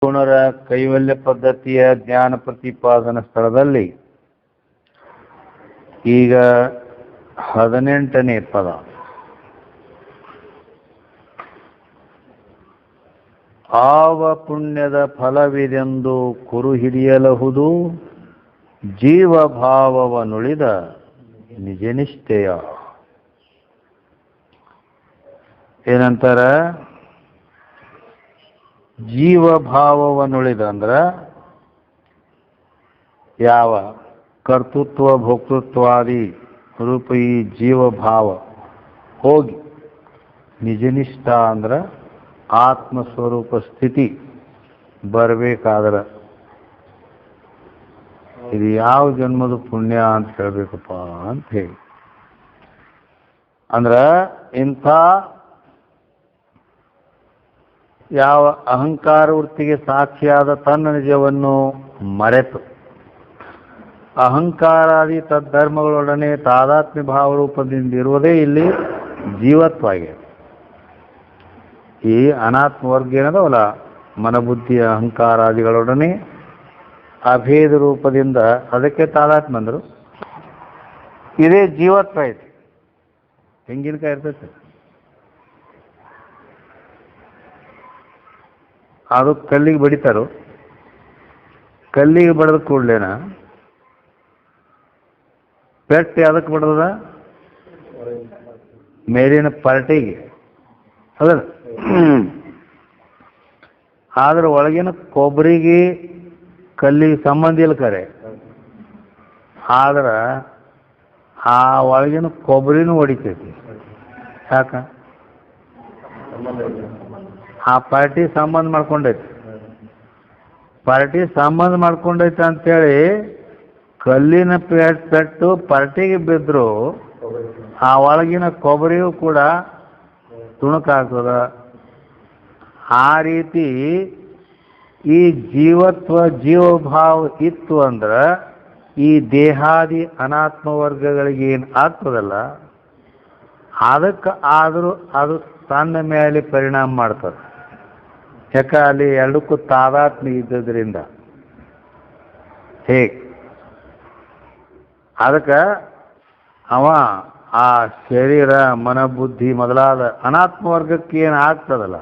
ಗುಣರ ಕೈವಲ್ಯ ಪದ್ಧತಿಯ ಜ್ಞಾನ ಪ್ರತಿಪಾದನಾ ಸ್ಥಳದಲ್ಲಿ ಈಗ 18ನೇ ಪದ. ಆವ ಪುಣ್ಯದ ಫಲವಿದೆಂದು ಕುರು ಹಿಡಿಯಲಹುದು ಜೀವಭಾವವನುಳಿದ ನಿಜನಿಷ್ಠೆಯ. ಏನಂತಾರ? ಜೀವಭಾವವನ್ನುಳಿದ ಅಂದ್ರೆ ಯಾವ ಕರ್ತೃತ್ವ ಭೋಕ್ತೃತ್ವಾದಿ ರೂಪ ಈ ಜೀವಭಾವ ಹೋಗಿ ನಿಜನಿಷ್ಠ ಅಂದ್ರೆ ಆತ್ಮಸ್ವರೂಪ ಸ್ಥಿತಿ ಬರಬೇಕಾದ್ರೆ ಇದು ಯಾವ ಜನ್ಮದ ಪುಣ್ಯ ಅಂತ ಹೇಳ್ಬೇಕಪ್ಪ ಅಂತ ಹೇಳಿ ಅಂದ್ರ ಇಂಥ ಯಾವ ಅಹಂಕಾರ ವೃತ್ತಿಗೆ ಸಾಕ್ಷಿಯಾದ ತನ್ನ ನಿಜವನ್ನು ಮರೆತು ಅಹಂಕಾರಾದಿ ತದ್ಧರ್ಮಗಳೊಡನೆ ತಾದಾತ್ಮ್ಯ ಭಾವರೂಪದಿಂದ ಇರುವುದೇ ಇಲ್ಲಿ ಜೀವತ್ವಾಗಿದೆ. ಈ ಅನಾತ್ಮ ವರ್ಗ ಏನದವಲ್ಲ, ಮನಬುದ್ಧಿ ಅಹಂಕಾರಾದಿಗಳೊಡನೆ ಅಭೇದ ರೂಪದಿಂದ ಅದಕ್ಕೆ ತಾದಾತ್ಮ್ಯ ಅಂದರು. ಇದೇ ಜೀವತ್ವ ಐತಿ. ತೆಂಗಿನಕಾಯಿ ಇರ್ತೈತೆ, ಅದು ಕಲ್ಲಿಗೆ ಬಡಿತಾರೋ, ಕಲ್ಲಿಗೆ ಬಡದ ಕೂಡ್ಲೇನ ಪೆಟ್ಟು ಅದಕ್ಕೆ ಬಡ್ದದ ಮೇಲಿನ ಪಾರ್ಟಿಗೆ ಅದಲ್ಲ. ಆದ್ರೆ ಒಳಗಿನ ಕೊಬ್ಬರಿಗೆ ಕಲ್ಲಿಗೆ ಸಂಬಂಧ ಇಲ್ಲ ಕರೆ. ಆದ್ರೆ ಆ ಒಳಗಿನ ಕೊಬ್ಬರಿನೂ ಹೊಡಿತೈತಿ. ಯಾಕ? ಆ ಪಾರ್ಟಿ ಸಂಬಂಧ ಮಾಡ್ಕೊಂಡೈತಿ. ಪಾರ್ಟಿ ಸಂಬಂಧ ಮಾಡ್ಕೊಂಡೈತೆ ಅಂತೇಳಿ ಕಲ್ಲಿನ ಪೆಟ್ಟು ಪಾರ್ಟಿಗೆ ಬಿದ್ದರೂ ಆ ಒಳಗಿನ ಕೊಬ್ಬರಿಯೂ ಕೂಡ ತುಣುಕಾಗ್ತದ. ಆ ರೀತಿ ಈ ಜೀವತ್ವ ಜೀವಭಾವ ಇತ್ತು ಅಂದ್ರೆ ಈ ದೇಹಾದಿ ಅನಾತ್ಮ ವರ್ಗಗಳಿಗೆ ಏನು ಆಗ್ತದಲ್ಲ ಅದಕ್ಕೆ ಆದರೂ ಅದು ತನ್ನ ಮೇಲೆ ಪರಿಣಾಮ ಮಾಡ್ತದೆ. ಯಾಕೆ? ಅಲ್ಲಿ ಎರಡಕ್ಕೂ ತಾದಾತ್ಮ್ಯ ಇದ್ದದ್ರಿಂದ. ಹೇಗೆ? ಅದಕ್ಕೆ ಅವ ಆ ಶರೀರ ಮನಬುದ್ಧಿ ಮೊದಲಾದ ಅನಾತ್ಮ ವರ್ಗಕ್ಕೆ ಏನು ಆಗ್ತದಲ್ಲ,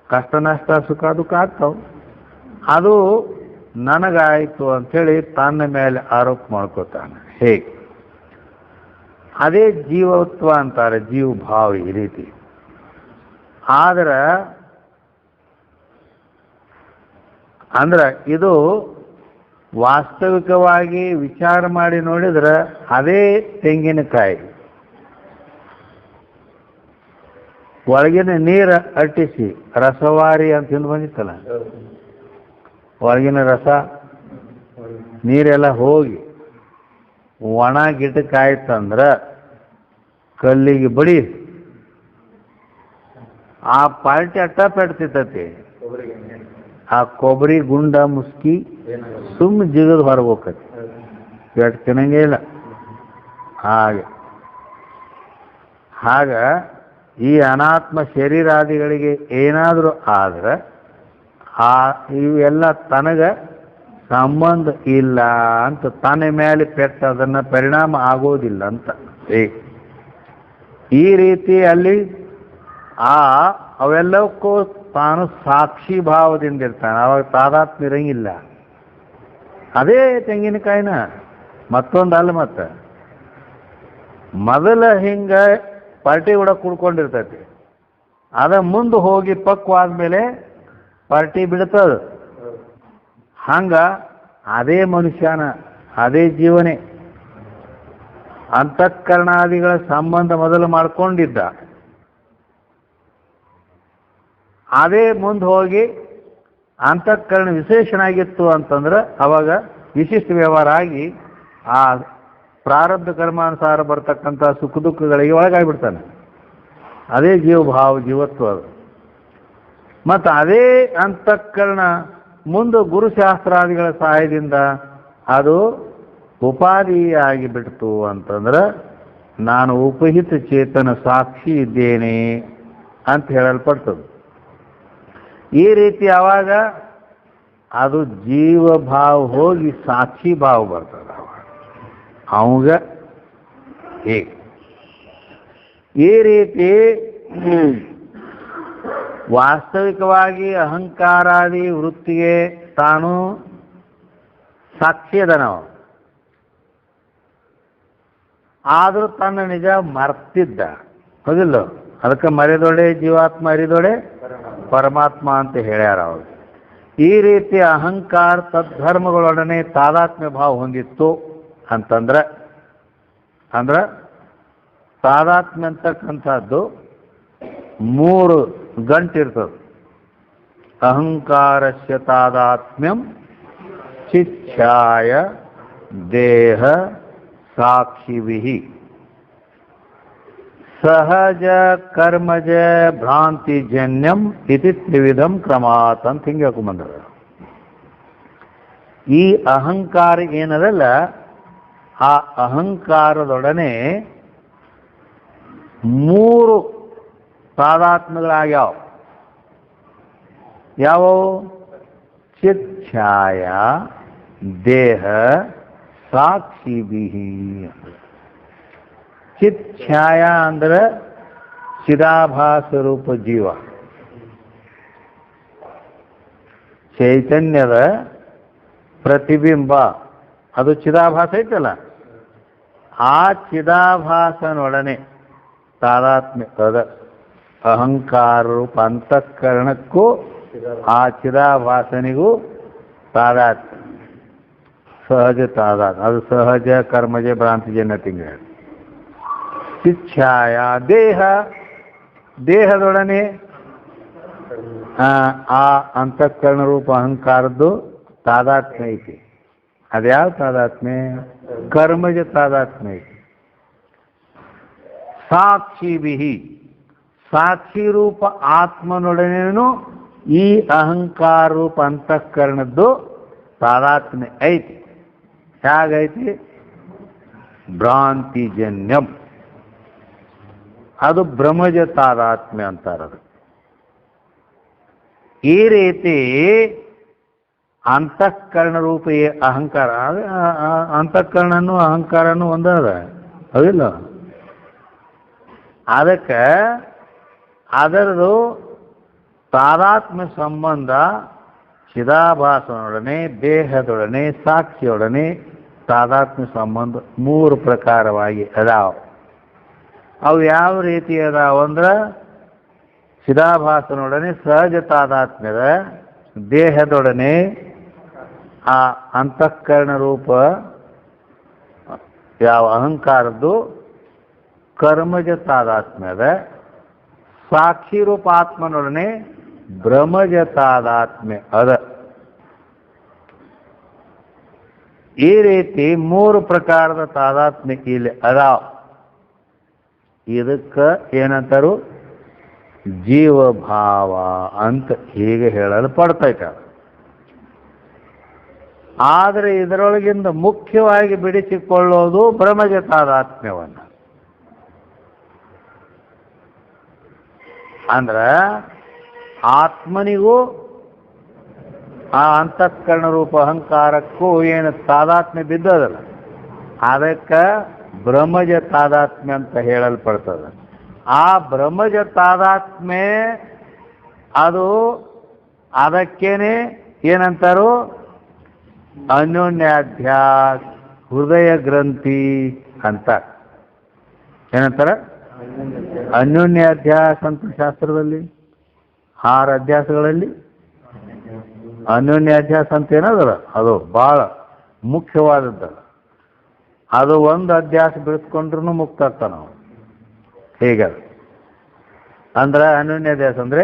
ಕಷ್ಟ ನಷ್ಟ ಸುಖ ದುಃಖ ಆಗ್ತಾವ, ಅದು ನನಗಾಯಿತು ಅಂಥೇಳಿ ತನ್ನ ಮೇಲೆ ಆರೋಪ ಮಾಡ್ಕೋತಾನೆ. ಹೇಗೆ? ಅದೇ ಜೀವತ್ವ ಅಂತಾರೆ, ಜೀವಭಾವ ಈ ರೀತಿ. ಆದ್ರೆ ಅಂದ್ರೆ ಇದು ವಾಸ್ತವಿಕವಾಗಿ ವಿಚಾರ ಮಾಡಿ ನೋಡಿದ್ರೆ ಅದೇ ತೆಂಗಿನಕಾಯಿ ಒಳಗಿನ ನೀರು ಅಟ್ಟಿಸಿ ರಸವಾರಿ ಅಂತ ಹಿಂದೆ ಬಂದಿತ್ತಲ್ಲ, ಒಳಗಿನ ರಸ ನೀರೆಲ್ಲ ಹೋಗಿ ಒಣ ಗಿಡಕ್ಕಾಯ್ತಂದ್ರೆ ಕಲ್ಲಿಗೆ ಬಡಿ ಆ ಪಾರ್ಟಿ ಅಟ್ಟ ಪೆಡ್ತಿತ್ತತಿ. ಆ ಕೊಬ್ಬರಿ ಗುಂಡ ಮುಸ್ಕಿ ಸುಮ್ಮ ಜಿಗದ್ ಹೊರಗೆ ಹೋಗತಿ, ಪೆಟ್ಟು ತಿನ್ನಂಗೇ ಇಲ್ಲ. ಹಾಗ ಈ ಅನಾತ್ಮ ಶರೀರಾದಿಗಳಿಗೆ ಏನಾದರೂ ಆದ್ರೆ ಇವೆಲ್ಲ ತನಗ ಸಂಬಂಧ ಇಲ್ಲ ಅಂತ, ತನ್ನ ಮೇಲೆ ಪೆಟ್ಟು ಅದನ್ನು ಪರಿಣಾಮ ಆಗೋದಿಲ್ಲ ಅಂತ. ಈ ರೀತಿ ಅಲ್ಲಿ ಅವೆಲ್ಲಕ್ಕೂ ತಾನು ಸಾಕ್ಷಿ ಭಾವದಿಂದ ಇರ್ತಾನೆ. ಅವಾಗ ತಾದಾತ್ಮ್ಯ ಇರಂಗಿಲ್ಲ. ಅದೇ ತೆಂಗಿನಕಾಯಿನ ಮತ್ತೊಂದು ಅಲ್ಲ. ಮತ್ತೆ ಮೊದಲ ಹಿಂಗ ಪಾರ್ಟಿ ಕೂಡ ಕುಡ್ಕೊಂಡಿರ್ತೈತಿ, ಅದ ಮುಂದೆ ಹೋಗಿ ಪಕ್ವಾದ್ಮೇಲೆ ಪಾರ್ಟಿ ಬಿಡ್ತದ. ಹಂಗ ಅದೇ ಮನುಷ್ಯನ ಅದೇ ಜೀವನೇ ಅಂತಃಕರಣಾದಿಗಳ ಸಂಬಂಧ ಮೊದಲು ಮಾಡ್ಕೊಂಡಿದ್ದ, ಅದೇ ಮುಂದೆ ಹೋಗಿ ಅಂತಃಕರಣ ವಿಶೇಷನಾಗಿತ್ತು ಅಂತಂದ್ರೆ ಅವಾಗ ವಿಶಿಷ್ಟ ವ್ಯವಹಾರ ಆಗಿ ಆ ಪ್ರಾರಬ್ಧ ಕರ್ಮಾನುಸಾರ ಬರ್ತಕ್ಕಂಥ ಸುಖ ದುಃಖಗಳಿಗೆ ಒಳಗಾಗಿಬಿಡ್ತಾನೆ. ಅದೇ ಜೀವಭಾವ ಜೀವತ್ವ ಅದು. ಮತ್ತು ಅದೇ ಅಂತಃಕರಣ ಮುಂದೆ ಗುರುಶಾಸ್ತ್ರಾದಿಗಳ ಸಹಾಯದಿಂದ ಅದು ಉಪಾಧಿಯಾಗಿ ಬಿಡ್ತು ಅಂತಂದ್ರೆ ನಾನು ಉಪಹಿತ ಚೇತನ ಸಾಕ್ಷಿ ಇದ್ದೇನೆ ಅಂತ ಹೇಳಲ್ಪಡ್ತದೆ. ಈ ರೀತಿ ಆವಾಗ ಅದು ಜೀವ ಭಾವ ಹೋಗಿ ಸಾಕ್ಷಿ ಭಾವ ಬರ್ತದ ಅವಾಗ ಹೀಗೆ. ಈ ರೀತಿ ವಾಸ್ತವಿಕವಾಗಿ ಅಹಂಕಾರಾದಿ ವೃತ್ತಿಗೆ ತಾನು ಸಾಕ್ಷಿ ಅದನವ, ಆದರೂ ತನ್ನ ನಿಜ ಮರ್ತಿದ್ದ, ಹೌದಿಲ್ಲ? ಅದಕ್ಕೆ ಮರೆದೊಡೆ ಜೀವಾತ್ಮ ಅರಿದೊಡೆ ಪರಮಾತ್ಮ ಅಂತ ಹೇಳ್ಯಾರ ಅವರು. ಈ ರೀತಿ ಅಹಂಕಾರ ತದ್ಧರ್ಮಗಳೊಡನೆ ತಾದಾತ್ಮ್ಯ ಭಾವ ಹೊಂದಿತ್ತು ಅಂತಂದ್ರೆ ತಾದಾತ್ಮ್ಯ ಅಂತಕ್ಕಂಥದ್ದು 3 ಗಂಟಿರ್ತದೆ. ಅಹಂಕಾರಸ್ಯ ತಾದಾತ್ಮ್ಯಂ ಚಿಚ್ಛಾಯ ದೇಹ ಸಾಕ್ಷಿವಿಹಿ ಸಹಜ ಕರ್ಮಜ ಭ್ರಾಂತಿಜನ್ಯಂ ಇತಿ ತ್ರಿವಿಧಂ ಕ್ರಮಾತ್ ಅಂತ ಹಿಂಗೆ ಹೇಳ್ಕೊಂಬಂದ್ರ. ಈ ಅಹಂಕಾರ ಏನದಲ್ಲ, ಆ ಅಹಂಕಾರದೊಡನೆ 3 ತಾದಾತ್ಮ್ಯಗಳಾಗ್ಯಾವ. ಯಾವುವು? ಚಿಚ್ಛಾಯ ದೇಹ ಸಾಕ್ಷಿವಿಹಿ. ಚಿಚ್ಛಾಯ ಅಂದ್ರೆ ಚಿದಾಭಾಸ ರೂಪ ಜೀವ, ಚೈತನ್ಯದ ಪ್ರತಿಬಿಂಬ, ಅದು ಚಿದಾಭಾಸ ಐತಲ್ಲ, ಆ ಚಿದಾಭಾಸನೊಡನೆ ತಾದಾತ್ಮ್ಯ ಅದ. ಅಹಂಕಾರ ರೂಪ ಅಂತಃಕರಣಕ್ಕೂ ಆ ಚಿದಾಭಾಸನಿಗೂ ತಾದಾತ್ಮ್ಯ, ಸಹಜ ತಾದಾತ್ಮ್ಯ. ಅದು ಸಹಜ ಕರ್ಮಜ ಭ್ರಾಂತಿಜನ್ಯ ತಿಂಗ. ಚಿಚ್ಛಾಯ ದೇಹದೊಡನೆ ಆ ಅಂತಃಕರಣ ರೂಪ ಅಹಂಕಾರದ್ದು ತಾದಾತ್ಮ್ಯ ಐತಿ. ಅದ್ಯಾವ ತಾದಾತ್ಮ್ಯ? ಕರ್ಮಜ ತಾದಾತ್ಮ್ಯ ಐತಿ. ಸಾಕ್ಷಿವಿಹಿ, ಸಾಕ್ಷಿ ರೂಪ ಆತ್ಮನೊಡನೇನು ಈ ಅಹಂಕಾರ ರೂಪ ಅಂತಃಕರಣದ್ದು ತಾದಾತ್ಮ್ಯ ಐತಿ. ಹೇಗೈತಿ? ಭ್ರಾಂತಿಜನ್ಯಂ, ಅದು ಭ್ರಮಜ ತಾದಾತ್ಮ್ಯ ಅಂತಾರದು. ಈ ರೀತಿ ಅಂತಃಕರಣ ರೂಪ ಅಹಂಕಾರ, ಅಂತಃಕರಣನು ಅಹಂಕಾರನು ಒಂದದ, ಹೌದಿಲ್ಲ? ಅದಕ್ಕೆ ಅದರದು ತಾದಾತ್ಮ್ಯ ಸಂಬಂಧ ಚಿದಾಭಾಸನೊಡನೆ ದೇಹದೊಡನೆ ಸಾಕ್ಷಿಯೊಡನೆ ತಾದಾತ್ಮ್ಯ ಸಂಬಂಧ 3 ಪ್ರಕಾರವಾಗಿ ಅದಾವ. ಅವು ಯಾವ ರೀತಿ ಅದಾವ ಅಂದ್ರೆ, ಚಿದಾಭಾಸನೊಡನೆ ಸಹಜ ತಾದಾತ್ಮ್ಯದ, ದೇಹದೊಡನೆ ಆ ಅಂತಃಕರಣ ರೂಪ ಯಾವ ಅಹಂಕಾರದ್ದು ಕರ್ಮಜ ತಾದಾತ್ಮ್ಯದ, ಸಾಕ್ಷಿ ರೂಪ ಆತ್ಮನೊಡನೆ ಭ್ರಮಜ ತಾದಾತ್ಮ್ಯ ಅದ. ಈ ರೀತಿ 3 ಪ್ರಕಾರದ ತಾದಾತ್ಮ್ಯ ಇಲ್ಲಿ ಅದಾವ. ಇದಕ್ಕೆ ಏನಂತಾರು? ಜೀವಭಾವ ಅಂತ ಹೀಗೆ ಹೇಳಲು ಪಡ್ತೈತೆ. ಆದರೆ ಇದರೊಳಗಿಂದ ಮುಖ್ಯವಾಗಿ ಬಿಡಿಸಿಕೊಳ್ಳೋದು ಭ್ರಮಜ ತಾದಾತ್ಮ್ಯವನ್ನು. ಅಂದ್ರೆ ಆತ್ಮನಿಗೂ ಆ ಅಂತಃಕರಣ ರೂಪ ಅಹಂಕಾರಕ್ಕೂ ಏನು ತಾದಾತ್ಮ್ಯ ಬಿದ್ದದಲ್ಲ, ಅದಕ್ಕೆ ಭ್ರಮಜ ತಾದಾತ್ಮ್ಯ ಅಂತ ಹೇಳಲ್ಪಡ್ತದೆ. ಆ ಭ್ರಮಜ ತಾದಾತ್ಮ್ಯ ಅದು ಅದಕ್ಕೇನೆ ಏನಂತಾರೋ ಅನ್ಯೋನ್ಯಾಧ್ಯಾಸ ಹೃದಯ ಗ್ರಂಥಿ ಅಂತ ಏನಂತಾರ? ಅನ್ಯೋನ್ಯಾಧ್ಯಾಸ ಅಂತ ಶಾಸ್ತ್ರದಲ್ಲಿ 6 ಅಧ್ಯಾಸಗಳಲ್ಲಿ ಅನ್ಯೋನ್ಯಾಧ್ಯಾಸ ಅಂತ ಏನದಲ್ಲ, ಅದು ಬಹಳ ಮುಖ್ಯವಾದದ್ದು. ಅದು ಒಂದು ಅಧ್ಯಾಸ ಬೆಳೆಸ್ಕೊಂಡ್ರೂ ಮುಕ್ತ ಆಗ್ತಾನ ನಾವು. ಹೀಗೆ ಅಂದ್ರೆ ಅನ್ಯೋನ್ಯಾಧ್ಯಾಸ ಅಂದ್ರೆ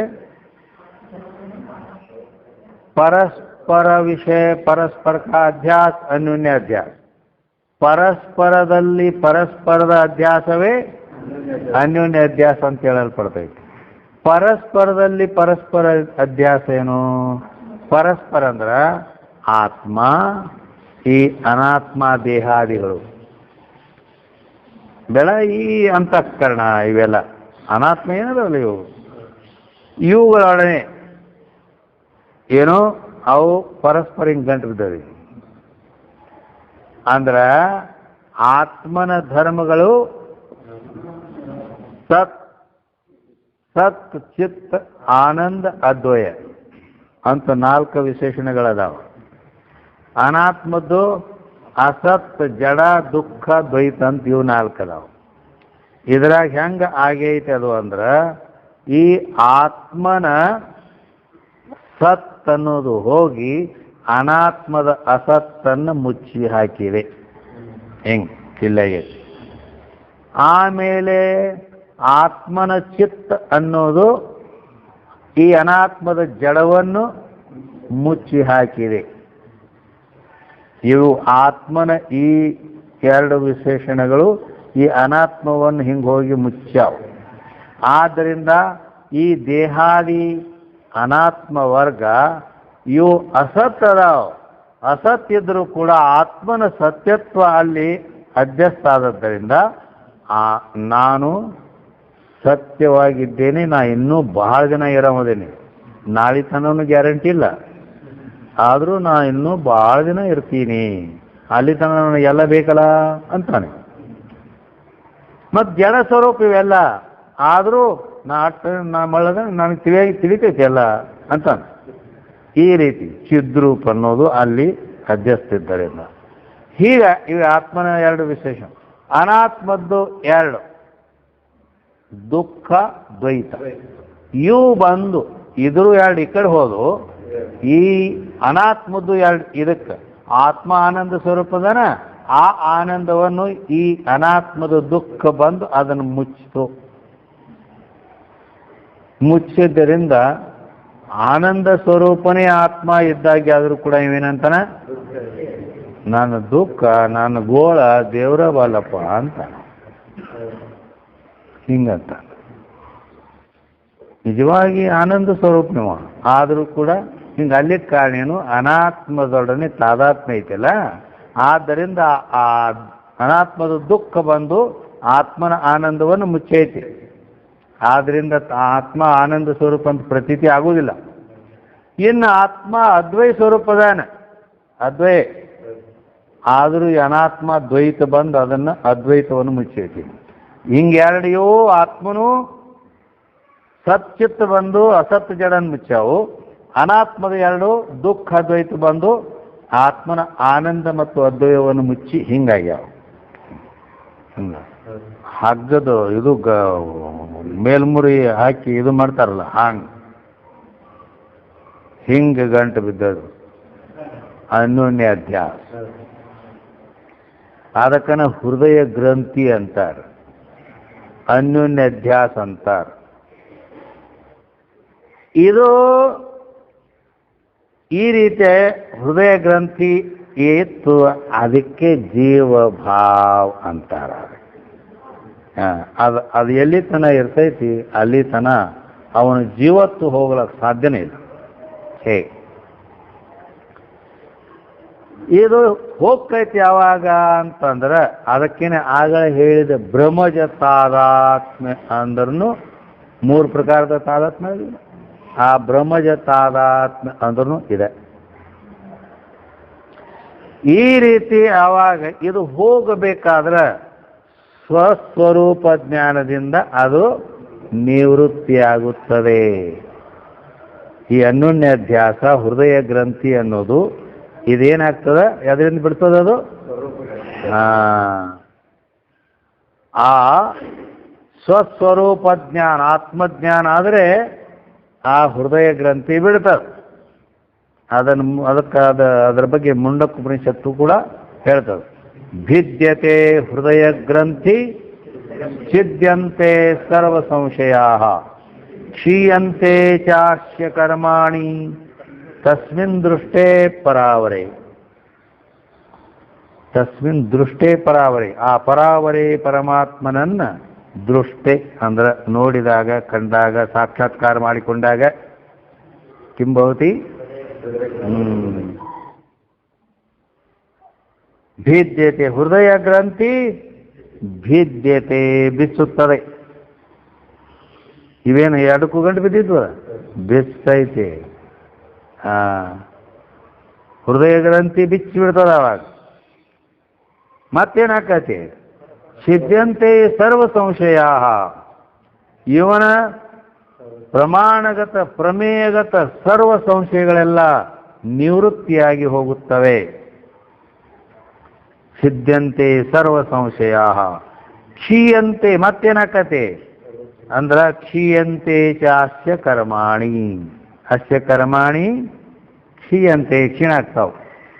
ಪರಸ್ಪರ ವಿಷಯ ಪರಸ್ಪರ ಅಧ್ಯಾಸ ಅನ್ಯೋನ್ಯಾಧ್ಯಾಸ. ಪರಸ್ಪರದಲ್ಲಿ ಪರಸ್ಪರದ ಅಧ್ಯಾಸವೇ ಅನ್ಯೋನ್ಯ ಅಧ್ಯಾಸ ಅಂತ ಹೇಳಲ್ಪಡ್ತೈತಿ. ಪರಸ್ಪರದಲ್ಲಿ ಪರಸ್ಪರ ಅಧ್ಯಾಸ ಏನು? ಪರಸ್ಪರ ಅಂದ್ರೆ ಆತ್ಮ, ಈ ಅನಾತ್ಮ ದೇಹಾದಿಗಳು, ಈ ಅಂತಃಕರಣ, ಇವೆಲ್ಲ ಅನಾತ್ಮ ಏನದಲ್ಲ ಇವುಗಳೊಡನೆ ಏನೋ ಅವು ಪರಸ್ಪರ ಹಿಂಗೆ ಗಂಟು ಬಿದ್ದವೆ. ಅಂದ್ರ ಆತ್ಮನ ಧರ್ಮಗಳು ಸತ್ ಸತ್ ಚಿತ್ ಆನಂದ ಅದ್ವಯ ಅಂತ 4 ವಿಶೇಷಣಗಳದಾವ. ಅನಾತ್ಮದ್ದು ಅಸತ್ ಜಡ ದುಃಖ ದ್ವೈತ ಅಂತ ಇವು 4 ಅದಾವ. ಇದ್ರಾಗ ಹೆಂಗ ಆಗೈತೆ ಅದು ಅಂದ್ರೆ ಈ ಆತ್ಮನ ಸತ್ ಅನ್ನೋದು ಹೋಗಿ ಅನಾತ್ಮದ ಅಸತ್ತನ್ನು ಮುಚ್ಚಿ ಹಾಕಿದೆ. ಹೆಂಗ್ ಕಿಲ್ಲೆಗೆ. ಆಮೇಲೆ ಆತ್ಮನ ಚಿತ್ತ ಅನ್ನೋದು ಈ ಅನಾತ್ಮದ ಜಡವನ್ನು ಮುಚ್ಚಿ ಹಾಕಿದೆ. ಇವು ಆತ್ಮನ ಈ 2 ವಿಶೇಷಣಗಳು ಈ ಅನಾತ್ಮವನ್ನು ಹಿಂಗೆ ಹೋಗಿ ಮುಚ್ಚಾವು. ಆದ್ದರಿಂದ ಈ ದೇಹಾದಿ ಅನಾತ್ಮ ವರ್ಗ ಇವು ಅಸತ್ ಅದಾವ. ಅಸತ್ ಇದ್ರೂ ಕೂಡ ಆತ್ಮನ ಸತ್ಯತ್ವ ಅಲ್ಲಿ ಅಧ್ಯಸ್ಥ ಆದದ್ದರಿಂದ ನಾನು ಸತ್ಯವಾಗಿದ್ದೇನೆ, ನಾ ಇನ್ನೂ ಬಹಳ ದಿನ ಇರೋದೇನೆ, ನಾಳೆ ತನೂ ಗ್ಯಾರಂಟಿ ಇಲ್ಲ, ಆದರೂ ನಾ ಇನ್ನೂ ಬಹಳ ದಿನ ಇರ್ತೀನಿ, ಅಲ್ಲಿ ತನಕ ನನಗೆಲ್ಲ ಬೇಕಲ್ಲ ಅಂತಾನೆ. ಮತ್ತು ಜಡ ಸ್ವರೂಪ ಇವೆಲ್ಲ ಆದರೂ ನಾ ಮಳ್ಳದ ನನಗೆ ತಿಳಿತೈತಿ ಎಲ್ಲ ಅಂತಾನೆ. ಈ ರೀತಿ ಚಿದ್ರೂಪ ಅನ್ನೋದು ಅಲ್ಲಿ ಅಧ್ಯಸ್ತಿದ್ದರಿಂದ ಹೀಗೆ ಇವು ಆತ್ಮನ 2 ವಿಶೇಷ. ಅನಾತ್ಮದ್ದು 2 ದುಃಖ ದ್ವೈತ. ಇವು ಬಂದು ಇದ್ರು 2 ಈ ಕಡೆ ಹೋದು. ಈ ಅನಾತ್ಮದ್ದು 2 ಇದಕ್ಕೆ ಆತ್ಮ ಆನಂದ ಸ್ವರೂಪದನ ಆ ಆನಂದವನ್ನು ಈ ಅನಾತ್ಮದ ದುಃಖ ಬಂದು ಅದನ್ನು ಮುಚ್ಚಿತು. ಮುಚ್ಚಿದ್ದರಿಂದ ಆನಂದ ಸ್ವರೂಪನೇ ಆತ್ಮ ಇದ್ದಾಗೆ ಆದರೂ ಕೂಡ ಇವೇನಂತಾನ, ನನ್ನ ದುಃಖ ನನ್ನ ಗೋಳ ದೇವರ ಬಲ್ಲಪ್ಪ ಅಂತ ಹಿಂಗಂತ. ನಿಜವಾಗಿ ಆನಂದ ಸ್ವರೂಪನವ ಆದರೂ ಕೂಡ ಹಿಂಗೆ ಅಲ್ಲಿ ಕಾರಣೇನು ಅನಾತ್ಮದೊಡನೆ ತಾದಾತ್ಮ್ಯ ಐತಲ್ಲ, ಆದ್ದರಿಂದ ಆ ಅನಾತ್ಮದ ದುಃಖ ಬಂದು ಆತ್ಮನ ಆನಂದವನ್ನು ಮುಚ್ಚೈತಿ. ಆದ್ದರಿಂದ ಆತ್ಮ ಆನಂದ ಸ್ವರೂಪ ಅಂತ ಪ್ರತೀತಿ ಆಗುವುದಿಲ್ಲ. ಇನ್ನು ಆತ್ಮ ಅದ್ವೈ ಸ್ವರೂಪದಾನ, ಅದ್ವೈ ಆದರೂ ಈ ಅನಾತ್ಮ ದ್ವೈತ ಬಂದು ಅದನ್ನು ಅದ್ವೈತವನ್ನು ಮುಚ್ಚೈತಿ. ಹಿಂಗೆ 2 ಆತ್ಮನು ಸಚ್ಚಿತ್ ಬಂದು ಅಸತ್ ಜಡನ್ ಮುಚ್ಚಾವು. ಅನಾತ್ಮದ 2 ದುಃಖ ದ್ವೈತ ಬಂದು ಆತ್ಮನ ಆನಂದ ಮತ್ತು ಅದ್ವಯವನ್ನು ಮುಚ್ಚಿ ಹಿಂಗಾಗ್ಯಾವ. ಹಗ್ಗದು ಇದು ಮೇಲ್ಮುರಿ ಹಾಕಿ ಇದು ಮಾಡ್ತಾರಲ್ಲ ಹಿಂಗೆ ಗಂಟು ಬಿದ್ದದು ಅನ್ಯೋನ್ಯ ಅಧ್ಯಾಸ. ಅದಕ್ಕನ ಹೃದಯ ಗ್ರಂಥಿ ಅಂತಾರ, ಅನ್ಯೋನ್ಯ ಅಧ್ಯಾಸ ಅಂತಾರ. ಇದು ಈ ರೀತಿ ಹೃದಯ ಗ್ರಂಥಿ ಇತ್ತು, ಅದಕ್ಕೆ ಜೀವಭಾವ ಅಂತಾರ. ಅದು ಎಲ್ಲಿ ತನ ಇರ್ತೈತಿ ಅಲ್ಲಿ ತನ ಅವನ ಜೀವತ್ತು ಹೋಗ್ಲಕ್ಕೆ ಸಾಧ್ಯನೇ ಇಲ್ಲ. ಹೇಗೆ ಇದು ಹೋಗ್ತೈತಿ ಯಾವಾಗ ಅಂತಂದ್ರೆ ಅದಕ್ಕೇನೆ ಆಗಲೇ ಹೇಳಿದ ಬ್ರಹ್ಮಜ ತಾದಾತ್ಮ್ಯ ಅಂದ್ರೂ 3 ಪ್ರಕಾರದ ತಾದಾತ್ಮ್ಯ ಇದೆ. ಆ ಬ್ರಹ್ಮಜ ತಾದಾತ್ಮ್ಯ ಅಂದ್ರೂ ಇದೆ. ಈ ರೀತಿ ಯಾವಾಗ ಇದು ಹೋಗಬೇಕಾದ್ರೆ ಸ್ವಸ್ವರೂಪ ಜ್ಞಾನದಿಂದ ಅದು ನಿವೃತ್ತಿಯಾಗುತ್ತದೆ. ಈ ಅನ್ಯೋನ್ಯಾಧ್ಯಾಸ ಹೃದಯ ಗ್ರಂಥಿ ಅನ್ನೋದು ಇದೇನಾಗ್ತದೆ, ಅದರಿಂದ ಬಿಡ್ತದೆ ಅದು ಆ ಸ್ವಸ್ವರೂಪ ಜ್ಞಾನ ಆತ್ಮಜ್ಞಾನ ಆದರೆ ಆ ಹೃದಯ ಗ್ರಂಥಿ ಬಿಡ್ತದೆ. ಅದರ ಬಗ್ಗೆ ಮುಂಡಕ ಉಪನಿಷತ್ತು ಕೂಡ ಹೇಳ್ತದೆ. ಭಿದ್ಯತೆ ಹೃದಯ ಗ್ರಂಥಿ ಛಿದ್ಯಂತೆ ಸರ್ವ ಸಂಶಯಾ ಕ್ಷೀಯಂತೆ ಚಾಸ್ಯ ಕರ್ಮಾಣಿ ತಸ್ಮಿನ್ ದೃಷ್ಟೇ ಪರಾವರೆ. ತಸ್ಮಿನ್ ದೃಷ್ಟೇ ಪರಾವರೆ. ಆ ಪರಾವರೆ ಪರಮಾತ್ಮನನ್ನ ದೃಷ್ಟೆ ಅಂದ್ರೆ ನೋಡಿದಾಗ, ಕಂಡಾಗ, ಸಾಕ್ಷಾತ್ಕಾರ ಮಾಡಿಕೊಂಡಾಗ ಕಿಂಭವತಿ ಭಿದ್ಯತೆ ಹೃದಯ ಗ್ರಂಥಿ ಭಿದ್ಯತೆ ಬಿಚ್ಚುತ್ತದೆ. ಇವೇನು 2 ಗಂಟೆ ಬಿದ್ದಿದ್ವ ಬಿಸ್ತೈತೆ. ಹೃದಯ ಗ್ರಂಥಿ ಬಿಚ್ಚಿ ಬಿಡ್ತದ. ಅವಾಗ ಮತ್ತೇನಾಕತಿ? ಸಿದ್ಧಂತೆ ಸರ್ವ ಸಂಶಯ. ಇವನ ಪ್ರಮಾಣಗತ ಪ್ರಮೇಯಗತ ಸರ್ವ ಸಂಶಯಗಳೆಲ್ಲ ನಿವೃತ್ತಿಯಾಗಿ ಹೋಗುತ್ತವೆ. ಸಿದ್ಧಂತೆ ಸರ್ವ ಸಂಶಯ ಕ್ಷೀಯಂತೆ. ಮತ್ತೇನಾಕತೆ ಅಂದ್ರ ಕ್ಷೀಯಂತೆ ಚಾಸ್ಯ ಕರ್ಮಾಣಿ. ಅಸ್ಯ ಕರ್ಮಾಣಿ ಕ್ಷೀಯಂತೆ, ಕ್ಷೀಣ ಆಗ್ತಾವ.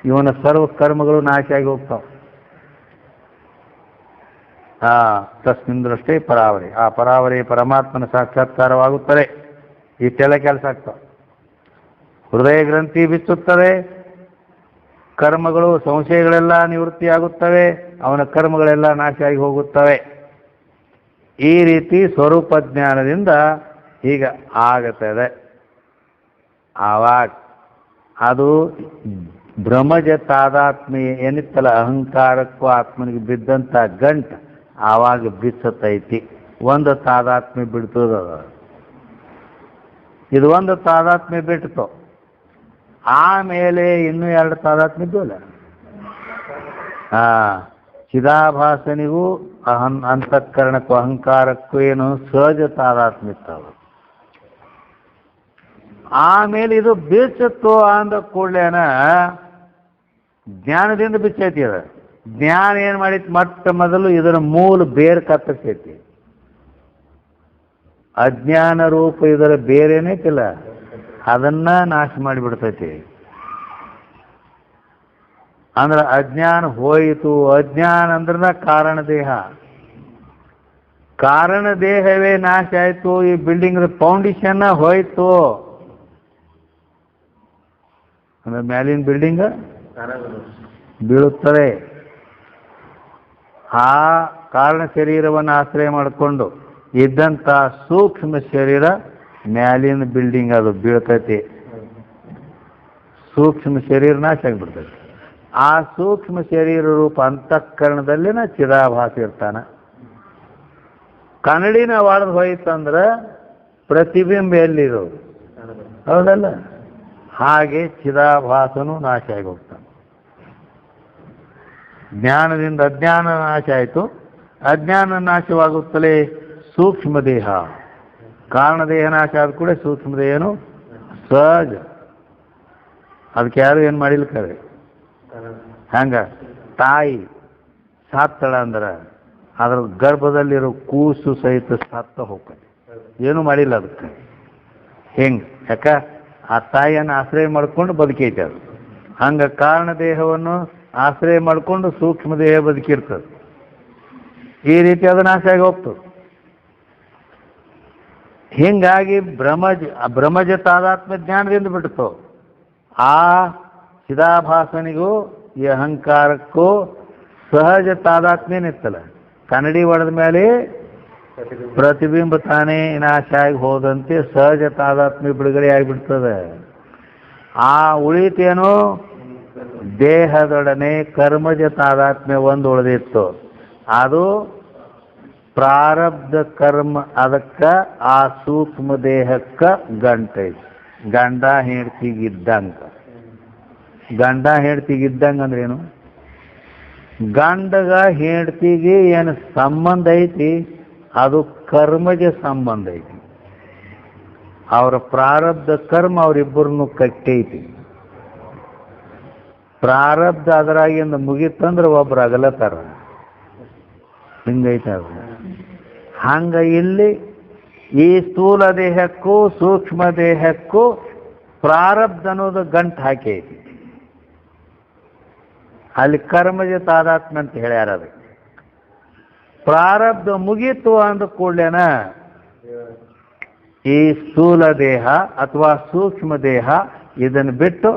ಇವನ ಸರ್ವ ಕರ್ಮಗಳು ನಾಶ ಆಗಿ ಹೋಗ್ತಾವ. ತಸ್ಮಿನ್ ದೃಷ್ಟಿ ಪರಾವರಿ. ಆ ಪರಾವರಿ ಪರಮಾತ್ಮನ ಸಾಕ್ಷಾತ್ಕಾರವಾಗುತ್ತದೆ. ಇಷ್ಟೆಲ್ಲ ಕೆಲಸ ಆಗ್ತಾವ. ಹೃದಯ ಗ್ರಂಥಿ ಬಿಚ್ಚುತ್ತದೆ, ಕರ್ಮಗಳು ಸಂಶಯಗಳೆಲ್ಲ ನಿವೃತ್ತಿಯಾಗುತ್ತವೆ, ಅವನ ಕರ್ಮಗಳೆಲ್ಲ ನಾಶ ಆಗಿ ಹೋಗುತ್ತವೆ. ಈ ರೀತಿ ಸ್ವರೂಪ ಜ್ಞಾನದಿಂದ ಈಗ ಆಗುತ್ತದೆ. ಆವಾಗ ಅದು ಭ್ರಮಜ ತಾದಾತ್ಮ್ಯ ಏನಿತ್ತಲ್ಲ, ಅಹಂಕಾರಕ್ಕೂ ಆತ್ಮನಿಗೆ ಬಿದ್ದಂಥ ಗಂಟು ಆವಾಗ ಬಿಚ್ಚತೈತಿ. ಒಂದು ತಾದಾತ್ಮ್ಯ ಬಿಡ್ತದ. ಇದು ಒಂದು ತಾದಾತ್ಮ್ಯ ಬಿಡ್ತು. ಆಮೇಲೆ ಇನ್ನೂ 2 ತಾದಾತ್ಮ್ಯ ಇದ್ವಲ್ಲ. ಚಿದಾಭಾಸನಿಗೂ ಅಂತಃಕರಣಕ್ಕೂ ಅಹಂಕಾರಕ್ಕೂ ಏನು ಸಹಜ ತಾದಾತ್ಮ್ಯ ಇತ್ತವ. ಆಮೇಲೆ ಇದು ಬಿಚ್ಚತ್ತು ಅಂದ ಕೂಡಲೇನ ಜ್ಞಾನದಿಂದ ಬಿಚ್ಚೈತಿ. ಅದ ಜ್ಞಾನ ಏನು ಮಾಡಿತ್ತು? ಮೊಟ್ಟ ಮೊದಲು ಇದರ ಮೂಲ ಬೇರೆ ಕತ್ತರಿಸೈತಿ. ಅಜ್ಞಾನ ರೂಪ ಇದರ ಬೇರೇನೈತಿಲ್ಲ, ಅದನ್ನ ನಾಶ ಮಾಡಿಬಿಡ್ತೈತಿ. ಅಂದ್ರೆ ಅಜ್ಞಾನ ಹೋಯಿತು. ಅಜ್ಞಾನ ಅಂದ್ರ ಕಾರಣ ದೇಹ. ಕಾರಣ ದೇಹವೇ ನಾಶ ಆಯ್ತು. ಈ ಬಿಲ್ಡಿಂಗ್ ಫೌಂಡೇಶನ್ ಹೋಯ್ತು ಅಂದ್ರೆ ಮ್ಯಾಲಿನ ಬಿಲ್ಡಿಂಗ್ ಬೀಳುತ್ತದೆ. ಆ ಕಾರಣ ಶರೀರವನ್ನು ಆಶ್ರಯ ಮಾಡಿಕೊಂಡು ಇದ್ದಂಥ ಸೂಕ್ಷ್ಮ ಶರೀರ ಮ್ಯಾಲಿನ ಬಿಲ್ಡಿಂಗ್ ಅದು ಬೀಳ್ತೈತಿ. ಸೂಕ್ಷ್ಮ ಶರೀರ ನಾಶ ಆಗಿಬಿಡ್ತೈತಿ. ಆ ಸೂಕ್ಷ್ಮ ಶರೀರ ರೂಪ ಅಂತಃಕರಣದಲ್ಲಿನ ಚಿದಾಭಾಸ ಇರ್ತಾನ. ಕನ್ನಡಿನ ಒಡೆದು ಹೋಯ್ತಂದ್ರೆ ಪ್ರತಿಬಿಂಬ ಎಲ್ಲಿರೋದು? ಹೌದಲ್ಲ? ಹಾಗೆ ಚಿದಾಭಾಸನು ನಾಶ ಆಗಿ ಹೋಗ್ತಾನೆ. ಜ್ಞಾನದಿಂದ ಅಜ್ಞಾನ ನಾಶ ಆಯಿತು. ಅಜ್ಞಾನ ನಾಶವಾಗುತ್ತಲೇ ಸೂಕ್ಷ್ಮ ದೇಹ. ಕಾರಣ ದೇಹ ನಾಶ ಆದ ಕೂಡ ಸೂಕ್ಷ್ಮ ದೇಹನು ಸಹಜ. ಅದಕ್ಕೆ ಯಾರು ಏನು ಮಾಡಿಲ್ಲ ಕರೆ. ಹಂಗ ತಾಯಿ ಸಾತ್ತಳ ಅಂದ್ರೆ ಅದ್ರ ಗರ್ಭದಲ್ಲಿರೋ ಕೂಸು ಸಹಿತ ಸತ್ತ ಹೋಗ್ತದೆ. ಏನು ಮಾಡಿಲ್ಲ ಅದಕ್ಕೆ. ಹೆಂಗೆ? ಯಾಕ ಆ ತಾಯಿಯನ್ನು ಆಶ್ರಯ ಮಾಡ್ಕೊಂಡು ಬದುಕೈತೆ ಅದು. ಹಂಗ ಕಾರಣ ದೇಹವನ್ನು ಆಶ್ರಯ ಮಾಡಿಕೊಂಡು ಸೂಕ್ಷ್ಮ ದೇಹ ಬದುಕಿರ್ತದೆ. ಈ ರೀತಿ ಅದು ನಾಶ ಆಗಿ ಹೋಗ್ತದೆ. ಹೀಗಾಗಿ ಭ್ರಮಜ ತಾದಾತ್ಮ್ಯ ಜ್ಞಾನದಿಂದ ಬಿಡ್ತು. ಆ ಚಿದಾಭಾಸನಿಗೂ ಈ ಅಹಂಕಾರಕ್ಕೂ ಸಹಜ ತಾದಾತ್ಮ್ಯನಿತ್ತಲ್ಲ. ಕನ್ನಡಿ ಹೊಡೆದ ಮೇಲೆ ಪ್ರತಿಬಿಂಬ ತಾನೇ ನಾಶ ಆಗಿ ಹೋದಂತೆ ಸಹಜ ತಾದಾತ್ಮ್ಯ ಬಿಡುಗಡೆ ಆಗಿಬಿಡ್ತದೆ. ಆ ಉಳಿತೇನೋ ದೇಹದೊಡನೆ ಕರ್ಮಜ ತಾದಾತ್ಮ್ಯ ಒಂದು ಉಳಿದಿತ್ತು. ಅದು ಪ್ರಾರಬ್ಧ ಕರ್ಮ. ಅದಕ್ಕೆ ಆ ಸೂಕ್ಷ್ಮ ದೇಹಕ್ಕೆ ಗಂಟೈತಿ. ಗಂಡ ಹೆಂಡ್ತಿಗಿದ್ದಂಗೆ. ಗಂಡ ಹೆಂಡ್ತಿಗಿದ್ದಂಗೆ ಅಂದ್ರೇನು? ಗಂಡಗ ಹೆಂಡ್ತಿಗೆ ಏನು ಸಂಬಂಧ ಐತಿ? ಅದು ಕರ್ಮಜ ಸಂಬಂಧ ಐತಿ. ಅವರ ಪ್ರಾರಬ್ಧ ಕರ್ಮ ಅವರಿಬ್ಬರನ್ನು ಕಟ್ಟೈತಿ. ಪ್ರಾರಬ್ಧ ಅದರಾಗಿಂದ ಮುಗಿತಂದ್ರೆ ಒಬ್ರು ಅಗಲತ್ತಾರ. ಹಿಂಗೈತೆ ಅದು. ಹಂಗ ಇಲ್ಲಿ ಈ ಸ್ಥೂಲ ದೇಹಕ್ಕೂ ಸೂಕ್ಷ್ಮ ದೇಹಕ್ಕೂ ಪ್ರಾರಬ್ಧ ಅನ್ನೋದು ಗಂಟು ಹಾಕೈತಿ. ಅಲ್ಲಿ ಕರ್ಮಜ ತಾದಾತ್ಮ್ಯ ಅಂತ ಹೇಳ್ಯಾರ. ಅದಕ್ಕೆ ಪ್ರಾರಬ್ಧ ಮುಗೀತು ಅಂದ ಕೂಡಲೇನ ಈ ಸ್ಥೂಲ ದೇಹ ಅಥವಾ ಸೂಕ್ಷ್ಮ ದೇಹ ಇದನ್ನು ಬಿಟ್ಟು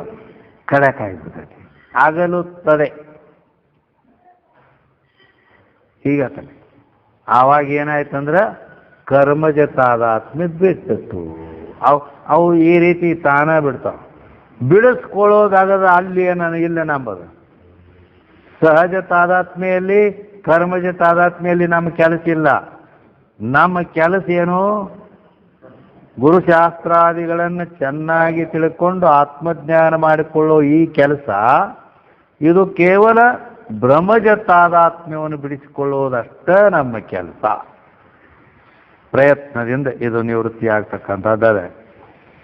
ಕಡಕಾಗಿಬಿಡ್ತದೆ, ಆಗಲುತ್ತದೆ. ಹೀಗತ್ತನೆ. ಆವಾಗ ಏನಾಯ್ತಂದ್ರೆ ಕರ್ಮಜ ತಾದಾತ್ಮ್ಯ ಬಿಟ್ಟಿತ್ತು. ಅವು ಈ ರೀತಿ ತಾನ ಬಿಡ್ತಾವ. ಬಿಡಿಸ್ಕೊಳ್ಳೋದಾಗದ ಅಲ್ಲಿ ನಾನು ಇಲ್ಲ ನಂಬದು. ಸಹಜ ತಾದಾತ್ಮ್ಯಲ್ಲಿ ಕರ್ಮಜ ತಾದಾತ್ಮ್ಯಲ್ಲಿ ನಮ್ಮ ಕೆಲಸ ಇಲ್ಲ. ನಮ್ಮ ಕೆಲಸ ಏನು? ಗುರುಶಾಸ್ತ್ರಾದಿಗಳನ್ನು ಚೆನ್ನಾಗಿ ತಿಳ್ಕೊಂಡು ಆತ್ಮಜ್ಞಾನ ಮಾಡಿಕೊಳ್ಳೋ ಈ ಕೆಲಸ ಇದು ಕೇವಲ ಬ್ರಹ್ಮಜ ತಾದಾತ್ಮ್ಯವನ್ನು ಬಿಡಿಸಿಕೊಳ್ಳುವುದಷ್ಟ ನಮ್ಮ ಕೆಲಸ. ಪ್ರಯತ್ನದಿಂದ ಇದು ನಿವೃತ್ತಿ ಆಗ್ತಕ್ಕಂಥದ್ದೇ.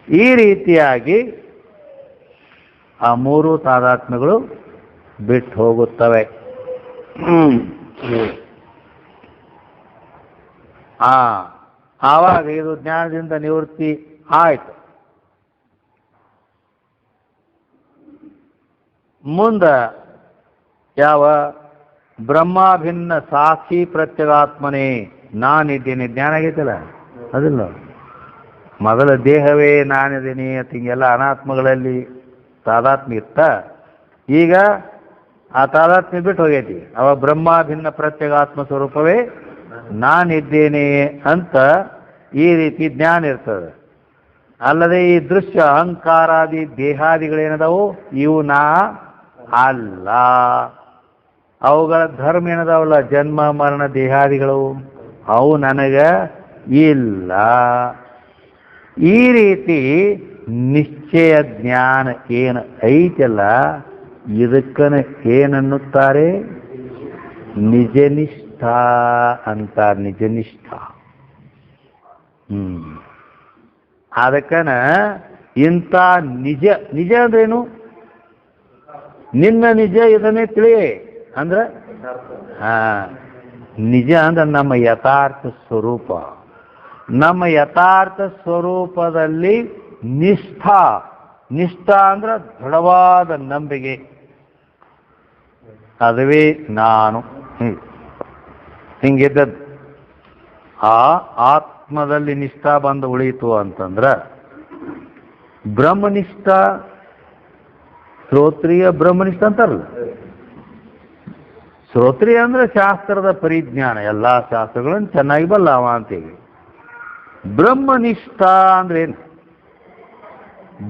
ಈ ರೀತಿಯಾಗಿ ಆ ಮೂರು ತಾದಾತ್ಮ್ಯಗಳು ಬಿಟ್ಟು ಹೋಗುತ್ತವೆ. ಆವಾಗ ಇದು ಜ್ಞಾನದಿಂದ ನಿವೃತ್ತಿ ಆಯಿತು. ಮುಂದೆ ಯಾವ ಬ್ರಹ್ಮಾಭಿನ್ನ ಸಾಕ್ಷಿ ಪ್ರತ್ಯಗಾತ್ಮನೇ ನಾನಿದ್ದೀನಿ ಜ್ಞಾನ ಆಗೈತಲ್ಲ ಅದಿಲ್ಲ. ಮೊದಲ ದೇಹವೇ ನಾನಿದ್ದೀನಿ ಅಂತ ಹಿಂಗೆಲ್ಲ ಅನಾತ್ಮಗಳಲ್ಲಿ ತಾದಾತ್ಮ್ಯ ಇತ್ತ. ಈಗ ಆ ತಾದಾತ್ಮ್ಯ ಬಿಟ್ಟು ಹೋಗೈತಿ. ಅವ ಬ್ರಹ್ಮಾಭಿನ್ನ ಪ್ರತ್ಯಗಾತ್ಮ ಸ್ವರೂಪವೇ ನಾನಿದ್ದೇನೆ ಅಂತ ಈ ರೀತಿ ಜ್ಞಾನ ಇರ್ತದೆ. ಅಲ್ಲದೆ ಈ ದೃಶ್ಯ ಅಹಂಕಾರಾದಿ ದೇಹಾದಿಗಳೇನದಾವು ಇವು ನಾ ಅಲ್ಲ. ಅವುಗಳ ಧರ್ಮ ಏನದಾವಲ್ಲ ಜನ್ಮ ಮರಣ ದೇಹಾದಿಗಳು ಅವು ನನಗೆ ಇಲ್ಲ. ಈ ರೀತಿ ನಿಶ್ಚಯ ಜ್ಞಾನ ಏನು ಐತಲ್ಲ ಇದಕ್ಕನ ಏನನ್ನುತ್ತಾರೆ? ನಿಜನಿಷ್ಠ ಅಂತಾರೆ. ನಿಜನಿಷ್ಠ. ಅದಕ್ಕನ ಇಂಥ ನಿಜ ನಿಜ ಅಂದ್ರೇನು? ನಿನ್ನ ನಿಜ ಇದನ್ನೇ ತಿಳಿ ಅಂದ್ರೆ ನಿಜ ಅಂದ್ರೆ ನಮ್ಮ ಯಥಾರ್ಥ ಸ್ವರೂಪ. ನಮ್ಮ ಯಥಾರ್ಥ ಸ್ವರೂಪದಲ್ಲಿ ನಿಷ್ಠ. ನಿಷ್ಠ ಅಂದ್ರೆ ದೃಢವಾದ ನಂಬಿಕೆ. ಅದುವೇ ನಾನು. ಹಿಂಗಿದ್ದದ್ದು ಆ ಆತ್ಮದಲ್ಲಿ ನಿಷ್ಠಾ ಬಂದು ಉಳಿಯಿತು ಅಂತಂದ್ರೆ ಬ್ರಹ್ಮನಿಷ್ಠ ಶ್ರೋತ್ರಿಯ ಬ್ರಹ್ಮನಿಷ್ಠ ಅಂತಾರಲ್ಲ. ಶ್ರೋತ್ರಿಯ ಅಂದ್ರೆ ಶಾಸ್ತ್ರದ ಪರಿಜ್ಞಾನ, ಎಲ್ಲ ಶಾಸ್ತ್ರಗಳನ್ನು ಚೆನ್ನಾಗಿ ಬಲ್ಲವ ಅಂತೀವಿ. ಬ್ರಹ್ಮನಿಷ್ಠ ಅಂದ್ರೆ ಏನು?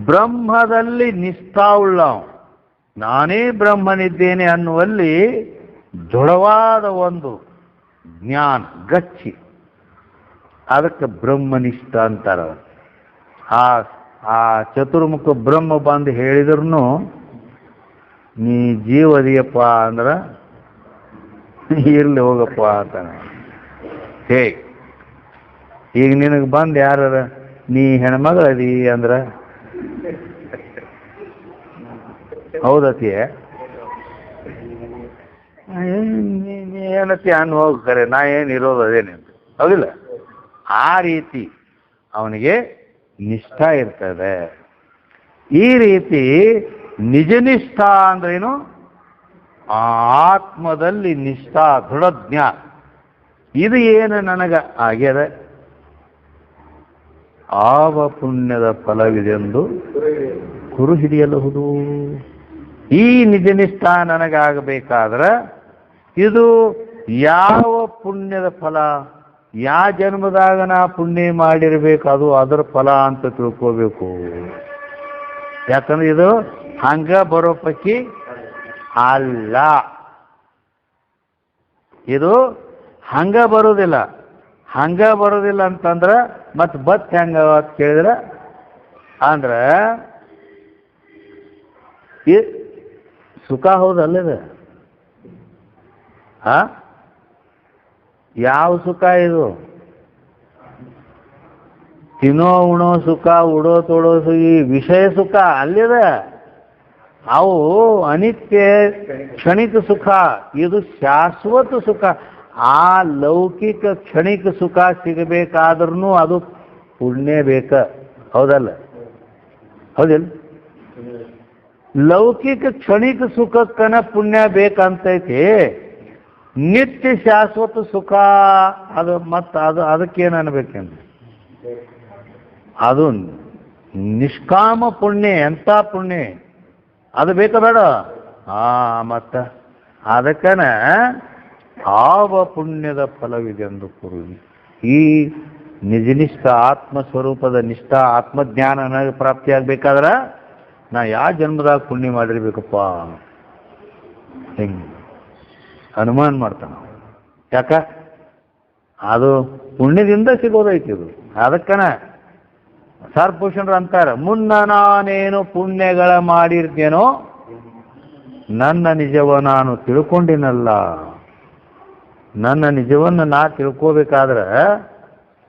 ಬ್ರಹ್ಮದಲ್ಲಿ ನಿಷ್ಠಾ ಉಳ್ಳವ, ನಾನೇ ಬ್ರಹ್ಮನಿದ್ದೇನೆ ಅನ್ನುವಲ್ಲಿ ದೃಢವಾದ ಒಂದು ಜ್ಞಾನ ಗಚ್ಚಿ, ಅದಕ್ಕೆ ಬ್ರಹ್ಮನಿಷ್ಠ ಅಂತಾರ. ಆ ಚತುರ್ಮುಖ ಬ್ರಹ್ಮ ಬಂದು ಹೇಳಿದ್ರು ನೀ ಜೀವದಿಯಪ್ಪ ಅಂದ್ರೆ ಇರ್ಲಿ ಹೋಗಪ್ಪ ಅಂತಾನೆ. ಹೇಗೆ ಈಗ ನಿನಗೆ ಬಂದು ಯಾರ ನೀ ಹೆಣ್ಮಗಳದಿ ಅಂದ್ರೆ ಹೌದತಿಯೇ ಏನತಿ ಅನ್ನು ಹೋಗ್ತಾರೆ, ನಾ ಏನು ಇರೋದು ಅದೇನೇನು ಹೌದಿಲ್ಲ. ಆ ರೀತಿ ಅವನಿಗೆ ನಿಷ್ಠಾ ಇರ್ತದೆ. ಈ ರೀತಿ ನಿಜನಿಷ್ಠ ಅಂದ್ರೇನು? ಆತ್ಮದಲ್ಲಿ ನಿಷ್ಠಾ ದೃಢಜ್ಞ. ಇದು ಏನು ನನಗೆ ಆಗ್ಯದ ಆವ ಪುಣ್ಯದ ಫಲವಿದೆಂದು ಕುರು ಹಿಡಿಯಬಹುದು. ಈ ನಿಜನಿಷ್ಠ ನನಗಾಗಬೇಕಾದ್ರೆ ಇದು ಯಾವ ಪುಣ್ಯದ ಫಲ, ಯಾವ ಜನ್ಮದಾಗ ನಾ ಪುಣ್ಯ ಮಾಡಿರ್ಬೇಕು ಅದು ಅದರ ಫಲ ಅಂತ ತಿಳ್ಕೋಬೇಕು. ಯಾಕಂದ್ರೆ ಇದು ಹಂಗ ಬರೋ ಪೈಕಿ ಅಲ್ಲ. ಇದು ಹಂಗ ಬರೋದಿಲ್ಲ. ಹಂಗ ಬರೋದಿಲ್ಲ ಅಂತಂದ್ರೆ ಮತ್ತೆ ಬತ್ ಹೆಂಗ ಅಂತ ಕೇಳಿದ್ರೆ ಅಂದ್ರೆ ಈ ಸುಖ ಹೌದಲ್ಲದ? ಯಾವ ಸುಖ ಇದು? ತಿನ್ನೋ ಉಣೋ ಸುಖ, ಉಡೋ ತೊಡೋ ಈ ವಿಷಯ ಸುಖ ಅಲ್ಲಿದ. ಅವು ಅನಿತ್ಯ ಕ್ಷಣಿಕ ಸುಖ, ಇದು ಶಾಶ್ವತ ಸುಖ. ಆ ಲೌಕಿಕ ಕ್ಷಣಿಕ ಸುಖ ಸಿಗಬೇಕಾದ್ರೂ ಅದು ಪುಣ್ಯ ಬೇಕ, ಹೌದಲ್ಲ? ಹೌದಿಲ್ಲ? ಲೌಕಿಕ ಕ್ಷಣಿಕ ಸುಖಕ್ಕನ ಪುಣ್ಯ ಬೇಕಂತೈತಿ. ನಿತ್ಯ ಶಾಶ್ವತ ಸುಖ ಅದು ಮತ್ತು ಅದಕ್ಕೇನು ಅನ್ಬೇಕೇನು? ಅದು ನಿಷ್ಕಾಮ ಪುಣ್ಯ. ಎಂಥ ಪುಣ್ಯ ಅದು ಬೇಕಾ ಬೇಡ? ಮತ್ತ ಅದಕ್ಕನ ಆವ ಪುಣ್ಯದ ಫಲವಿದೆಂದು ಕುರು. ಈ ನಿಜನಿಷ್ಠ ಆತ್ಮಸ್ವರೂಪದ ನಿಷ್ಠ ಆತ್ಮಜ್ಞಾನ ನನಗೆ ಪ್ರಾಪ್ತಿಯಾಗಬೇಕಾದ್ರೆ ನಾ ಯಾವ ಜನ್ಮದಾಗ ಪುಣ್ಯ ಮಾಡಿರ್ಬೇಕಪ್ಪ ಹಿಂಗೆ ಅನುಮಾನ ಮಾಡ್ತಾನ. ಯಾಕ? ಅದು ಪುಣ್ಯದಿಂದ ಸಿಗೋದೈತಿ. ಇದು ಅದಕ್ಕನ ಸರ್ಪಭೂಷಣರು ಅಂತಾರೆ, ಮುನ್ನ ನಾನೇನು ಪುಣ್ಯಗಳ ಮಾಡಿರ್ತೇನೋ ನನ್ನ ನಿಜವ ನಾನು ತಿಳ್ಕೊಂಡಿನಲ್ಲ. ನನ್ನ ನಿಜವನ್ನು ನಾ ತಿಳ್ಕೋಬೇಕಾದ್ರೆ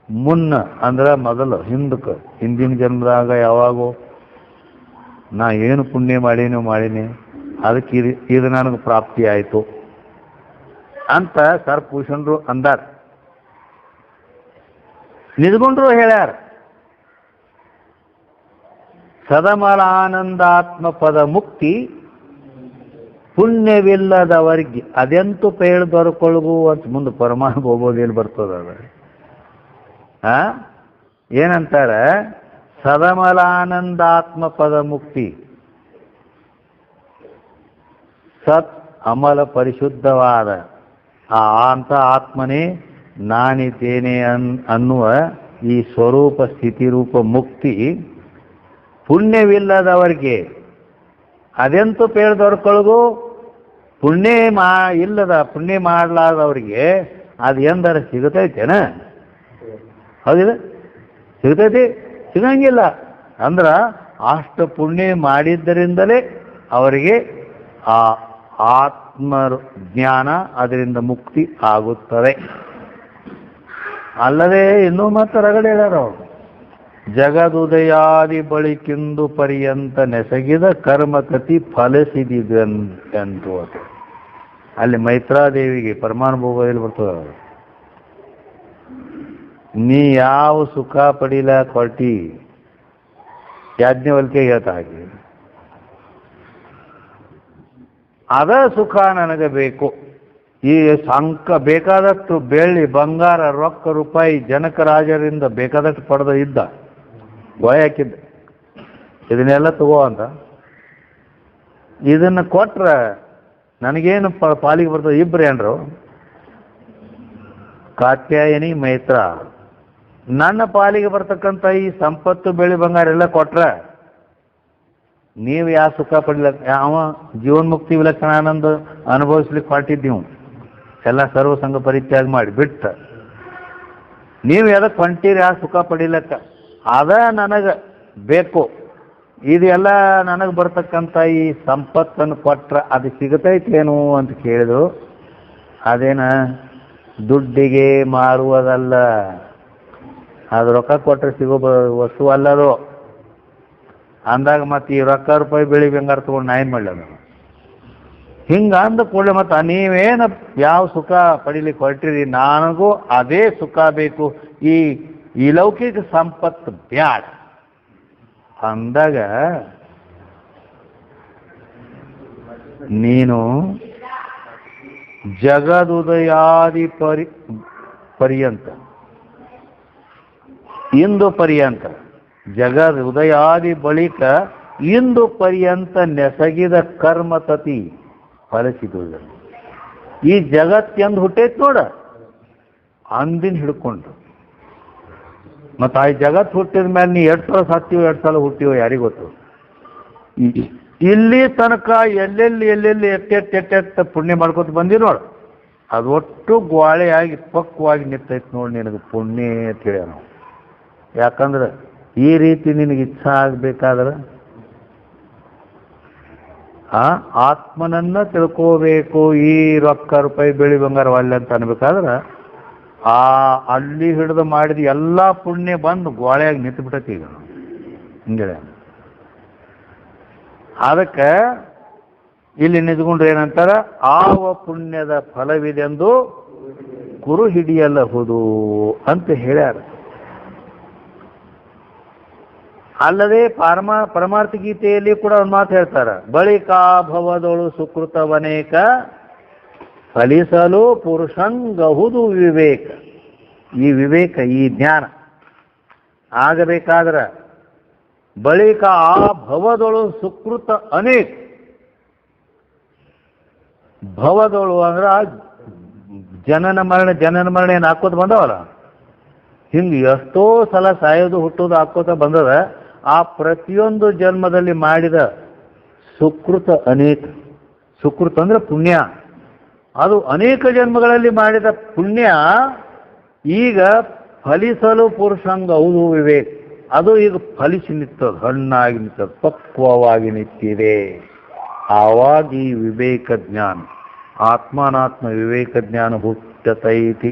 ಮುನ್ನ ಅಂದ್ರೆ ಮೊದಲು ಹಿಂದಕ್ಕೆ, ಹಿಂದಿನ ಜನ್ಮದಾಗ ಯಾವಾಗೋ ನಾ ಏನು ಪುಣ್ಯ ಮಾಡೀನಿ ಅದಕ್ಕೆ ಇದು ನನಗೆ ಪ್ರಾಪ್ತಿ ಆಯಿತು ಅಂತ ಸರ್ಪಭೂಷಣರು ಅಂದಾರ. ನಿಜಗುಂಡ್ರು ಹೇಳ್ಯಾರ, ಸದಮಲ ಆನಂದಾತ್ಮ ಪದ ಮುಕ್ತಿ ಪುಣ್ಯವಿಲ್ಲದವರಿಗೆ ಅದೆಂತೂ ಪೇಳು ದೊರಕೊಳಗು ಅಂತ ಮುಂದೆ ಪರಮಾಣು ಹೋಗೋದೇನು ಬರ್ತದ. ಏನಂತಾರೆ, ಸದಮಲಾನಂದಾತ್ಮ ಪದ ಮುಕ್ತಿ, ಸತ್ ಅಮಲ ಪರಿಶುದ್ಧವಾದ ಅಂತ ಆತ್ಮನೇ ನಾನಿದ್ದೇನೆ ಅನ್ನುವ ಈ ಸ್ವರೂಪ ಸ್ಥಿತಿರೂಪ ಮುಕ್ತಿ ಪುಣ್ಯವಿಲ್ಲದವರಿಗೆ ಅದೆಂತೂ ಪೇಳು ದೊರಕೊಳಗು ಪುಣ್ಯ ಮಾಡಲಾರ್ದವ್ರಿಗೆ ಅದು ಎಂದರೆ ಸಿಗತೈತೇನ? ಹೌದಿಲ್ಲ, ಸಿಗತೈತಿ? ಸಿಗಂಗಿಲ್ಲ. ಅಂದ್ರೆ ಅಷ್ಟು ಪುಣ್ಯ ಮಾಡಿದ್ದರಿಂದಲೇ ಅವರಿಗೆ ಆ ಆತ್ಮ ಜ್ಞಾನ, ಅದರಿಂದ ಮುಕ್ತಿ ಆಗುತ್ತದೆ. ಅಲ್ಲದೆ ಇನ್ನೂ ಮತ್ತೆ ರಗಡೆ ಹೇಳ್ಯಾರ ಅವರು, ಜಗದುದಯಾದಿ ಬಳಿಕಿಂದು ಪರ್ಯಂತ ನೆಸಗಿದ ಕರ್ಮಕತಿ ಫಲಿಸಿದಂತು. ಅಲ್ಲಿ ಮೈತ್ರಾದೇವಿಗೆ ಪರಮಾನುಭವದಲ್ಲಿ ಬರ್ತದ, ನೀ ಯಾವ ಸುಖ ಪಡಿಲಾಕ ಹೊರಟಿ ಯಾಜ್ಞವಲ್ಕೆ ಹೇಳ್ತಾ ಹಾಗೆ, ಅದ ಸುಖ ನನಗೆ ಬೇಕು. ಈ ಬೇಕಾದಷ್ಟು ಬೆಳ್ಳಿ ಬಂಗಾರ ರೊಕ್ಕ ರೂಪಾಯಿ ಜನಕ ರಾಜರಿಂದ ಬೇಕಾದಷ್ಟು ಪಡೆದ ಇದ್ದ ಗೋಯ ಹಾಕಿದ್ದ, ಇದನ್ನೆಲ್ಲ ತಗೋ ಅಂತ. ಇದನ್ನು ಕೊಟ್ರೆ ನನಗೇನು ಪಾಲಿಗೆ ಬರ್ತದೆ? ಇಬ್ರು ಏನ್ರು, ಕಾತ್ಯಾಯನಿ ಮೈತ್ರ. ನನ್ನ ಪಾಲಿಗೆ ಬರ್ತಕ್ಕಂಥ ಈ ಸಂಪತ್ತು ಬೆಳ್ಳಿ ಬಂಗಾರ ಎಲ್ಲ ಕೊಟ್ರೆ ನೀವು ಯಾವ ಸುಖ ಪಡಿಲಕ್ಕ, ಯಾವ ಜೀವನ್ಮುಕ್ತಿ ವಿಲಕ್ಷಣ ಆನಂದ ಅನುಭವಿಸ್ಲಿಕ್ಕೆ ಹೊರಟಿದ್ದೀವು ಎಲ್ಲ ಸರ್ವಸಂಗ ಪರಿತ್ಯಾಗ ಮಾಡಿ ಬಿಟ್ಟ. ನೀವು ಎದಕ್ಕೆ ಹೊಂಟೀರಿ ಆ ಸುಖ ಪಡಿಲಕ್ಕ? ಅದ ನನಗೆ ಬೇಕು. ಇದೆಲ್ಲ ನನಗೆ ಬರ್ತಕ್ಕಂಥ ಈ ಸಂಪತ್ತನ್ನು ಕೊಟ್ರೆ ಅದು ಸಿಗತೈತೇನು ಅಂತ ಕೇಳಿದ್ರು. ಅದೇನ ದುಡ್ಡಿಗೆ ಮಾರುವುದಲ್ಲ, ಅದು ರೊಕ್ಕ ಕೊಟ್ಟರೆ ಸಿಗೋ ವಸ್ತು ಅಲ್ಲದು ಅಂದಾಗ ಮತ್ತೆ ಈ ರೊಕ್ಕ ರೂಪಾಯಿ ಬೆಳಿ ಬಂಗಾರ ತೊಗೊಂಡು ನಾ ಏನು ಮಾಡಲ? ಹಿಂಗೆ ಅಂದ ಕೂಡಲೇ ಮತ್ತೆ ನೀವೇನು ಯಾವ ಸುಖ ಪಡಿಲಿಕ್ಕೆ ಹೊರಟಿರಿ, ನನಗೂ ಅದೇ ಸುಖ ಬೇಕು, ಈ ಲೌಕಿಕ ಸಂಪತ್ತು ಬ್ಯಾಡ ಅಂದಾಗ ನೀನು ಜಗದುದಯಾದಿ ಪರ್ಯಂತ ಇಂದು ಪರ್ಯಂತ ಜಗದ್ ಉದಯಾದಿ ಬಳಿಕ ಇಂದು ಪರ್ಯಂತ ನೆಸಗಿದ ಕರ್ಮತತಿ ಫಲಿಸಿದುದು. ಈ ಜಗತ್ತೆಂದು ಹುಟ್ಟೈತ್ ನೋಡ, ಅಂದಿನ ಹಿಡ್ಕೊಂಡು ಮತ್ತು ಆ ಜಗತ್ತು ಹುಟ್ಟಿದ ಮೇಲೆ ನೀ 2 ಸಲ ಸತ್ತೀವೋ 2 ಸಲ ಹುಟ್ಟಿವೋ ಯಾರಿಗೂ ಗೊತ್ತು. ಇಲ್ಲಿ ತನಕ ಎಲ್ಲೆಲ್ಲಿ ಎಟ್ಟೆಟ್ಟು ಪುಣ್ಯ ಮಾಡ್ಕೊತ ಬಂದಿ ನೋಡು, ಅದು ಒಟ್ಟು ಗ್ವಾಳೆಯಾಗಿ ಪಕ್ವವಾಗಿ ನಿಂತೈತೆ ನೋಡಿ ನಿನಗೆ ಪುಣ್ಯ ಅಂತ ಹೇಳ ನಾವು. ಯಾಕಂದ್ರೆ ಈ ರೀತಿ ನಿನಗೆ ಇಚ್ಛಾ ಆಗಬೇಕಾದ್ರೆ ಆತ್ಮನನ್ನ ತಿಳ್ಕೋಬೇಕು. ಈ ರೊಕ್ಕ ರೂಪಾಯಿ ಬೆಳಿ ಬಂಗಾರ ಅಲ್ಲ ಅಂತ ಅನ್ಬೇಕಾದ್ರೆ ಅಲ್ಲಿ ಹಿಡಿದು ಮಾಡಿದ ಎಲ್ಲ ಪುಣ್ಯ ಬಂದು ಗೋಳೆಯಾಗಿ ನಿಂತು ಬಿಟ್ಟೈತಿ ಈಗ ಹಿಂಗೆ. ಅದಕ್ಕೆ ಇಲ್ಲಿ ನಿಂತ್ಕೊಂಡ್ರೆ ಏನಂತಾರ, ಆವ ಪುಣ್ಯದ ಫಲವಿದೆಂದು ಕುರು ಹಿಡಿಯಲಹುದು ಅಂತ ಹೇಳ್ಯಾರ. ಅಲ್ಲದೆ ಪರಮಾರ್ಥ ಗೀತೆಯಲ್ಲಿ ಕೂಡ ಒಂದು ಮಾತು ಹೇಳ್ತಾರೆ, ಬಳಿಕ ಭವದೊಳು ಸುಕೃತವನೇಕ ಫಲಿಸಲು ಪುರುಷಂಗಹುದು ವಿವೇಕ. ಈ ವಿವೇಕ, ಈ ಜ್ಞಾನ ಆಗಬೇಕಾದ್ರೆ ಬಳಿಕ ಆ ಭವದೊಳು ಸುಕೃತ ಅನೇಕ. ಭವದೊಳು ಅಂದ್ರೆ ಜನನ ಮರಣ ಏನು ಹಾಕೋತ ಬಂದವಲ್ಲ, ಹಿಂಗೆ ಎಷ್ಟೋ ಸಲ ಸಾಯೋದು ಹುಟ್ಟೋದು ಹಾಕೋತ ಬಂದದ. ಆ ಪ್ರತಿಯೊಂದು ಜನ್ಮದಲ್ಲಿ ಮಾಡಿದ ಸುಕೃತ ಅನೇಕ. ಸುಕೃತ ಅಂದ್ರೆ ಪುಣ್ಯ, ಅದು ಅನೇಕ ಜನ್ಮಗಳಲ್ಲಿ ಮಾಡಿದ ಪುಣ್ಯ ಈಗ ಫಲಿಸಲು ಪುರುಷಂಗ ಹೌದು ವಿವೇಕ. ಅದು ಈಗ ಫಲಿಸಿ ನಿಂತದ, ಹಣ್ಣಾಗಿ ನಿಂತದ, ಪಕ್ವವಾಗಿ ನಿಂತಿದೆ. ಆವಾಗ ಈ ವಿವೇಕ ಜ್ಞಾನ, ಆತ್ಮಾನಾತ್ಮ ವಿವೇಕ ಜ್ಞಾನ ಹುಟ್ಟತೈತಿ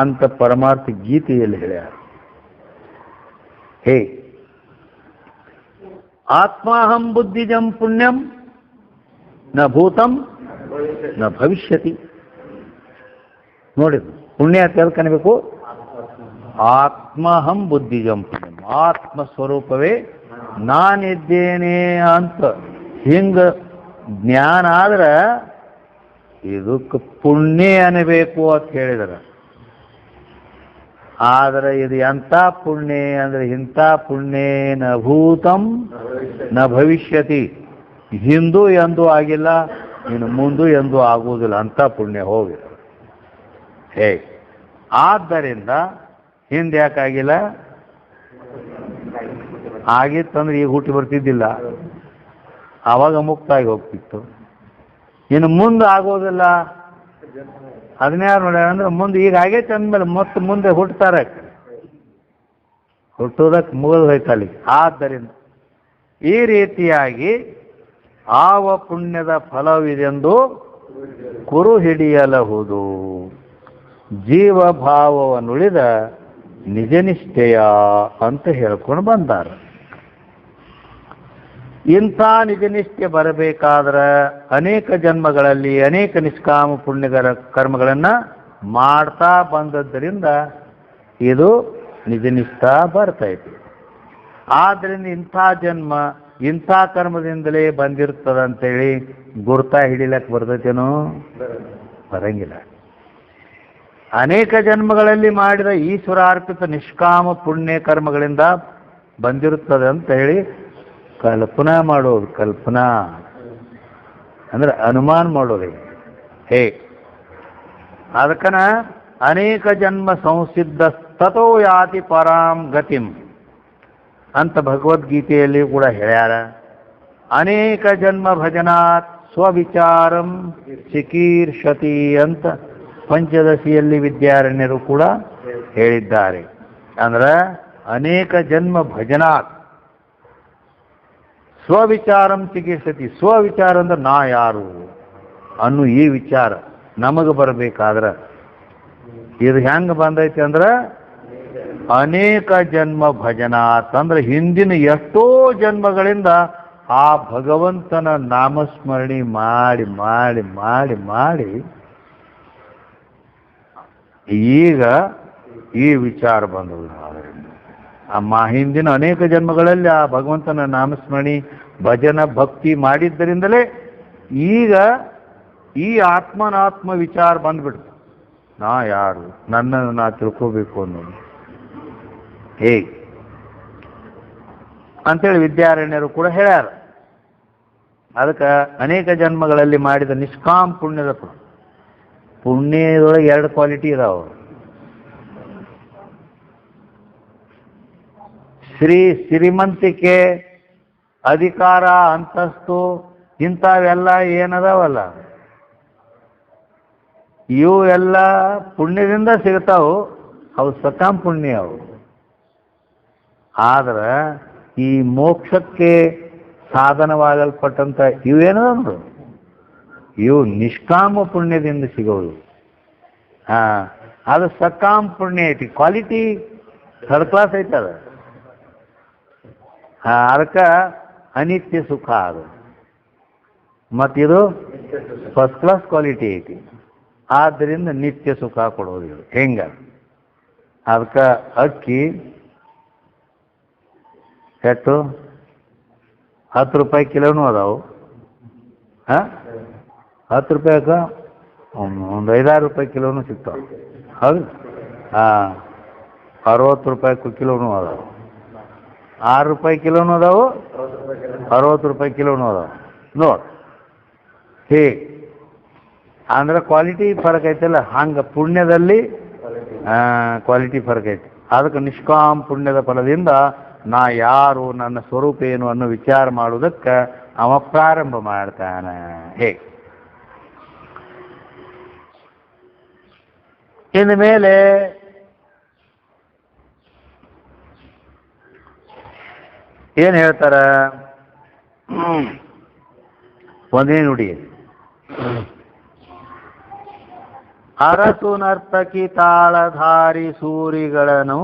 ಅಂತ ಪರಮಾರ್ಥ ಗೀತೆಯಲ್ಲಿ ಹೇಳ್ಯಾರ. ಹೇ ಆತ್ಮಾಹಂ ಬುದ್ಧಿಜಂ ಪುಣ್ಯಂ ನ ಭೂತಂ ನ ಭವಿಷ್ಯತಿ. ನೋಡಿ, ಪುಣ್ಯ ಅಂತ ಕನಬೇಕು, ಆತ್ಮಹಂ ಬುದ್ಧಿಜಂ ಪುಣ್ಯಂ, ಆತ್ಮ ಸ್ವರೂಪವೇ ನಾನಿದ್ದೇನೆ ಅಂತ ಹಿಂಗ ಜ್ಞಾನ ಆದ್ರೆ ಇದಕ್ಕೆ ಪುಣ್ಯ ಅನ್ನಬೇಕು ಅಂತ ಹೇಳಿದಾರೆ. ಆದರೆ ಇದು ಎಂಥ ಪುಣ್ಯ ಅಂದ್ರೆ ಇಂಥ ಪುಣ್ಯ ನ ಭೂತಂ ನ ಭವಿಷ್ಯತಿ, ಹಿಂದೂ ಎಂದೂ ಆಗಿಲ್ಲ, ಇನ್ನು ಮುಂದೂ ಎಂದೂ ಆಗುವುದಿಲ್ಲ, ಅಂಥ ಪುಣ್ಯ ಹೋಗಿ. ಹೇ ಆದ್ದರಿಂದ ಹಿಂದೆ ಯಾಕಾಗಿಲ್ಲ? ಆಗಿತ್ತಂದ್ರೆ ಈಗ ಹುಟ್ಟಿ ಬರ್ತಿದ್ದಿಲ್ಲ, ಆವಾಗ ಮುಕ್ತಾಗಿ ಹೋಗ್ತಿತ್ತು. ಇನ್ನು ಮುಂದೆ ಆಗೋದಿಲ್ಲ, ಅದನ್ನೇ ಯಾರು ನೋಡ್ಯಾರ ಅಂದ್ರೆ ಮುಂದೆ ಈಗ ಆಗೈತೆ ಅಂದಮೇಲೆ ಮತ್ತೆ ಮುಂದೆ ಹುಟ್ಟುತ್ತಾರೆ, ಹುಟ್ಟೋದಕ್ಕೆ ಮುಗಿದು ಹೋಯ್ತಲ್ಲಿ. ಆದ್ದರಿಂದ ಈ ರೀತಿಯಾಗಿ ಆವ ಪುಣ್ಯದ ಫಲವಿದೆಂದು ಕುರು ಹಿಡಿಯಲಹುದು, ಜೀವಭಾವವನ್ನುಳಿದ ನಿಜನಿಷ್ಠೆಯ ಅಂತ ಹೇಳ್ಕೊಂಡು ಬಂದಾರ. ಇಂಥ ನಿಜನಿಷ್ಠೆ ಬರಬೇಕಾದ್ರೆ ಅನೇಕ ಜನ್ಮಗಳಲ್ಲಿ ಅನೇಕ ನಿಷ್ಕಾಮ ಪುಣ್ಯಕರ ಕರ್ಮಗಳನ್ನು ಮಾಡ್ತಾ ಬಂದದ್ದರಿಂದ ಇದು ನಿಜನಿಷ್ಠ ಬರ್ತೈತಿ. ಆದ್ದರಿಂದ ಇಂಥ ಜನ್ಮ ಇಂಥ ಕರ್ಮದಿಂದಲೇ ಬಂದಿರ್ತದಂತೇಳಿ ಗುರ್ತಾ ಹಿಡಿಲಕ್ಕೆ ಬರ್ತೈತೇನೋ? ಬರಂಗಿಲ್ಲ. ಅನೇಕ ಜನ್ಮಗಳಲ್ಲಿ ಮಾಡಿದ ಈಶ್ವರಾರ್ಪಿತ ನಿಷ್ಕಾಮ ಪುಣ್ಯ ಕರ್ಮಗಳಿಂದ ಬಂದಿರುತ್ತದೆ ಅಂತ ಹೇಳಿ ಕಲ್ಪನಾ ಮಾಡೋದು. ಕಲ್ಪನಾ ಅಂದ್ರೆ ಅನುಮಾನ ಮಾಡೋದು. ಹೇ ಅದಕ್ಕನ ಅನೇಕ ಜನ್ಮ ಸಂಸಿದ್ಧ ತಥೋ ಯಾತಿ ಪರಾಂ ಗತಿಂ ಅಂತ ಭಗವದ್ಗೀತೆಯಲ್ಲಿ ಕೂಡ ಹೇಳ್ಯಾರ. ಅನೇಕ ಜನ್ಮ ಭಜನಾತ್ ಸ್ವವಿಚಾರಂ ಚಿಕೀರ್ಷತಿ ಅಂತ ಪಂಚದಶಿಯಲ್ಲಿ ವಿದ್ಯಾರಣ್ಯರು ಕೂಡ ಹೇಳಿದ್ದಾರೆ. ಅಂದ್ರೆ ಅನೇಕ ಜನ್ಮ ಭಜನಾತ್ ಸ್ವವಿಚಾರಂ ಚಿಕಿತ್ಸತಿ, ಸ್ವವಿಚಾರ ಅಂದ್ರೆ ನಾ ಯಾರು ಅನ್ನೋ ಈ ವಿಚಾರ ನಮಗೆ ಬರಬೇಕಾದ್ರೆ ಇದು ಹೆಂಗೆ ಬಂದೈತಿ ಅಂದ್ರೆ ಅನೇಕ ಜನ್ಮ ಭಜನಾತ್ ಅಂದ್ರೆ ಹಿಂದಿನ ಎಷ್ಟೋ ಜನ್ಮಗಳಿಂದ ಆ ಭಗವಂತನ ನಾಮಸ್ಮರಣೆ ಮಾಡಿ ಮಾಡಿ ಮಾಡಿ ಮಾಡಿ ಈಗ ಈ ವಿಚಾರ ಬಂದವು. ಹಿಂದಿನ ಅನೇಕ ಜನ್ಮಗಳಲ್ಲಿ ಆ ಭಗವಂತನ ನಾಮಸ್ಮರಣೆ ಭಜನ ಭಕ್ತಿ ಮಾಡಿದ್ದರಿಂದಲೇ ಈಗ ಈ ಆತ್ಮನಾತ್ಮ ವಿಚಾರ ಬಂದ್ಬಿಡ್ತು. ನಾ ಯಾರು, ನನ್ನನ್ನು ನಾ ತಿಳ್ಕೋಬೇಕು ಅನ್ನೋದು ಹೇಗೆ ಅಂತೇಳಿ ವಿದ್ಯಾರಣ್ಯರು ಕೂಡ ಹೇಳ್ಯಾರ. ಅದಕ್ಕೆ ಅನೇಕ ಜನ್ಮಗಳಲ್ಲಿ ಮಾಡಿದ ನಿಷ್ಕಾಮ ಪುಣ್ಯದ ಪುಣ್ಯದೊಳಗೆ ಎರಡು ಕ್ವಾಲಿಟಿ ಇದಾವೆ. ಶ್ರೀಮಂತಿಕೆ, ಅಧಿಕಾರ, ಅಂತಸ್ತು ಇಂಥವೆಲ್ಲ ಏನದಾವಲ್ಲ ಇವು ಎಲ್ಲ ಪುಣ್ಯದಿಂದ ಸಿಗ್ತಾವು, ಅವು ಸಕಾಂ ಪುಣ್ಯ ಅವು. ಆದ್ರೆ ಈ ಮೋಕ್ಷಕ್ಕೆ ಸಾಧನವಾಗಲ್ಪಟ್ಟಂತ ಇವೇನಂದ್ರು ಇವು ನಿಷ್ಕಾಮ ಪುಣ್ಯದಿಂದ ಸಿಗೋದು. ಅದು ಸಕಾಂ ಪುಣ್ಯ ಐತಿ, ಕ್ವಾಲಿಟಿ ಥರ್ಡ್ ಕ್ಲಾಸ್ ಐತದ. ಅದಕ್ಕೆ ಅನಿತ್ಯ ಸುಖ ಅದು, ಮತ್ತಿದು ಫಸ್ಟ್ ಕ್ಲಾಸ್ ಕ್ವಾಲಿಟಿ ಐತಿ. ಆದ್ದರಿಂದ ನಿತ್ಯ ಸುಖ ಕೊಡೋದು ಇದು. ಹೆಂಗ ಅದಕ್ಕೆ ಅಕ್ಕಿ ಎಷ್ಟು 10 ರೂಪಾಯಿ ಕಿಲೋನು ಅದಾವು. 10 ರೂಪಾಯಿಗೆ ಒಂದು 5-6 ರೂಪಾಯಿ ಕಿಲೋನು ಸಿಗ್ತಾವೆ. ಹೌದು, 60 ರೂಪಾಯಿ ಕಿಲೋನು ಅದಾವು, 6 ರೂಪಾಯಿ ಕಿಲೋನು ಅದಾವು, 60 ರೂಪಾಯಿ ಕಿಲೋನು ಅದಾವು. ನೋಡಿ ಹೀಗೆ ಅಂದ್ರೆ ಕ್ವಾಲಿಟಿ ಫರಕ್ ಐತಲ್ಲ, ಹಂಗೆ ಪುಣ್ಯದಲ್ಲಿ ಕ್ವಾಲಿಟಿ ಫರಕ್ ಐತಿ. ಅದಕ್ಕೆ ನಿಷ್ಕಾಮ ಪುಣ್ಯದ ಫಲದಿಂದ ನಾ ಯಾರು, ನನ್ನ ಸ್ವರೂಪ ಏನು ಅನ್ನೋ ವಿಚಾರ ಮಾಡುವುದಕ್ಕೆ ಅವ ಪ್ರಾರಂಭ ಮಾಡ್ತಾನೆ. ಹೇಗೆ ಇನ್ನು ಮೇಲೆ ಏನು ಹೇಳ್ತಾರ? ಒಂದೇ ನುಡಿ. ಅರಸು ನರ್ತಕಿ ತಾಳಧಾರಿ ಸೂರಿಗಳನ್ನು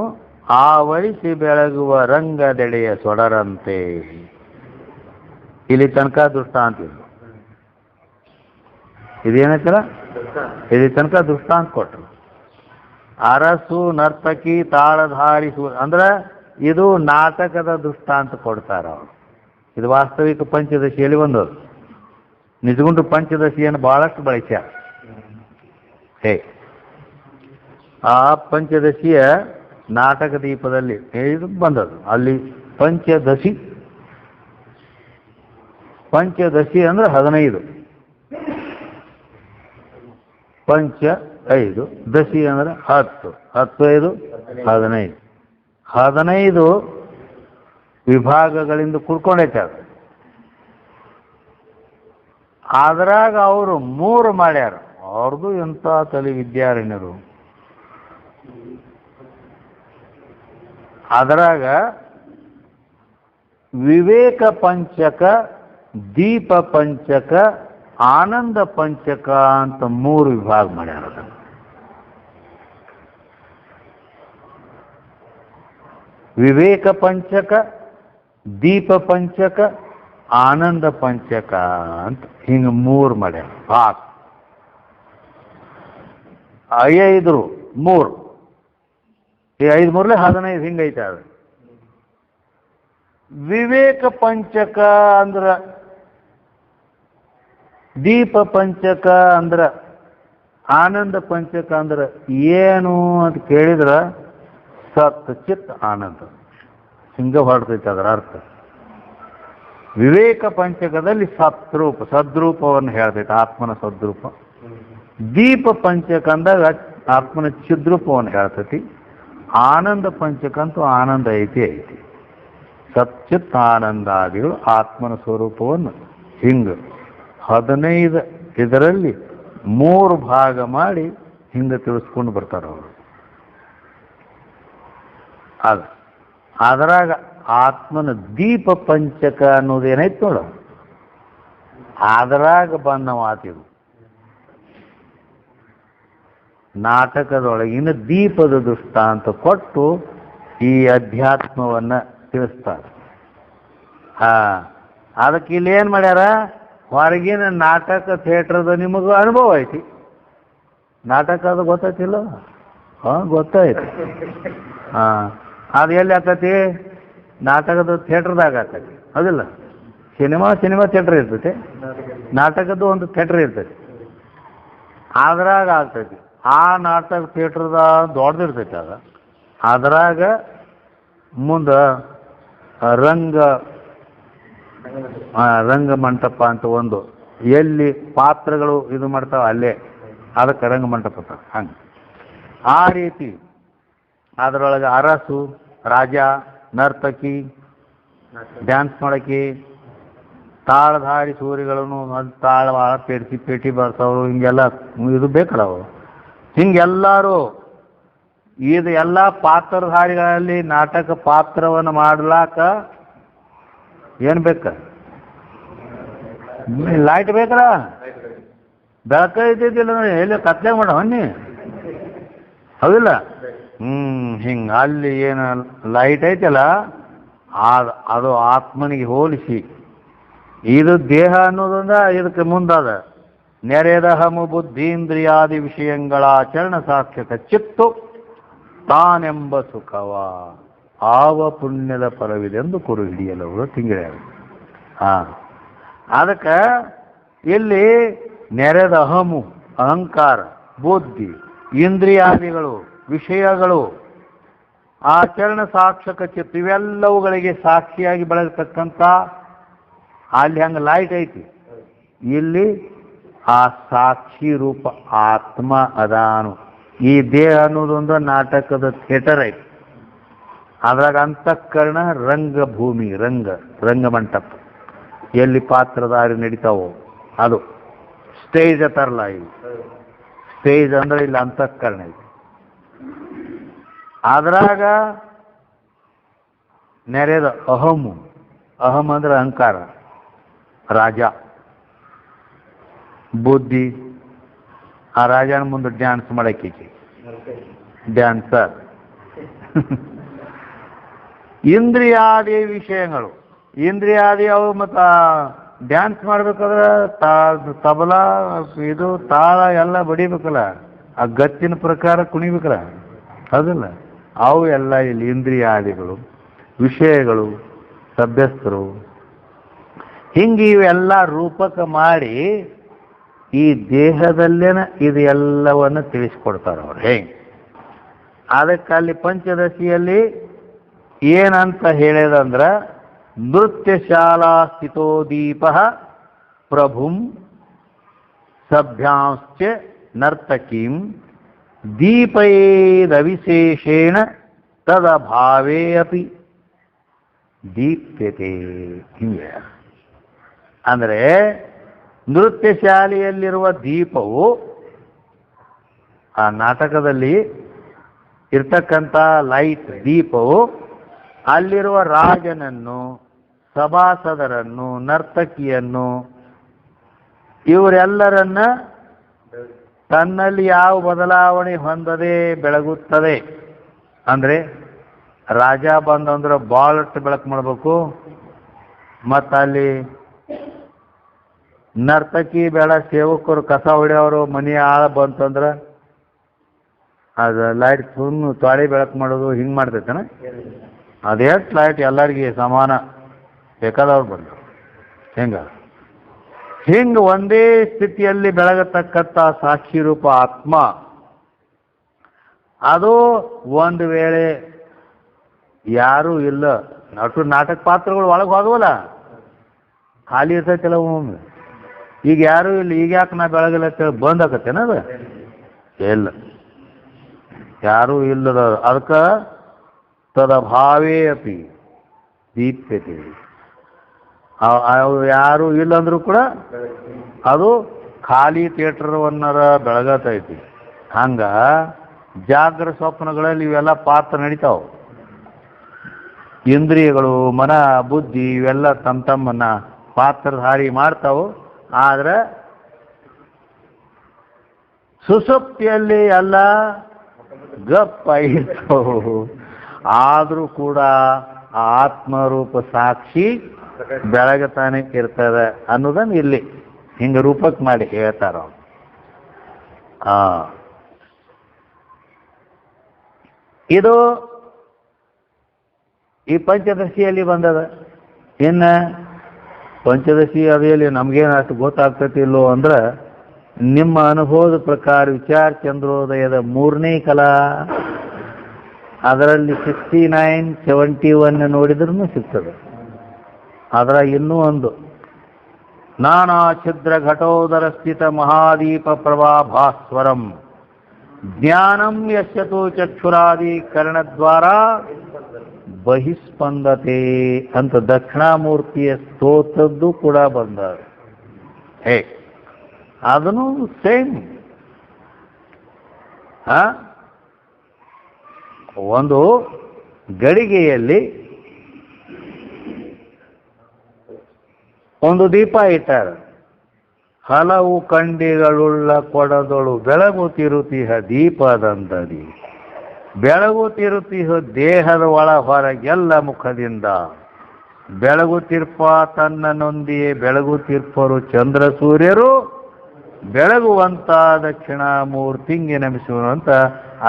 ಆವರಿಸಿ ಬೆಳಗುವ ರಂಗದೆಡೆಯ ಸೊಡರಂತೆ. ಇಲ್ಲಿ ತನಕ ದೃಷ್ಟಾಂತ ಇದೇನೈತಲ್ಲ, ಇಲ್ಲಿ ತನಕ ದೃಷ್ಟಾಂತ ಕೊಟ್ಟರು. ಅರಸು ನರ್ತಕಿ ತಾಳಧಾರಿ ಸೂರಿ ಅಂದ್ರೆ ಇದು ನಾಟಕದ ದೃಷ್ಟಾಂತ ಕೊಡ್ತಾರ ಅವರು. ಇದು ವಾಸ್ತವಿಕ ಪಂಚದಶಿಯಲ್ಲಿ ಒಂದದು. ನಿಜಗುಂಡು ಪಂಚದಶಿಯನ್ನು ಬಹಳಷ್ಟು ಬಳಸ್ಯಾರ. ಆ ಪಂಚದಶಿಯ ನಾಟಕ ದೀಪದಲ್ಲಿ ಇದು ಬಂದದ್ದು. ಅಲ್ಲಿ ಪಂಚದಶಿ ಅಂದ್ರೆ 15, ಪಂಚ 5, ದಶಿ ಅಂದ್ರೆ 10, 10 5 15, 15 ವಿಭಾಗಗಳಿಂದ ಕುಡ್ಕೊಂಡೈತೆ ಅದು. ಅದ್ರಾಗ ಅವರು 3 ಮಾಡ್ಯಾರ. ಅವ್ರದ್ದು ಎಂಥ ತಲೆ ವಿದ್ಯಾರಣ್ಯರು. ಅದರಾಗ ವಿವೇಕ ಪಂಚಕ, ದೀಪ ಪಂಚಕ, ಆನಂದ ಪಂಚಕ ಅಂತ 3 ವಿಭಾಗ ಮಾಡ್ಯಾರ. ವಿವೇಕ ಪಂಚಕ, ದೀಪ ಪಂಚಕ, ಆನಂದ ಪಂಚಕ ಅಂತ ಹಿಂಗೆ 3 ಮಾಡ್ಯಾರ ಭಾಗ. 5 3 ಈ 5 3 15 ಹಿಂಗೈತೆ ಅದು. ವಿವೇಕ ಪಂಚಕ ಅಂದ್ರ, ದೀಪ ಪಂಚಕ ಅಂದ್ರ, ಆನಂದ ಪಂಚಕ ಅಂದ್ರ ಏನು ಅಂತ ಕೇಳಿದ್ರ ಸತ್ ಚಿತ್ ಆನಂದ ಹಿಂಗ ಹೊರಡ್ತೈತೆ ಅದರ ಅರ್ಥ. ವಿವೇಕ ಪಂಚಕದಲ್ಲಿ ಸದ್ರೂಪವನ್ನು ಹೇಳ್ತೈತೆ, ಆತ್ಮನ ಸದ್ರೂಪ. ದೀಪ ಪಂಚಕ ಅಂದಾಗ ಆತ್ಮನ ಚಿದ್ರೂಪವನ್ನು ಹೇಳ್ತೈತಿ. ಆನಂದ ಪಂಚಕ ಅಂತೂ ಆನಂದ ಐತಿ. ಸಚ್ಚಿತ್ ಆನಂದಾದಿಗಳು ಆತ್ಮನ ಸ್ವರೂಪವನ್ನು ಹಿಂಗ 15 ಇದರಲ್ಲಿ 3 ಭಾಗ ಮಾಡಿ ಹಿಂಗೆ ತಿಳಿಸ್ಕೊಂಡು ಬರ್ತಾರೆ ಅವರು. ಅದರಾಗ ಆತ್ಮನ ದೀಪ ಪಂಚಕ ಅನ್ನೋದೇನೈತೆ ನೋಡ, ಅದರಾಗ ಬಂದ ಮಾತಿದು. ನಾಟಕದೊಳಗಿನ ದೀಪದ ದೃಷ್ಟಾಂತ ಕೊಟ್ಟು ಈ ಅಧ್ಯಾತ್ಮವನ್ನು ತಿಳಿಸ್ತಾರೆ. ಅದಕ್ಕೆ ಇಲ್ಲಿ ಏನು ಮಾಡ್ಯಾರ, ಹೊರಗಿನ ನಾಟಕ ಥಿಯೇಟ್ರದ ನಿಮಗೂ ಅನುಭವ ಐತಿ. ನಾಟಕ ಅದು ಗೊತ್ತೈತಿಲ್ಲ? ಗೊತ್ತಾಯ್ತು. ಅದು ಎಲ್ಲಿ ಆಗ್ತೈತಿ? ನಾಟಕದ ಥಿಯೇಟ್ರದಾಗ ಆಗ್ತೈತಿ, ಅದಿಲ್ಲ? ಸಿನಿಮಾ ಥಿಯೇಟ್ರ್ ಇರ್ತೈತಿ, ನಾಟಕದ್ದು ಒಂದು ಥಿಯೇಟ್ರ್ ಇರ್ತೈತಿ, ಅದ್ರಾಗ ಆಗ್ತೈತಿ. ಆ ನಾಟಕ ಥಿಯೇಟ್ರದ ದೊಡ್ಡದಿರ್ತೈತಿ ಅದ. ಅದ್ರಾಗ ಮುಂದೆ ರಂಗಮಂಟಪ ಅಂತ ಒಂದು, ಎಲ್ಲಿ ಪಾತ್ರಗಳು ಇದು ಮಾಡ್ತಾವ ಅಲ್ಲೇ ಅದಕ್ಕೆ ರಂಗಮಂಟಪ ಅಂತಾರೆ. ಹಂಗೆ ಆ ರೀತಿ ಅದರೊಳಗೆ ಅರಸು, ರಾಜ, ನರ್ತಕಿ, ಡ್ಯಾನ್ಸ್ ಮಾಡಕಿ, ತಾಳಧಾರಿ ಸೂರಿಗಳನ್ನು ತಾಳ ಪೇಟಿ ಬರ್ತಾವರು, ಹಿಂಗೆಲ್ಲ ಇದು ಬೇಕಲ್ಲ ಅವು. ಹಿಂಗೆಲ್ಲರೂ ಇದು ಎಲ್ಲ ಪಾತ್ರಧಾರಿಗಳಲ್ಲಿ ನಾಟಕ ಪಾತ್ರವನ್ನು ಮಾಡ್ಲಾಕ ಏನು ಬೇಕ? ಲೈಟ್ ಬೇಕಲ್ಲ, ಬೆಳಕ ಇದ್ದಿದ್ದಿಲ್ಲ, ಎಲ್ಲಿ ಕತ್ಲೆ ಮಾಡೋ ನೀ, ಹೌದಿಲ್ಲ? ಹಿಂಗೆ ಅಲ್ಲಿ ಏನು ಲೈಟ್ ಐತಲ್ಲ ಅದು ಆತ್ಮನಿಗೆ ಹೋಲಿಸಿ, ಇದು ದೇಹ ಅನ್ನೋದೊಂದ ಇದಕ್ಕೆ ಮುಂದಾದ ನೆರೆದಹಮು ಬುದ್ಧೀಂದ್ರಿಯಾದಿ ವಿಷಯಗಳ ಆಚರಣ ಸಾಕ್ಷಕ ಚಿತ್ತು ತಾನೆಂಬ ಸುಖವ ಆವ ಪುಣ್ಯದ ಫಲವಿದೆಂದು ಕುರು ಹಿಡಿಯಲವರು ತಿಂಗಳೇ. ಅದಕ್ಕೆ ಇಲ್ಲಿ ನೆರೆದ ಅಹಮು, ಅಹಂಕಾರ, ಬುದ್ಧಿ, ಇಂದ್ರಿಯಾದಿಗಳು, ವಿಷಯಗಳು, ಆಚರಣ ಸಾಕ್ಷಕ ಚಿತ್ತು, ಇವೆಲ್ಲವುಗಳಿಗೆ ಸಾಕ್ಷಿಯಾಗಿ ಬೆಳಗತಕ್ಕಂಥ ಅಲ್ಲಿ ಹಂಗೆ ಲೈಟ್ ಐತಿ. ಇಲ್ಲಿ ಆ ಸಾಕ್ಷಿ ರೂಪ ಆತ್ಮ ಅದಾನು. ಈ ದೇಹ ಅನ್ನೋದೊಂದು ನಾಟಕದ ಥಿಯೇಟರ್ ಐತಿ. ಅದ್ರಾಗ ಅಂತಃಕರಣ ರಂಗಭೂಮಿ, ರಂಗಮಂಟಪ, ಎಲ್ಲಿ ಪಾತ್ರಧಾರಿ ನಡೀತಾವೋ ಅದು ಸ್ಟೇಜ್ ಅತ್ತಾರಲ್ಲ. ಇಲ್ಲಿ ಸ್ಟೇಜ್ ಅಂದ್ರೆ ಇಲ್ಲಿ ಅಂತಃಕರಣ ಐತಿ. ಅದ್ರಾಗ ನೆರೆದ ಅಹಮು, ಅಹಂ ಅಂದ್ರೆ ಅಹಂಕಾರ, ರಾಜ, ಬುದ್ಧಿ. ಆ ರಾಜನ ಮುಂದೆ ಡ್ಯಾನ್ಸ್ ಮಾಡಕ್ಕೀಕಿ ಡ್ಯಾನ್ಸರ್. ಇಂದ್ರಿಯಾದಿ ವಿಷಯಗಳು, ಇಂದ್ರಿಯಾದಿ ಅವು ಮತ್ತು ಡ್ಯಾನ್ಸ್ ಮಾಡ್ಬೇಕಾದ್ರೆ ತಬಲಾ ಇದು ತಾಳ ಎಲ್ಲ ಬಡಿಬೇಕಲ್ಲ, ಆ ಗತ್ತಿನ ಪ್ರಕಾರ ಕುಣಿಬೇಕಲ್ಲ, ಅದಲ್ಲ ಅವು ಎಲ್ಲ ಇಲ್ಲಿ ಇಂದ್ರಿಯಾದಿಗಳು, ವಿಷಯಗಳು, ಸಭ್ಯಸ್ಥರು. ಹಿಂಗೆ ಇವೆಲ್ಲ ರೂಪಕ ಮಾಡಿ ಈ ದೇಹದಲ್ಲೇನ ಇದು ಎಲ್ಲವನ್ನು ತಿಳಿಸ್ಕೊಡ್ತಾರೆ ಅವ್ರು. ಹೇಗೆ ಅದಕ್ಕೆ ಅಲ್ಲಿ ಪಂಚದಶಿಯಲ್ಲಿ ಏನಂತ ಹೇಳಿದಂದ್ರೆ, ನೃತ್ಯ ಶಾಲಾ ಸ್ಥಿತೋ ದೀಪ ಪ್ರಭುಂ ಸಭ್ಯಾಂಶ್ಚ ನರ್ತಕೀಂ ದೀಪೈರವಿಶೇಷೇಣ ತದಭಾವೇ ಅಪಿ ದೀಪ್ಯತೆ. ಹಿಂಗೆ ಅಂದರೆ ನೃತ್ಯ ಶಾಲೆಯಲ್ಲಿರುವ ದೀಪವು ಆ ನಾಟಕದಲ್ಲಿ ಇರ್ತಕ್ಕಂಥ ಲೈಟ್ ದೀಪವು ಅಲ್ಲಿರುವ ರಾಜನನ್ನು, ಸಭಾಸದರನ್ನು, ನರ್ತಕಿಯನ್ನು, ಇವರೆಲ್ಲರನ್ನ ತನ್ನಲ್ಲಿ ಯಾವ ಬದಲಾವಣೆ ಹೊಂದದೆ ಬೆಳಗುತ್ತದೆ. ಅಂದರೆ ರಾಜ ಬಂದಂದ್ರೆ ಭಾಳಷ್ಟು ಬೆಳಕು ಮಾಡಬೇಕು, ಮತ್ತು ಅಲ್ಲಿ ನರ್ತಕಿ ಬೇಡ, ಸೇವಕರು ಕಸ ಹೊಡೆಯೋರು ಮನೆ ಆಳ ಬಂತಂದ್ರೆ ಅದು ಲೈಟ್ ಸುಮ್ಮನೆ ತಾಳಿ ಬೆಳಕು ಮಾಡೋದು ಹಿಂಗೆ ಮಾಡ್ತೈತೇನ? ಅದೆಷ್ಟು ಲೈಟ್ ಎಲ್ಲರಿಗೆ ಸಮಾನ ಬೇಕಾದವ್ರು ಬಂದರು. ಹಿಂಗೆ ಒಂದೇ ಸ್ಥಿತಿಯಲ್ಲಿ ಬೆಳಗತಕ್ಕಂಥ ಸಾಕ್ಷಿ ರೂಪ ಆತ್ಮ, ಅದು ಒಂದು ವೇಳೆ ಯಾರೂ ಇಲ್ಲ, ನಾಟಕ ಪಾತ್ರಗಳು ಒಳಗೆ ಹೋದವಲ್ಲ ಖಾಲಿ ಇರ್ತೈತಿಲ್ಲ ಒಮ್ಮೆ. ಈಗ ಯಾರೂ ಇಲ್ಲ, ಈಗ ಯಾಕೆ ನಾ ಬೆಳಗಿಲ್ಲ ಅಂತೇಳಿ ಬಂದ್ ಆಕತ್ತೇನ? ಅದು ಇಲ್ಲ, ಯಾರೂ ಇಲ್ಲದ ಅದಕ್ಕೆ ತದಭಾವೇ ಅಪಿ ದೀಪ್ಯತೆ. ಯಾರು ಇಲ್ಲಂದ್ರೂ ಕೂಡ ಅದು ಖಾಲಿ ಥಿಯೇಟರ್ವನ್ನರ ಬೆಳಗತೈತಿ. ಹಂಗ ಜಾಗ್ರ ಸ್ವಪ್ನಗಳಲ್ಲಿ ಇವೆಲ್ಲ ಪಾತ್ರ ನಡೀತಾವೆ. ಇಂದ್ರಿಯಗಳು, ಮನ, ಬುದ್ಧಿ ಇವೆಲ್ಲ ತಮ್ಮನ್ನ ಪಾತ್ರಧಾರಿ ಮಾಡ್ತಾವೆ. ಆದ್ರೆ ಸುಸುಪ್ತಿಯಲ್ಲಿ ಎಲ್ಲ ಗಪ್ಪ ಇರ್ತಾವೆ. ಆದರೂ ಕೂಡ ಆ ಆತ್ಮರೂಪ ಸಾಕ್ಷಿ ಬೆಳಗತಾನೆ ಇರ್ತದೆ ಅನ್ನೋದನ್ನು ಇಲ್ಲಿ ಹಿಂಗೆ ರೂಪಕ್ಕೆ ಮಾಡಿ ಹೇಳ್ತಾರ. ಇದು ಈ ಪಂಚದಶಿಯಲ್ಲಿ ಬಂದದ. ಇನ್ನು ಪಂಚದಶಿ ಅದೇಲಿ ನಮಗೇನು ಅಷ್ಟು ಗೊತ್ತಾಗ್ತತಿಲ್ಲೋ ಅಂದ್ರೆ, ನಿಮ್ಮ ಅನುಭವದ ಪ್ರಕಾರ ವಿಚಾರ ಚಂದ್ರೋದಯದ 3ನೇ ಕಲಾ ಅದರಲ್ಲಿ 69, 71 ನೋಡಿದ್ರೂ ಸಿಗ್ತದೆ. ಅದರ ಇನ್ನೂ ಒಂದು ನಾನಾ ಛಿದ್ರ ಘಟೋದರ ಸ್ಥಿತ ಮಹಾದೀಪ ಪ್ರಭಾಭಾಸ್ವರಂ ಜ್ಞಾನಂ ಯಶ್ಯತು ಚಕ್ಷುರಾದಿ ಕರ್ಣದ್ವಾರ ಬಹಿಸ್ಪಂದತೆ ಅಂತ ದಕ್ಷಿಣಾಮೂರ್ತಿಯ ಸ್ತೋತ್ರದ್ದು ಕೂಡ ಬಂದ. ಅದನ್ನು ಸೇಮ್. ಒಂದು ಗಡಿಗೆಯಲ್ಲಿ ಒಂದು ದೀಪ ಇಟ್ಟಾರ, ಹಲವು ಕಂಡಿಗಳುಳ್ಳ ಕೊಡದೊಳು ಬೆಳಗುತ್ತಿರುತ್ತಿಹ ದೀಪದಂದದಿ ಬೆಳಗುತ್ತಿರುತ್ತಿಹ ದೇಹದ ಒಳ ಹೊರಗೆಲ್ಲ ಮುಖದಿಂದ ಬೆಳಗುತ್ತಿರ್ಪ ತನ್ನನೊಂದಿಗೆ ಬೆಳಗುತ್ತಿರ್ಪರು ಚಂದ್ರ ಸೂರ್ಯರು ಬೆಳಗುವಂತ ದಕ್ಷಿಣಾಮೂರ್ತಿಂಗೆ ನಮಿಸುವ ಅಂತ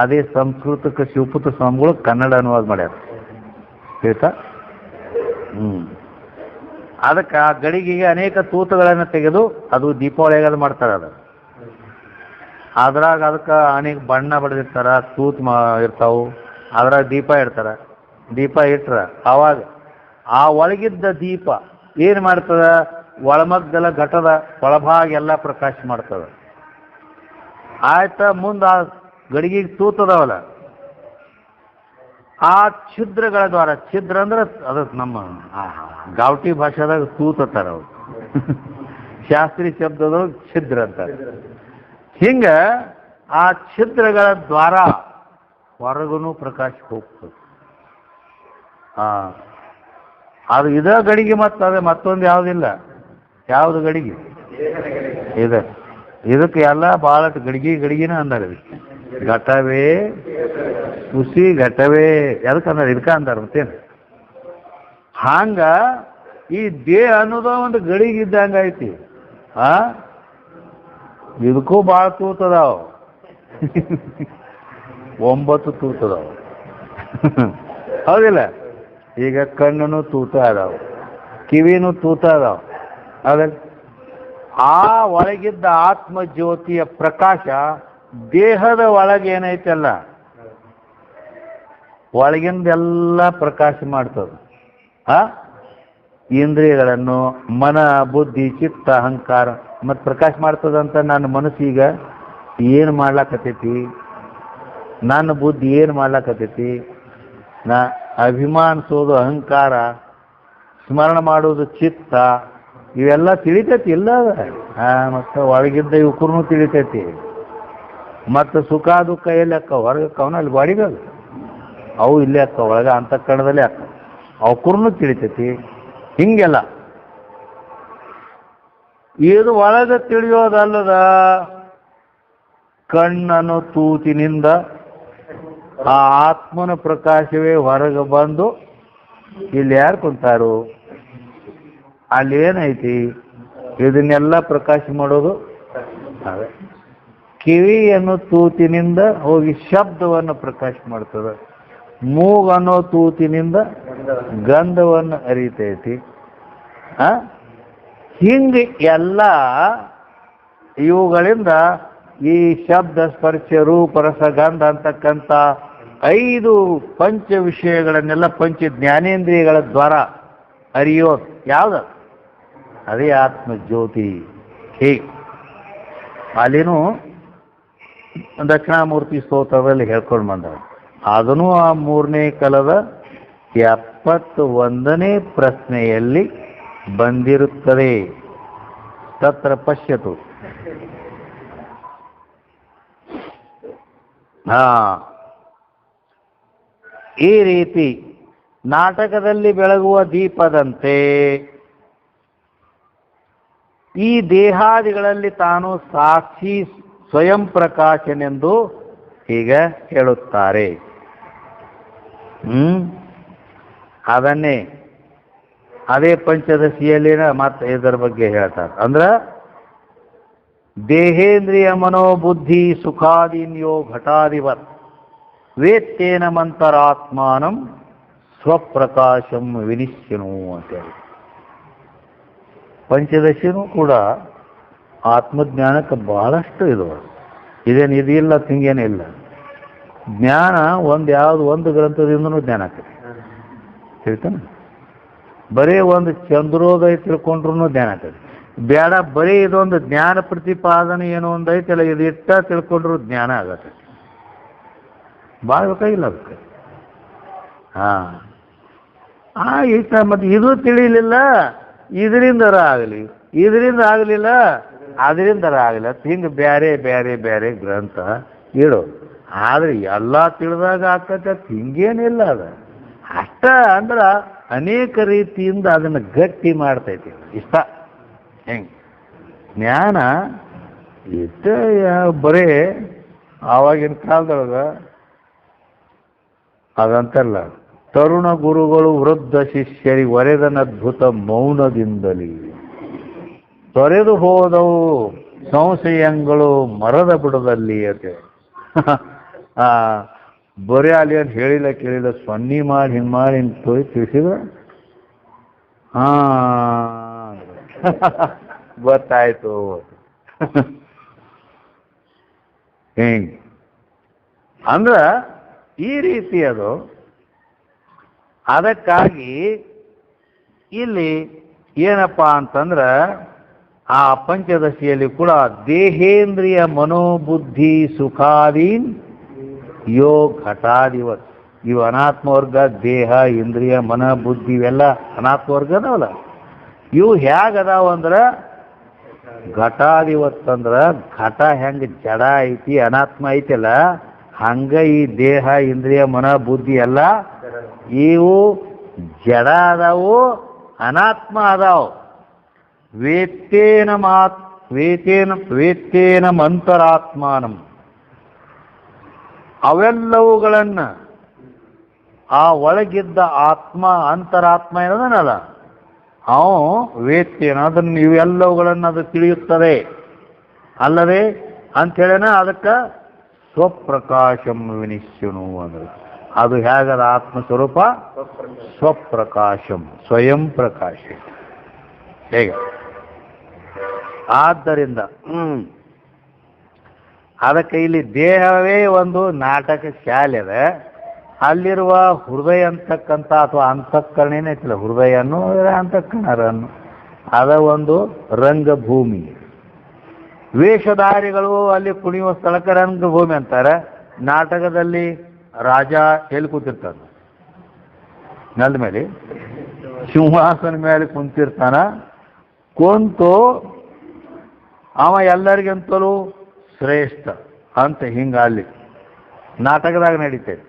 ಅದೇ ಸಂಸ್ಕೃತಕ್ಕೆ ಶಿವಪುತ್ರ ಸ್ವಾಮಿಗಳು ಕನ್ನಡ ಅನುವಾದ ಮಾಡ್ಯಾರ. ಆಯ್ತಾ? ಅದಕ್ಕೆ ಆ ಗಡಿಗೆಗೆ ಅನೇಕ ತೂತುಗಳನ್ನು ತೆಗೆದು ಅದು ದೀಪಾವಳಿಯಾಗ ಮಾಡ್ತಾರೆ. ಅದ್ರಾಗ ಅದಕ್ಕೆ ಅನೇಕ ಬಣ್ಣ ಬಡ್ದಿರ್ತಾರ, ತೂತ್ ಇರ್ತಾವು, ಅದ್ರಾಗ ದೀಪ ಇಡ್ತಾರ. ದೀಪ ಇಟ್ರ ಅವಾಗ ಆ ಒಳಗಿದ್ದ ದೀಪ ಏನು ಮಾಡ್ತದ, ಒಳಮಗ್ಗಲ ಘಟದ ಒಳಭಾಗ ಎಲ್ಲ ಪ್ರಕಾಶ ಮಾಡ್ತದ. ಆಯ್ತಾ, ಮುಂದೆ ಆ ಗಡಿಗೆಗೆ ತೂತದವಲ್ಲ, ಆ ಛಿದ್ರಗಳ ದ್ವಾರ, ಛಿದ್ರ ಅಂದ್ರೆ ಅದು ನಮ್ಮ ಗಾವಟಿ ಭಾಷೆದಾಗ ತೂತಾರ ಅವ್ರು, ಶಾಸ್ತ್ರೀಯ ಶಬ್ದದೊಳಗೆ ಛಿದ್ರ ಅಂತಾರೆ. ಹಿಂಗ ಆ ಛಿದ್ರಗಳ ದ್ವಾರ ಹೊರಗೂ ಪ್ರಕಾಶ ಹೋಗ್ತದೆ. ಅದು ಇದ ಗಡಿಗೆ ಮತ್ತು ಅದೇ ಮತ್ತೊಂದು ಯಾವುದಿಲ್ಲ. ಯಾವುದು ಗಡಿಗೆ ಇದೆ. ಇದಕ್ಕೆ ಎಲ್ಲ ಭಾಳಷ್ಟು ಗಡಿಗಿನ ಅಂದಾರ. ಘಟವೇ ಖುಷಿ ಘಟವೇ ಎದಕ್ಕೆ ಅಂದಾರ? ಇದಕ್ಕೆ ಅಂದಾರ ಮತ್ತೇನು. ಹಂಗ ಈ ದೇಹ ಅನ್ನೋದ ಒಂದು ಗಡಿಗೆ ಇದ್ದಂಗೆ ಐತಿ. ಇದಕ್ಕೂ ಭಾಳ ತೂತದಾವ. 9 ತೂತದಾವ. ಹೌದಿಲ್ಲ? ಈಗ ಕಣ್ಣನು ತೂತ ಅದಾವ, ಕಿವಿನೂ ತೂತ ಅದಾವ. ಹೌದಲ್ಲ? ಆ ಒಳಗಿದ್ದ ಆತ್ಮಜ್ಯೋತಿಯ ಪ್ರಕಾಶ ದೇಹದ ಒಳಗೆ ಏನೈತಲ್ಲ ಒಳಗಿಂದೆಲ್ಲ ಪ್ರಕಾಶ ಮಾಡ್ತದೆ. ಇಂದ್ರಿಯಗಳನ್ನು ಮನ ಬುದ್ಧಿ ಚಿತ್ತ ಅಹಂಕಾರ ಮತ್ತು ಪ್ರಕಾಶ ಮಾಡ್ತದಂತ ನನ್ನ ಮನಸ್ಸೀಗ ಏನು ಮಾಡ್ಲಾಕತ್ತೈತಿ, ನನ್ನ ಬುದ್ಧಿ ಏನು ಮಾಡ್ಲಾಕತ್ತೈತಿ, ನಾ ಅಭಿಮಾನಿಸೋದು ಅಹಂಕಾರ, ಸ್ಮರಣ ಮಾಡೋದು ಚಿತ್ತ, ಇವೆಲ್ಲ ತಿಳಿತೈತಿ ಇಲ್ಲ ಮತ್ತು ಒಳಗಿದ್ದ ಯುವಕರು ತಿಳಿತೈತಿ. ಮತ್ತು ಸುಖ ದುಃಖ ಎಲ್ಲಿ ಅಕ್ಕ ಹೊರಗೆ ಅಕ್ಕವನ ಅಲ್ಲಿ ಬಾಡಿಗಲ್ಲ ಅವು ಇಲ್ಲೇ ಅಕ್ಕ ಒಳಗೆ ಅಂತಃಕರಣದಲ್ಲೇ ಅಕ್ಕ ಅವಕೂರ್ನು ತಿಳಿತೈತಿ. ಹಿಂಗೆಲ್ಲ ಇದು ಒಳಗೆ ತಿಳಿಯೋದಲ್ಲದ ಕಣ್ಣನ್ನು ತೂತಿನಿಂದ ಆ ಆತ್ಮನ ಪ್ರಕಾಶವೇ ಹೊರಗೆ ಬಂದು ಇಲ್ಲಿ ಯಾರು ಕುಂತಾರು, ಅಲ್ಲಿ ಏನೈತಿ ಇದನ್ನೆಲ್ಲ ಪ್ರಕಾಶ ಮಾಡೋದು ಅದೇ. ಕಿವಿಯನ್ನು ತೂತಿನಿಂದ ಹೋಗಿ ಶಬ್ದವನ್ನು ಪ್ರಕಾಶ ಮಾಡ್ತದೆ. ಮೂಗನ್ನೋ ತೂತಿನಿಂದ ಗಂಧವನ್ನು ಅರಿತೈತಿ. ಹಿಂಗೆ ಎಲ್ಲ ಇವುಗಳಿಂದ ಈ ಶಬ್ದ ಸ್ಪರ್ಶ ರೂಪ ರಸ ಗಂಧ ಅಂತಕ್ಕಂಥ 5 ಪಂಚ ವಿಷಯಗಳನ್ನೆಲ್ಲ ಪಂಚ ಜ್ಞಾನೇಂದ್ರಿಯಗಳ ದ್ವಾರ ಅರಿಯೋದು ಯಾವ್ದು? ಅದೇ ಆತ್ಮಜ್ಯೋತಿ. ಹೀಗೆ ಅಲ್ಲಿನೂ ದಕ್ಷಿಣಾಮೂರ್ತಿ ಸ್ತೋತ್ರದಲ್ಲಿ ಹೇಳ್ಕೊಂಡು ಬಂದ. ಅದನ್ನು ಆ 3ನೇ ಕಲದ 71ನೇ ಪ್ರಶ್ನೆಯಲ್ಲಿ ಬಂದಿರುತ್ತದೆ. ತತ್ರ ಪಶ್ಯತು. ಈ ರೀತಿ ನಾಟಕದಲ್ಲಿ ಬೆಳಗುವ ದೀಪದಂತೆ ಈ ದೇಹಾದಿಗಳಲ್ಲಿ ತಾನು ಸಾಕ್ಷಿ ಸ್ವಯಂ ಪ್ರಕಾಶನೆಂದು ಹೀಗೆ ಹೇಳುತ್ತಾರೆ. ಅದನ್ನೇ ಅದೇ ಪಂಚದಶಿಯಲ್ಲಿನ ಮತ್ತೆ ಇದರ ಬಗ್ಗೆ ಹೇಳ್ತಾರೆ. ಅಂದ್ರೆ ದೇಹೇಂದ್ರಿಯ ಮನೋಬುದ್ಧಿ ಸುಖಾದೀನ್ಯೋ ಘಟಾದಿವತ್ ವೇತ್ತೇನ ಮಂತರಾತ್ಮಾನಂ ಸ್ವಪ್ರಕಾಶಂ ವಿನಿಶ್ಯನು ಅಂತೇಳಿ. ಪಂಚದಶಿನೂ ಕೂಡ ಆತ್ಮಜ್ಞಾನಕ್ಕೆ ಬಹಳಷ್ಟು ಇದೇನು ಇದಿಲ್ಲ ತಿಂಗೇನಿಲ್ಲ. ಜ್ಞಾನ ಒಂದು ಗ್ರಂಥದಿಂದನೂ ಜ್ಞಾನ ಆಗ್ತದೆ ಹೇಳ್ತಾನೆ. ಬರೀ ಒಂದು ಚಂದ್ರೋದಯ ತಿಳ್ಕೊಂಡ್ರು ಜ್ಞಾನ ಆಗ್ತದೆ. ಬೇಡ ಬರೀ ಇದೊಂದು ಜ್ಞಾನ ಪ್ರತಿಪಾದನೆ ಏನೋ ಒಂದು ಐತಲ್ಲ, ಇದು ಇಟ್ಟ ತಿಳ್ಕೊಂಡ್ರು ಜ್ಞಾನ ಆಗತ್ತೆ. ಭಾಳ ಬೇಕಾಗಿಲ್ಲ ಅದಕ್ಕೆ. ಇಷ್ಟ ಮತ್ತು ಇದು ತಿಳಿಲಿಲ್ಲ ಇದರಿಂದರ ಆಗಲಿ, ಇದರಿಂದ ಆಗಲಿಲ್ಲ ಅದರಿಂದರ ಆಗಲಿ ಅಂತ ಹಿಂಗೆ ಬೇರೆ ಬೇರೆ ಬೇರೆ ಗ್ರಂಥ ಇಡೋದು. ಆದರೆ ಎಲ್ಲ ತಿಳಿದಾಗ ಆಗ್ತದೆ ಅಂತ ಹಿಂಗೇನಿಲ್ಲ. ಅದು ಅಷ್ಟ ಅಂದ್ರೆ ಅನೇಕ ರೀತಿಯಿಂದ ಅದನ್ನು ಗಟ್ಟಿ ಮಾಡ್ತೈತಿ ಇಷ್ಟ. ಹೆಂಗೆ ಜ್ಞಾನ ಇಷ್ಟ ಬರೇ ಆವಾಗಿನ ಕಾಲದೊಳಗೆ ಅದಂತಲ್ಲ. ತರುಣ ಗುರುಗಳು ವೃದ್ಧ ಶಿಷ್ಯರಿಗೆ ಒರೆದನದ್ಭುತ ಮೌನದಿಂದಲೇ ತೊರೆದು ಹೋದವು ಸಂಶಯಗಳು ಮರದ ಬುಡದಲ್ಲಿ ಅಂತ. ಬರೀ ಅಲ್ಲಿ ಅಂತ ಹೇಳಿಲ್ಲ ಕೇಳಿಲ್ಲ, ಸೊನ್ನಿ ಮಾಡಿ ಹಿಂಗೆ ಮಾಡಿ ಹಿಂಗೆ ತಿಳಿಸಿದ ಗೊತ್ತಾಯ್ತು. ಹಿಂಗೆ ಅಂದ್ರ ಈ ರೀತಿ ಅದು. ಅದಕ್ಕಾಗಿ ಇಲ್ಲಿ ಏನಪ್ಪ ಅಂತಂದ್ರೆ ಆ ಪಂಚದಶಿಯಲ್ಲಿ ಕೂಡ ದೇಹೇಂದ್ರಿಯ ಮನೋಬುದ್ಧಿ ಸುಖಾದೀನ್ ಯೋ ಘಟಾದಿವತ್. ಇವು ಅನಾತ್ಮವರ್ಗ. ದೇಹ ಇಂದ್ರಿಯ ಮನ ಬುದ್ಧಿ ಇವೆಲ್ಲ ಅನಾತ್ಮವರ್ಗ ಅದಾವಲ್ಲ. ಇವು ಹೇಗದಾವ ಅಂದ್ರೆ ಘಟಾದಿವತ್ತಂದ್ರೆ ಘಟ ಹೆಂಗೆ ಜಡ ಐತಿ ಅನಾತ್ಮ ಐತಿಲ್ಲ, ಹಂಗ ಈ ದೇಹ ಇಂದ್ರಿಯ ಮನ ಬುದ್ಧಿ ಎಲ್ಲ ಇವು ಜಡ ಅದಾವು, ಅನಾತ್ಮ ಅದಾವು. ವೇತ್ತೇನ ಮಂತರಾತ್ಮಾನಂ, ಅವೆಲ್ಲವುಗಳನ್ನು ಆ ಒಳಗಿದ್ದ ಆತ್ಮ ಅಂತರಾತ್ಮ ಏನದನಲ್ಲ ಅವು ವೇತ್ತೇನ, ಅದನ್ನು ಇವೆಲ್ಲವುಗಳನ್ನು ಅದು ತಿಳಿಯುತ್ತದೆ ಅಲ್ಲದೆ ಅಂಥೇಳೇನ ಅದಕ್ಕೆ ಸ್ವಪ್ರಕಾಶಂ ವಿನಿಶ್ಚನು ಅಂದ್ರೆ ಅದು ಹೇಗದ ಆತ್ಮಸ್ವರೂಪ ಸ್ವಪ್ರಕಾಶಂ ಸ್ವಯಂ ಪ್ರಕಾಶ. ಹೇಗೆ ಆದ್ದರಿಂದ ಅದಕ್ಕೆ ಇಲ್ಲಿ ದೇಹವೇ ಒಂದು ನಾಟಕ ಶಾಲೆ ಅದ. ಅಲ್ಲಿರುವ ಹೃದಯ ಅಂತಕ್ಕಂಥ ಅಥವಾ ಅಂತಃಕರಣ ಏನೈತಿಲ್ಲ, ಹೃದಯನೂ ಅಂತಃಕರಣರನ್ನು ಅದ ಒಂದು ರಂಗಭೂಮಿ. ವೇಷಧಾರಿಗಳು ಅಲ್ಲಿ ಕುಣಿಯುವ ಸ್ಥಳಕ್ಕೆ ರಂಗಭೂಮಿ ಅಂತಾರೆ. ನಾಟಕದಲ್ಲಿ ರಾಜ ಎಲ್ಲಿ ಕೂತಿರ್ತಾನ, ನೆಲದ ಮೇಲೆ ಸಿಂಹಾಸನ ಮೇಲೆ ಕುಂತಿರ್ತಾನ. ಕುಂತು ಅವ ಎಲ್ಲರಿಗಿಂತಲೂ ಶ್ರೇಷ್ಠ ಅಂತ ಹಿಂಗ ಅಲ್ಲಿ ನಾಟಕದಾಗ ನಡೀತೈತೆ.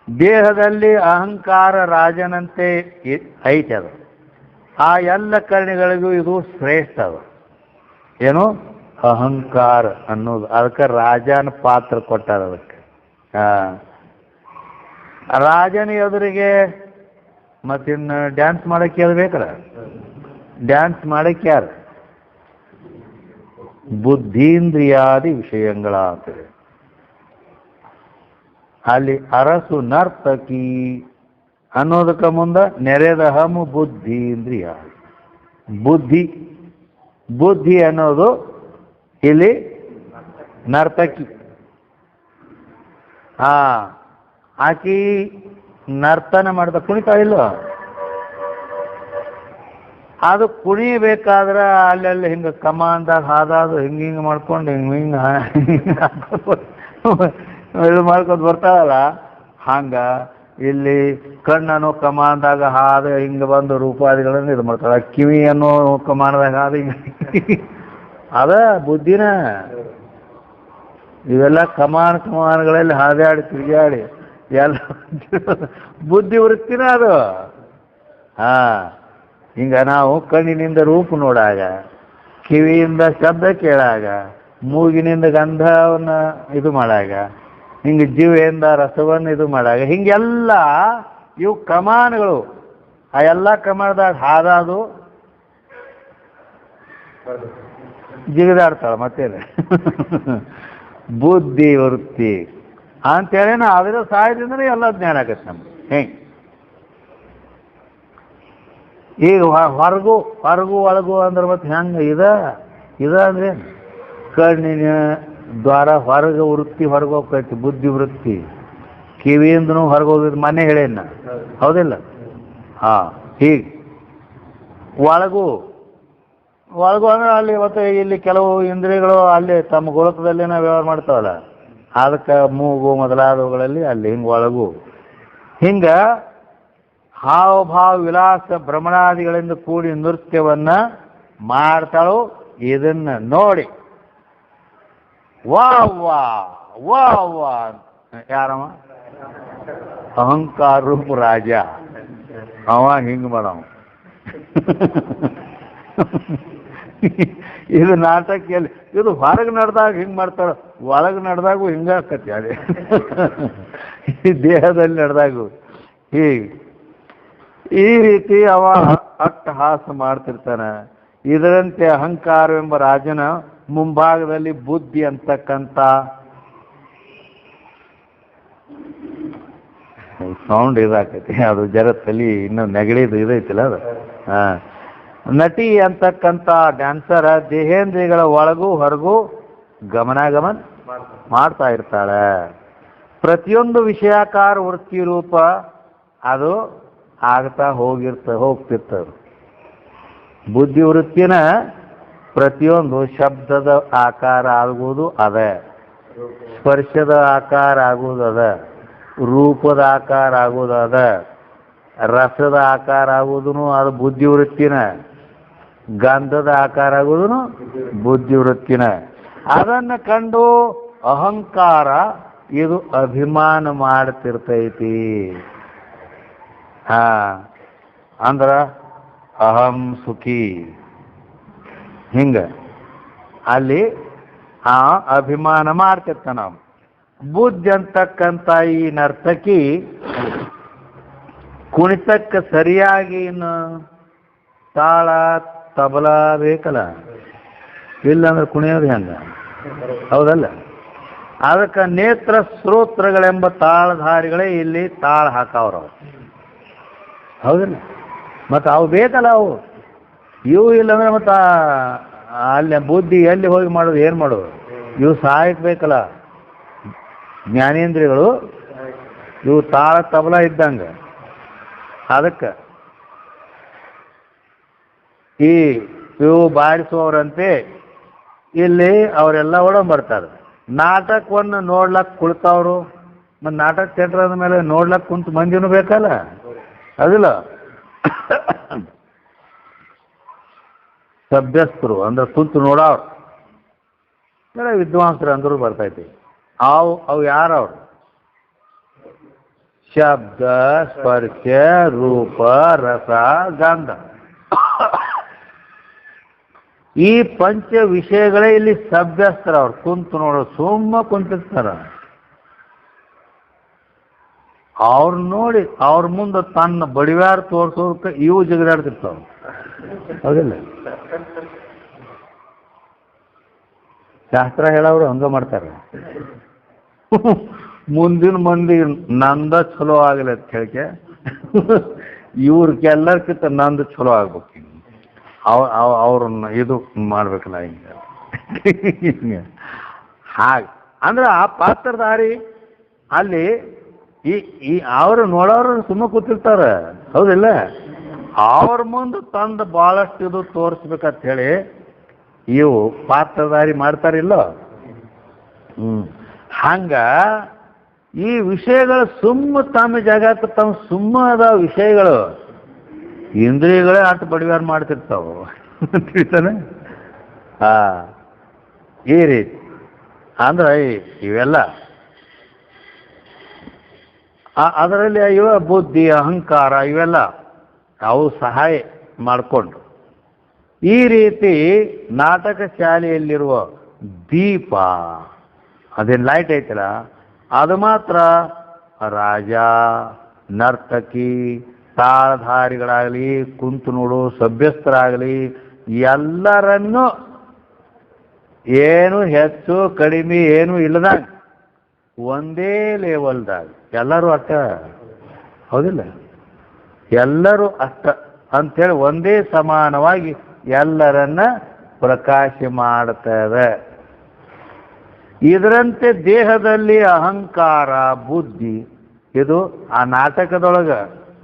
ದೇಹದಲ್ಲಿ ಅಹಂಕಾರ ರಾಜನಂತೆ ಐತೆ ಅದು. ಆ ಎಲ್ಲ ಕರ್ಣಿಗಳಿಗೂ ಇದು ಶ್ರೇಷ್ಠ ಅದು. ಏನು ಅಹಂಕಾರ ಅನ್ನೋದು, ಅದಕ್ಕೆ ರಾಜನ ಪಾತ್ರ ಕೊಟ್ಟಾರ ಅದಕ್ಕೆ. ರಾಜನ ಎದುರಿಗೆ ಮತ್ತಿನ್ನು ಡ್ಯಾನ್ಸ್ ಮಾಡಕ್ಕೆ ಯಾರು ಬೇಕಲ್ಲ, ಡ್ಯಾನ್ಸ್ ಮಾಡಕ್ಕೆ ಯಾರು? ಬುದ್ಧೀಂದ್ರಿಯಾದಿ ವಿಷಯಗಳಾಗ್ತದೆ. ಅಲ್ಲಿ ಅರಸು ನರ್ತಕಿ ಅನ್ನೋದಕ್ಕೆ ಮುಂದೆ ನೆರೆದ ಹಮು ಬುದ್ಧೀಂದ್ರಿಯ. ಬುದ್ಧಿ ಅನ್ನೋದು ಇಲ್ಲಿ ನರ್ತಕಿ. ಆಕಿ ನರ್ತನ ಮಾಡ್ದ ಕುಣಿತಾ ಇಲ್ವ, ಅದು ಕುಣಿಬೇಕಾದ್ರೆ ಅಲ್ಲೆಲ್ಲ ಹಿಂಗೆ ಕಮಾಂದಾಗ ಹಾದಾದು ಹಿಂಗೆ ಮಾಡ್ಕೊಂಡು ಹಿಂಗೆ ಇದು ಮಾಡ್ಕೊಂಡು ಬರ್ತಾವಲ್ಲ, ಹಂಗ ಇಲ್ಲಿ ಕಣ್ಣನ್ನು ಕಮಾಂದಾಗ ಹಾದು ಹಿಂಗೆ ಬಂದು ರೂಪಾದಿಗಳನ್ನು ಇದು ಮಾಡ್ತಾಳೆ. ಕಿವಿಯನ್ನು ಕಮಾಂದಾಗ ಹಾದು ಹಿಂಗೆ ಅದ ಬುದ್ಧಿನ. ಇವೆಲ್ಲ ಕಮಾನ್ಗಳಲ್ಲಿ ಹಾದಾಡಿ ತಿರುಗಾಡಿ ಎಲ್ಲ ಬುದ್ಧಿ ವೃತ್ತಿನ ಅದು. ಹಿಂಗ ನಾವು ಕಣ್ಣಿನಿಂದ ರೂಪ ನೋಡಾಗ, ಕಿವಿಯಿಂದ ಶಬ್ದ ಕೇಳಾಗ, ಮೂಗಿನಿಂದ ಗಂಧವನ್ನು ಇದು ಮಾಡಾಗ, ಹಿಂಗೆ ಜೀವೆಯಿಂದ ರಸವನ್ನು ಇದು ಮಾಡಾಗ, ಹಿಂಗೆಲ್ಲ ಇವು ಕಮಾನುಗಳು. ಆ ಎಲ್ಲ ಕಮಾನದಾಗ ಹಾದಾದು ಜಿಗಿದಾಡ್ತಾಳೆ ಮತ್ತೇನೆ ಬುದ್ಧಿ ವೃತ್ತಿ ಅಂತೇಳಿ ಅದರ ಸಹಾಯದಿಂದ ಎಲ್ಲ ಜ್ಞಾನ ಆಗತ್ತೆ ನಮ್ಗೆ. ಹೆಂಗೆ ಈಗ ಹೊರಗು ಒಳಗು ಅಂದ್ರೆ ಮತ್ತೆ ಹೆಂಗೆ ಇದ ಅಂದ್ರೆ ಕಣ್ಣಿನ ದ್ವಾರ ಹೊರಗೆ ವೃತ್ತಿ ಹೊರಗೆ ಹೋಗ್ತೈತಿ, ಬುದ್ಧಿ ವೃತ್ತಿ. ಕಿವಿಯಿಂದನೂ ಹೊರಗೆ ಹೋಗಿದ್ದು ಮನೆ ಹೇಳೇನ, ಹೌದಿಲ್ಲ? ಹೀಗೆ ಒಳಗು ಅಂದ್ರೆ ಅಲ್ಲಿ ಮತ್ತೆ ಇಲ್ಲಿ ಕೆಲವು ಇಂದ್ರಿಯಗಳು ಅಲ್ಲಿ ತಮ್ಮ ಗೋಳಕದಲ್ಲಿನ ವ್ಯವಹಾರ ಮಾಡ್ತಾವಲ್ಲ, ಅದಕ್ಕೆ ಮೂಗು ಮೊದಲಾದವುಗಳಲ್ಲಿ ಅಲ್ಲಿ ಹಿಂಗೆ ಒಳಗು ಹಿಂಗ ಹಾವಭಾವ ವಿಲಾಸ ಭ್ರಮಣಾದಿಗಳಿಂದ ಕೂಡಿ ನೃತ್ಯವನ್ನ ಮಾಡ್ತಾಳು. ಇದನ್ನ ನೋಡಿ ವಾ ವಾ ವಾ ವಾ ಯಾರವ ಅಹಂಕಾರ ರೂಪ ರಾಜ ಅವ ಹಿಂಗೆ ಮಾಡವ. ಇದು ನಾಟಕದಲ್ಲಿ ಇದು ಹೊರಗೆ ನಡೆದಾಗ ಹಿಂಗೆ ಮಾಡ್ತಾಳ, ಒಳಗೆ ನಡೆದಾಗೂ ಹಿಂಗ ಆಕತಿ. ಅದೇ ಈ ದೇಹದಲ್ಲಿ ನಡೆದಾಗೂ ಹೀಗೆ ಈ ರೀತಿ ಅವ ಅಟ್ಟಹಾಸ ಮಾಡ್ತಿರ್ತಾನೆ. ಇದರಂತೆ ಅಹಂಕಾರವೆಂಬ ರಾಜನ ಮುಂಭಾಗದಲ್ಲಿ ಬುದ್ಧಿ ಅಂತಕ್ಕಂಥ ಸೌಂಡ್ ಇದಾಕತಿ, ಅದು ಜರ ತಲಿ ಇನ್ನೂ ನೆಗಡಿದು ಇದೈತಿಲ್ಲ ಅದು. ನಟಿ ಅಂತಕ್ಕಂಥ ಡ್ಯಾನ್ಸರ್ ದೇಹೇಂದ್ರಿಯಗಳ ಒಳಗೂ ಹೊರಗೂ ಗಮನಾಗಮನ ಮಾಡ್ತಾ ಇರ್ತಾಳೆ. ಪ್ರತಿಯೊಂದು ವಿಷಯಾಕಾರ ವೃತ್ತಿ ರೂಪ ಅದು ಆಗ್ತಾ ಹೋಗ್ತಿರ್ತದೆ. ಬುದ್ಧಿವೃತ್ತಿನ ಪ್ರತಿಯೊಂದು ಶಬ್ದದ ಆಕಾರ ಆಗುವುದು ಅದೇ, ಸ್ಪರ್ಶದ ಆಕಾರ ಆಗುವುದು ಅದ, ರೂಪದ ಆಕಾರ ಆಗುವುದು ಅದ, ರಸದ ಆಕಾರ ಆಗುವುದೂ ಅದು ಬುದ್ಧಿವೃತ್ತಿನ, ಗಂಧದ ಆಕಾರ ಆಗುವುದೂ ಬುದ್ಧಿವೃತ್ತಿನ. ಅದನ್ನು ಕಂಡು ಅಹಂಕಾರ ಇದು ಅಭಿಮಾನ ಮಾಡ್ತಿರ್ತೈತಿ. ಹಾ ಅಂದ್ರ ಅಹಂ ಸುಖಿ ಹಿಂಗ ಅಲ್ಲಿ ಆ ಅಭಿಮಾನ ಮಾಡ್ತಿರ್ತ ನಾವು. ಬುದ್ಧಿ ಅಂತಕ್ಕಂಥ ಈ ನರ್ತಕಿ ಕುಣಿತಕ್ಕೆ ಸರಿಯಾಗಿ ಇನ್ನು ತಾಳ ತಬಲ ಬೇಕಲ್ಲ, ಇಲ್ಲಾಂದ್ರೆ ಕುಣಿಯೋದು ಹೆಂಗ? ಹೌದಲ್ಲ? ಅದಕ್ಕೆ ನೇತ್ರ ಶ್ರೋತ್ರಗಳೆಂಬ ತಾಳಧಾರಿಗಳೇ ಇಲ್ಲಿ ತಾಳ ಹಾಕವ್ರು. ಹೌದಿಲ್ಲ? ಮತ್ತು ಅವು ಬೇಕಲ್ಲ, ಇವು ಇಲ್ಲಾಂದ್ರೆ ಮತ್ತು ಅಲ್ಲಿ ಬುದ್ಧಿ ಎಲ್ಲಿ ಹೋಗಿ ಮಾಡೋದು, ಏನು ಮಾಡೋದು? ಇವು ಸಹಾಯಕ್ಕೆ ಬೇಕಲ್ಲ. ಜ್ಞಾನೇಂದ್ರಿಯಗಳು ಇವು ತಾಳ ತಬಲ ಇದ್ದಂಗೆ. ಅದಕ್ಕೆ ಇವು ಬಾರಿಸುವವರಂತೆ ಇಲ್ಲಿ ಅವರೆಲ್ಲ ಒಳಂಬರ್ತಾರೆ. ನಾಟಕವನ್ನು ನೋಡ್ಲಕ್ಕೆ ಕುಳಿತವರು, ಮತ್ತು ನಾಟಕ ಥಿಯೇಟ್ರ್ ಅಂದಮೇಲೆ ನೋಡ್ಲಕ್ಕೆ ಕುಂತು ಮಂದಿನೂ ಬೇಕಲ್ಲ, ಅದಿಲ್ಲ? ಸಭ್ಯಸ್ಥರು ಅಂದ್ರೆ ಕುಂತು ನೋಡೋರು, ವಿದ್ವಾಂಸರು ಅಂದರೂ ಬರ್ತೈತಿ. ಅವು ಯಾರವ್ರು? ಶಬ್ದ, ಸ್ಪರ್ಶ, ರೂಪ, ರಸ, ಗಂಧ, ಈ ಪಂಚ ವಿಷಯಗಳೇ ಇಲ್ಲಿ ಸಭ್ಯಸ್ತರ. ಅವ್ರು ಕುಂತು ನೋಡೋರು, ಸುಮ್ಮ ಕುಂತಿರ್ತಾರ. ಅವ್ರು ನೋಡಿ ಅವ್ರ ಮುಂದೆ ತನ್ನ ಬಡಿವಾರ ತೋರಿಸೋದಕ್ಕೆ ಇವು ಜಿಗಿದಾಡ್ತಿರ್ತಾವ. ಹೌದಿಲ್ಲ? ಶಾಸ್ತ್ರ ಹೇಳೋರು ಹಂಗ ಮಾಡ್ತಾರೆ. ಮುಂದಿನ ಮಂದಿ ನಂದ ಚಲೋ ಆಗಲಿ ಅಂತ ಹೇಳಿಕೆ ಇವ್ರಿಗೆಲ್ಲರ್ಕಿಂತ ನಂದು ಚಲೋ ಆಗ್ಬೇಕು. ಅವ್ರನ್ನ ಇದು ಮಾಡ್ಬೇಕಲ್ಲ ಹಿಂಗೆ. ಹಾಗೆ ಅಂದ್ರೆ ಆ ಪಾತ್ರಧಾರಿ ಅಲ್ಲಿ ಈ ಅವರು ನೋಡೋರು ಸುಮ್ಮ ಕೂತಿರ್ತಾರೆ. ಹೌದಿಲ್ಲ? ಅವ್ರ ಮುಂದೆ ತಂದು ಭಾಳಷ್ಟು ಇದು ತೋರಿಸ್ಬೇಕಂತ ಹೇಳಿ ಇವು ಪಾತ್ರಧಾರಿ ಮಾಡ್ತಾರಿಲ್ಲ. ಹಂಗ ಈ ವಿಷಯಗಳು ಸುಮ್ಮ ತಮ್ಮ ಜಾಗಕ್ಕೆ ತಮ್ಮ ಸುಮ್ಮ ಅದ ವಿಷಯಗಳು, ಇಂದ್ರಿಯಗಳೇ ಆಟ ಬಡಿವಾರ ಮಾಡ್ತಿರ್ತಾವ. ತಿಳಿತಾನೆ? ಈ ರೀತಿ ಅಂದ್ರೆ ಇವೆಲ್ಲ ಅದರಲ್ಲಿ ಇವ ಬುದ್ಧಿ, ಅಹಂಕಾರ ಇವೆಲ್ಲ ಅವು ಸಹಾಯ ಮಾಡಿಕೊಂಡು ಈ ರೀತಿ ನಾಟಕ ಶಾಲೆಯಲ್ಲಿರುವ ದೀಪ, ಅದೇನು ಲೈಟ್ ಐತಲ್ಲ, ಅದು ಮಾತ್ರ ರಾಜ, ನರ್ತಕಿ, ತಾಳಧಾರಿಗಳಾಗಲಿ, ಕುಂತು ನೋಡು ಸಭ್ಯಸ್ಥರಾಗಲಿ ಎಲ್ಲರನ್ನೂ ಏನು ಹೆಚ್ಚು ಕಡಿಮೆ ಏನು ಇಲ್ಲದಾಗ ಒಂದೇ ಲೆವೆಲ್ದಾಗ ಎಲ್ಲರೂ ಅಷ್ಟ. ಹೌದಿಲ್ಲ? ಎಲ್ಲರೂ ಅಷ್ಟ ಅಂಥೇಳಿ ಒಂದೇ ಸಮಾನವಾಗಿ ಎಲ್ಲರನ್ನ ಪ್ರಕಾಶ ಮಾಡ್ತದೆ. ಇದರಂತೆ ದೇಹದಲ್ಲಿ ಅಹಂಕಾರ, ಬುದ್ಧಿ ಇದು ಆ ನಾಟಕದೊಳಗೆ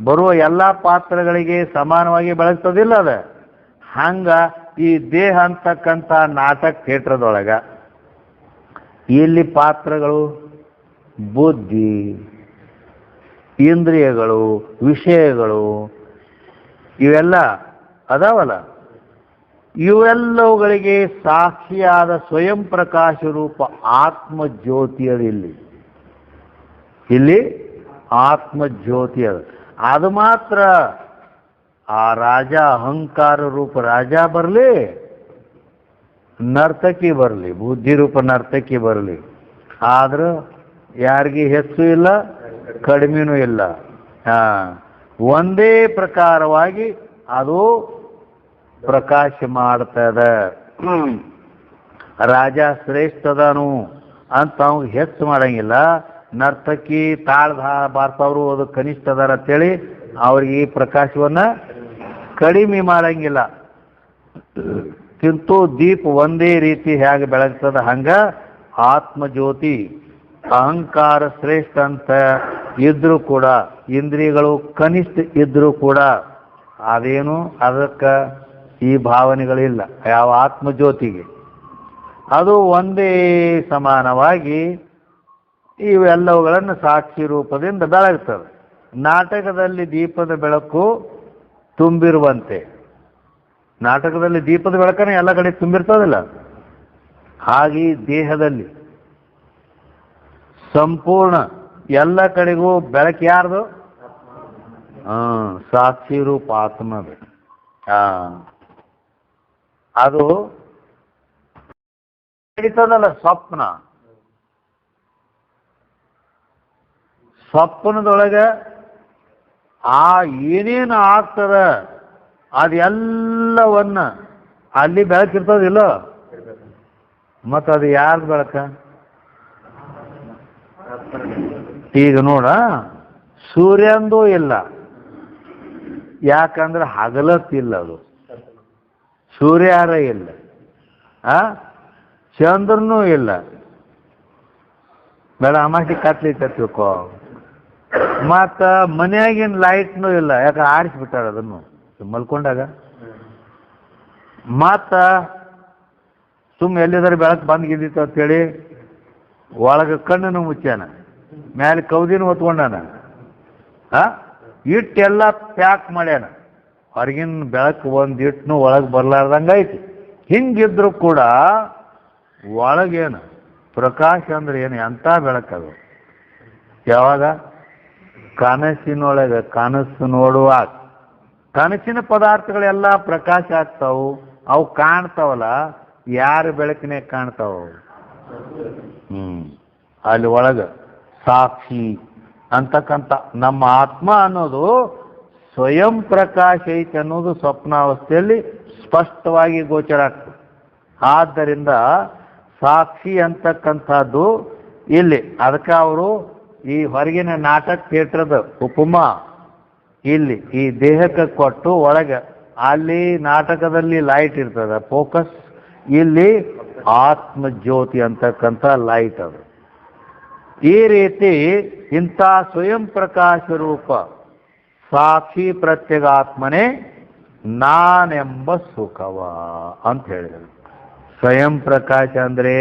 ಬರುವ ಎಲ್ಲ ಪಾತ್ರಗಳಿಗೆ ಸಮಾನವಾಗಿ ಬೆಳಗ್ತದಿಲ್ಲ ಅದ. ಹಂಗ ಈ ದೇಹ ಅಂತಕ್ಕಂಥ ನಾಟಕ ಥಿಯೇಟ್ರದೊಳಗೆ ಇಲ್ಲಿ ಪಾತ್ರಗಳು, ಬುದ್ಧಿ, ಇಂದ್ರಿಯಗಳು, ವಿಷಯಗಳು ಇವೆಲ್ಲ ಅದಾವಲ್ಲ, ಇವೆಲ್ಲವುಗಳಿಗೆ ಸಾಕ್ಷಿಯಾದ ಸ್ವಯಂ ಪ್ರಕಾಶ ರೂಪ ಆತ್ಮಜ್ಯೋತಿ ಅದು. ಇಲ್ಲಿ ಆತ್ಮಜ್ಯೋತಿ ಅದು ಮಾತ್ರ. ಆ ರಾಜ ಅಹಂಕಾರ ರೂಪ ರಾಜ ಬರಲಿ, ನರ್ತಕಿ ಬರಲಿ, ಬುದ್ಧಿ ರೂಪ ನರ್ತಕಿ ಬರಲಿ, ಆದ್ರೆ ಯಾರಿಗೆ ಹೆಚ್ಚು ಇಲ್ಲ ಕಡಿಮೆನೂ ಇಲ್ಲ. ಒಂದೇ ಪ್ರಕಾರವಾಗಿ ಅದು ಪ್ರಕಾಶ ಮಾಡ್ತದೆ. ರಾಜ ಶ್ರೇಷ್ಠದನು ಅಂತ ಅವ್ಗೆ ಹೆಚ್ಚು ಮಾಡಂಗಿಲ್ಲ. ನರ್ತಕಿ ತಾಳ್ದ ಬಾರ್ಸವರು ಅದು ಕನಿಷ್ಠ ಅದಾರ ಅಂತೇಳಿ ಅವ್ರಿಗೆ ಈ ಪ್ರಕಾಶವನ್ನ ಕಡಿಮೆ ಮಾಡಂಗಿಲ್ಲ. ಕಿಂತು ದೀಪ ಒಂದೇ ರೀತಿ ಹೇಗೆ ಬೆಳಗ್ತದ ಹಂಗ ಆತ್ಮಜ್ಯೋತಿ ಅಹಂಕಾರ ಶ್ರೇಷ್ಠ ಅಂತ ಇದ್ರೂ ಕೂಡ, ಇಂದ್ರಿಯಗಳು ಕನಿಷ್ಠ ಇದ್ರೂ ಕೂಡ ಅದೇನು ಅದಕ್ಕೆ ಈ ಭಾವನೆಗಳಿಲ್ಲ. ಯಾವ ಆತ್ಮಜ್ಯೋತಿಗೆ ಅದು ಒಂದೇ ಸಮಾನವಾಗಿ ಇವೆಲ್ಲವುಗಳನ್ನು ಸಾಕ್ಷಿ ರೂಪದಿಂದ ಬೆಳಗ್ತದೆ. ನಾಟಕದಲ್ಲಿ ದೀಪದ ಬೆಳಕು ತುಂಬಿರುವಂತೆ, ನಾಟಕದಲ್ಲಿ ದೀಪದ ಬೆಳಕನೇ ಎಲ್ಲ ಕಡೆ ತುಂಬಿರ್ತದಿಲ್ಲ, ಹಾಗೆ ದೇಹದಲ್ಲಿ ಸಂಪೂರ್ಣ ಎಲ್ಲ ಕಡೆಗೂ ಬೆಳಕು ಯಾರ್ದು? ಸಾಕ್ಷಿ ರೂಪ ಆತ್ಮ ಅದು ನಡೀತದಲ್ಲ ಸ್ವಪ್ನದೊಳಗೆ ಆ ಏನೇನು ಆಗ್ತದ ಅದೆಲ್ಲವನ್ನ ಅಲ್ಲಿ ಬೆಳಕಿರ್ತದಿಲ್ಲ, ಮತ್ತು ಅದು ಯಾರ್ದು ಬೆಳಕ? ಈಗ ನೋಡ, ಸೂರ್ಯಂದು ಇಲ್ಲ, ಯಾಕಂದ್ರೆ ಹಗಲತ್ತಿಲ್ಲ, ಅದು ಸೂರ್ಯಾರ ಇಲ್ಲ, ಚಂದ್ರನೂ ಇಲ್ಲ, ಬೆಳ ಅಮಾಸಿ ಕತ್ಲಿಕ್ಕೆ ತಿಳ್ಕೊ. ಮತ್ತು ಮನೆಯಾಗಿನ ಲೈಟ್ನೂ ಇಲ್ಲ, ಯಾಕೆ ಆರಿಸ್ಬಿಟ್ಟಾರ ಅದನ್ನು ಮಲ್ಕೊಂಡಾಗ. ಮತ್ತು ಎಲ್ಲಿದ್ದಾರೆ ಬೆಳಕು ಬಂದ್ಗಿದ್ದಿತ್ತು ಅಂತೇಳಿ ಒಳಗೆ ಕಣ್ಣನ್ನು ಮುಚ್ಚಾನ, ಮ್ಯಾಲೆ ಕೌದಿನೂ ಹೊತ್ಕೊಂಡಾನ, ಇಟ್ಟೆಲ್ಲ ಪ್ಯಾಕ್ ಮಾಡ್ಯಾನ, ಹೊರಗಿನ ಬೆಳಕು ಒಂದಿಟ್ಟನು ಒಳಗೆ ಬರ್ಲಾರ್ದಂಗೆ ಐತಿ. ಹಿಂಗಿದ್ರು ಕೂಡ ಒಳಗೇನು ಪ್ರಕಾಶ ಅಂದ್ರೆ ಏನು, ಎಂಥ ಬೆಳಕದು. ಯಾವಾಗ? ಕನಸಿನೊಳಗೆ ಕನಸು ನೋಡುವಾಗ ಕನಸಿನ ಪದಾರ್ಥಗಳೆಲ್ಲ ಪ್ರಕಾಶ ಆಗ್ತಾವು, ಅವು ಕಾಣ್ತಾವಲ್ಲ, ಯಾರ ಬೆಳಕಿನೇ ಕಾಣ್ತಾವ? ಅಲ್ಲಿ ಒಳಗೆ ಸಾಕ್ಷಿ ಅಂತಕ್ಕಂಥ ನಮ್ಮ ಆತ್ಮ ಅನ್ನೋದು ಸ್ವಯಂ ಪ್ರಕಾಶ ಐತೆ ಅನ್ನೋದು ಸ್ವಪ್ನಾವಸ್ಥೆಯಲ್ಲಿ ಸ್ಪಷ್ಟವಾಗಿ ಗೋಚರ ಆಗ್ತದೆ. ಆದ್ದರಿಂದ ಸಾಕ್ಷಿ ಅಂತಕ್ಕಂಥದ್ದು ಇಲ್ಲಿ, ಅದಕ್ಕೆ ಅವರು ಈ ಹೊರಗಿನ ನಾಟಕ ಥಿಯೇಟ್ರದ ಉಪಮಾ ಇಲ್ಲಿ ಈ ದೇಹಕ್ಕೆ ಕೊಟ್ಟು, ಒಳಗೆ ಅಲ್ಲಿ ನಾಟಕದಲ್ಲಿ ಲೈಟ್ ಇರ್ತದೆ ಫೋಕಸ್, ಇಲ್ಲಿ ಆತ್ಮಜ್ಯೋತಿ ಅಂತಕ್ಕಂಥ ಲೈಟ್ ಅದು. ಈ ರೀತಿ ಇಂಥ ಸ್ವಯಂ ಪ್ರಕಾಶ ರೂಪ ಸಾಕ್ಷಿ ಪ್ರತ್ಯಗಾತ್ಮನೇ ನಾನೆಂಬ ಸುಖವ ಅಂತ ಹೇಳಿದರು. ಸ್ವಯಂ ಪ್ರಕಾಶ ಅಂದ್ರೆ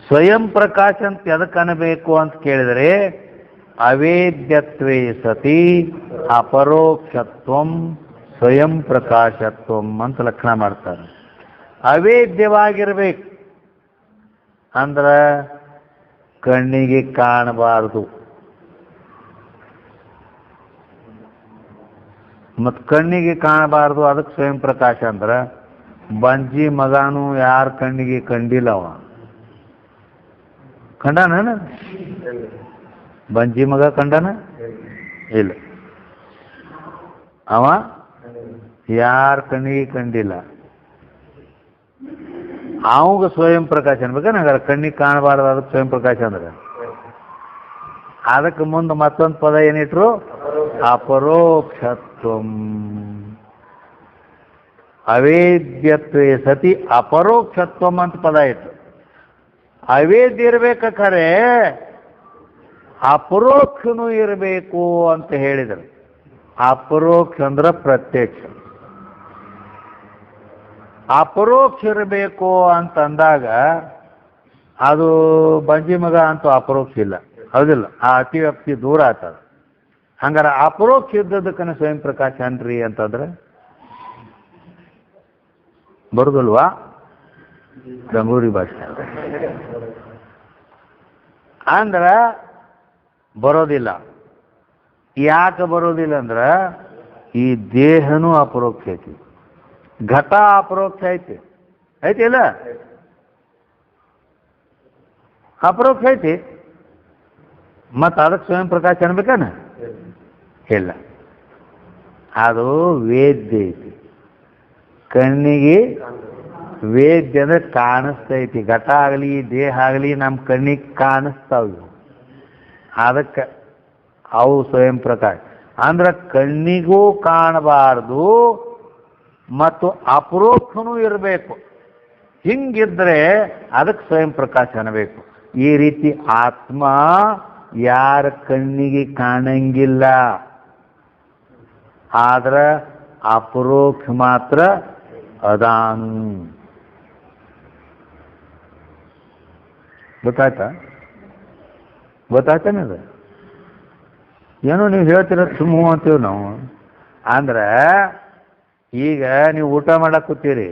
ಸ್ವಯಂ ಪ್ರಕಾಶ ಅಂತ ಎದಕ್ಕೆ ಅನ್ನಬೇಕು ಅಂತ ಕೇಳಿದರೆ, ಅವೇದ್ಯತ್ವೇ ಸತಿ ಅಪರೋಕ್ಷತ್ವಂ ಸ್ವಯಂ ಪ್ರಕಾಶತ್ವಂ ಅಂತ ಲಕ್ಷಣ ಮಾಡ್ತಾರೆ. ಅವೇದ್ಯವಾಗಿರ್ಬೇಕು ಅಂದ್ರೆ ಕಣ್ಣಿಗೆ ಕಾಣಬಾರದು, ಮತ್ತು ಕಣ್ಣಿಗೆ ಕಾಣಬಾರ್ದು, ಅದಕ್ಕೆ ಸ್ವಯಂ ಪ್ರಕಾಶ ಅಂದ್ರೆ ಬಂಜಿ ಮಗನು ಯಾರ ಕಣ್ಣಿಗೆ ಕಂಡಿಲ್ಲ, ಅವ ಕಂಡಾನ? ಬಂಜಿ ಮಗ ಕಂಡಾನ? ಇಲ್ಲ, ಅವ ಯಾರ ಕಣ್ಣಿಗೆ ಕಂಡಿಲ್ಲ, ಅವಾಗ ಸ್ವಯಂ ಪ್ರಕಾಶ ಅನ್ಬೇಕಂದ್ರೆ ಕಣ್ಣಿಗೆ ಕಾಣಬಾರ್ದು, ಅದಕ್ಕೆ ಸ್ವಯಂ ಪ್ರಕಾಶ ಅಂದ್ರೆ. ಅದಕ್ಕೆ ಮುಂದೆ ಮತ್ತೊಂದು ಪದ ಏನಿಟ್ರು? ಅಪರೋಕ್ಷತ್ವಂ. ಅವೇದ್ಯತ್ವೇ ಸತಿ ಅಪರೋಕ್ಷತ್ವಂ ಅಂತ ಪದ ಇತ್ತು. ಅವೇದ್ಯ ಇರ್ಬೇಕ ಖರೆ, ಅಪರೋಕ್ಷನೂ ಇರಬೇಕು ಅಂತ ಹೇಳಿದರು. ಅಪರೋಕ್ಷ ಅಂದ್ರೆ ಪ್ರತ್ಯಕ್ಷ, ಅಪರೋಕ್ಷ ಇರಬೇಕು ಅಂತಂದಾಗ ಅದು ಬಂಜಿ ಮಗ ಅಂತೂ ಅಪರೋಕ್ಷ ಇಲ್ಲ, ಹೌದಿಲ್ಲ? ಆ ಅತಿವ್ಯಾಪ್ತಿ ದೂರ ಆಗ್ತದೆ. ಹಂಗಾರೆ ಅಪರೋಕ್ಷ ಇದ್ದದಕ್ಕನ ಸ್ವಯಂ ಪ್ರಕಾಶ ಅನ್ರಿ ಅಂತಂದ್ರೆ ಬರುದಲ್ವಾ? ಬೆಂಗಳೂರಿ ಭಾಷೆ ಅಂದ್ರ ಬರೋದಿಲ್ಲ. ಯಾಕೆ ಬರೋದಿಲ್ಲ ಅಂದ್ರೆ ಈ ದೇಹನೂ ಅಪರೋಕ್ಷ ಐತಿ, ಘಟ ಅಪರೋಕ್ಷ ಐತಿ, ಇಲ್ಲ? ಅಪರೋಕ್ಷ ಐತಿ, ಮತ್ತು ಅದಕ್ಕೆ ಸ್ವಯಂ ಪ್ರಕಾಶ ಅನ್ಬೇಕಾನ? ಇಲ್ಲ, ಅದು ವೇದ್ಯ ಐತಿ. ಕಣ್ಣಿಗೆ ವೇದ್ಯ ಅಂದ್ರೆ ಕಾಣಿಸ್ತೈತಿ. ಘಟ ಆಗಲಿ ದೇಹ ಆಗಲಿ ನಮ್ಮ ಕಣ್ಣಿಗೆ ಕಾಣಿಸ್ತಾವ, ಅದಕ್ಕೆ ಅವು ಸ್ವಯಂ ಪ್ರಕಾಶ. ಅಂದ್ರೆ ಕಣ್ಣಿಗೂ ಕಾಣಬಾರ್ದು ಮತ್ತು ಅಪರೋಕ್ಷನೂ ಇರಬೇಕು. ಹಿಂಗಿದ್ರೆ ಅದಕ್ಕೆ ಸ್ವಯಂ ಪ್ರಕಾಶ ಅನ್ನಬೇಕು. ಈ ರೀತಿ ಆತ್ಮ ಯಾರ ಕಣ್ಣಿಗೆ ಕಾಣಂಗಿಲ್ಲ, ಆದ್ರೆ ಅಪರೋಕ್ಷ ಮಾತ್ರ ಅದಾನು. ಗೊತ್ತಾಯ್ತಾನೆ? ಅದು ಏನೋ ನೀವು ಹೇಳ್ತಿರ ಸುಮ್ಮ ಅಂತೀವಿ ನಾವು. ಅಂದ್ರೆ ಈಗ ನೀವು ಊಟ ಮಾಡಕ್ ಕುಂತೀರಿ,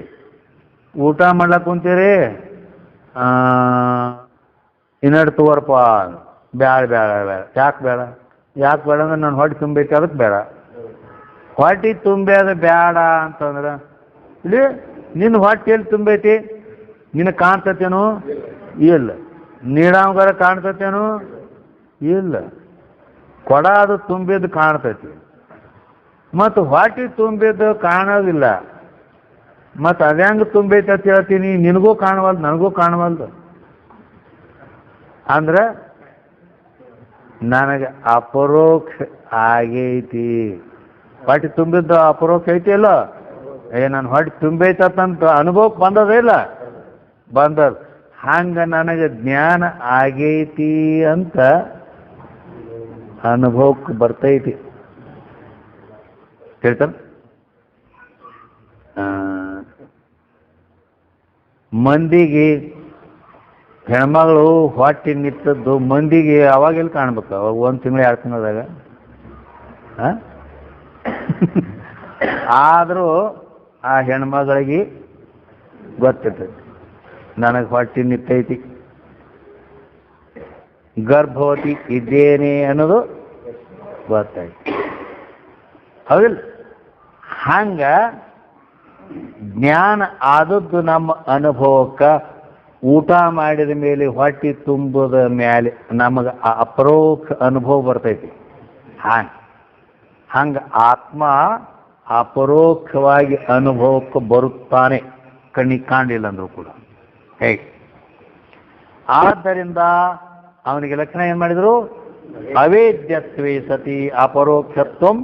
ಇನ್ನೆರಡು ತಗೋರಪ್ಪ, ಬೇಡ ಬೇಡ ಬೇಡ. ಯಾಕೆ ಬೇಡ? ಯಾಕೆ ಬೇಡ ಅಂದ್ರೆ ನಾನು ಹೊಟ್ಟೆ ತುಂಬೈತಿ ಅದಕ್ಕೆ ಬೇಡ. ಹೊಟ್ಟೆ ತುಂಬ್ಯಾದ ಬೇಡ ಅಂತಂದ್ರೆ ಇಲ್ಲಿ ನಿನ್ನ ಹೊಟ್ಟೆಯಲ್ಲಿ ತುಂಬೈತಿ, ನಿನಗೆ ಕಾಣ್ತತೇನು? ಇಲ್ಲ. ನೀಡಾಮಗಾರ ಕಾಣ್ತತೇನು? ಇಲ್ಲ. ಕೊಡ ಅದು ತುಂಬಿದ್ದು ಕಾಣ್ತೈತಿ, ಮತ್ತು ಹೊಟ್ಟೆ ತುಂಬಿದ್ದು ಕಾಣೋದಿಲ್ಲ. ಮತ್ತು ಅದ್ಯಾಂಗ ತುಂಬೈತೆ ಅಂತ ಹೇಳ್ತೀನಿ, ನಿನಗೂ ಕಾಣವಲ್ದು ನನಗೂ ಕಾಣವಲ್ದು ಅಂದ್ರೆ ನನಗೆ ಅಪರೋಕ್ಷ ಆಗೈತಿ. ಹೊಟ್ಟೆ ತುಂಬಿದ್ದು ಅಪರೋಕ್ಷ ಐತಿ ಇಲ್ಲ? ನನ್ನ ಹೊಟ್ಟೆ ತುಂಬೈತಂತ ಅನುಭವಕ್ಕೆ ಬಂದದ ಇಲ್ಲ? ಬಂದದ. ಹಂಗೆ ನನಗೆ ಜ್ಞಾನ ಆಗೈತಿ ಅಂತ ಅನುಭವಕ್ಕೆ ಬರ್ತೈತಿ. ಹೇಳ್ತಾನೆ ಮಂದಿಗೆ ಹೆಣ್ಮಗಳು ಹೊಟ್ಟೆ ನಿಂತದ್ದು ಮಂದಿಗೆ ಅವಾಗೆಲ್ಲ ಕಾಣ್ಬೇಕು? ಅವಾಗ 1 ತಿಂಗಳು 2 ತಿಂಗಳದಾಗ. ಆದರೂ ಆ ಹೆಣ್ಮಗಳಿಗೆ ಗೊತ್ತಿರ್ತೈತಿ ನನಗೆ ಹೊಟ್ಟೆ ನಿಂತೈತಿ, ಗರ್ಭವತಿ ಇದ್ದೇನೆ ಅನ್ನೋದು ಗೊತ್ತಾಯ್ತು. ಹೌದಿಲ್ಲ? ಹಂಗ ಜ್ಞಾನ ಆದದ್ದು ನಮ್ಮ ಅನುಭವಕ್ಕೆ ಊಟ ಮಾಡಿದ ಮೇಲೆ ಹೊಟ್ಟೆ ತುಂಬದ ಮೇಲೆ ನಮಗೆ ಅಪರೋಕ್ಷ ಅನುಭವ ಬರ್ತೈತಿ. ಹಂಗೆ ಆತ್ಮ ಅಪರೋಕ್ಷವಾಗಿ ಅನುಭವಕ್ಕೆ ಬರುತ್ತಾನೆ, ಕಣ್ಣಿಗೆ ಕಾಣಲಿಲ್ಲ ಅಂದರೂ ಕೂಡ. ಹೇಗೆ? ಆದ್ದರಿಂದ ಅವನಿಗೆ ಲಕ್ಷಣ ಏನು ಮಾಡಿದರು? ಅವೇದ್ಯತ್ವೇ ಸತಿ ಅಪರೋಕ್ಷತ್ವಂ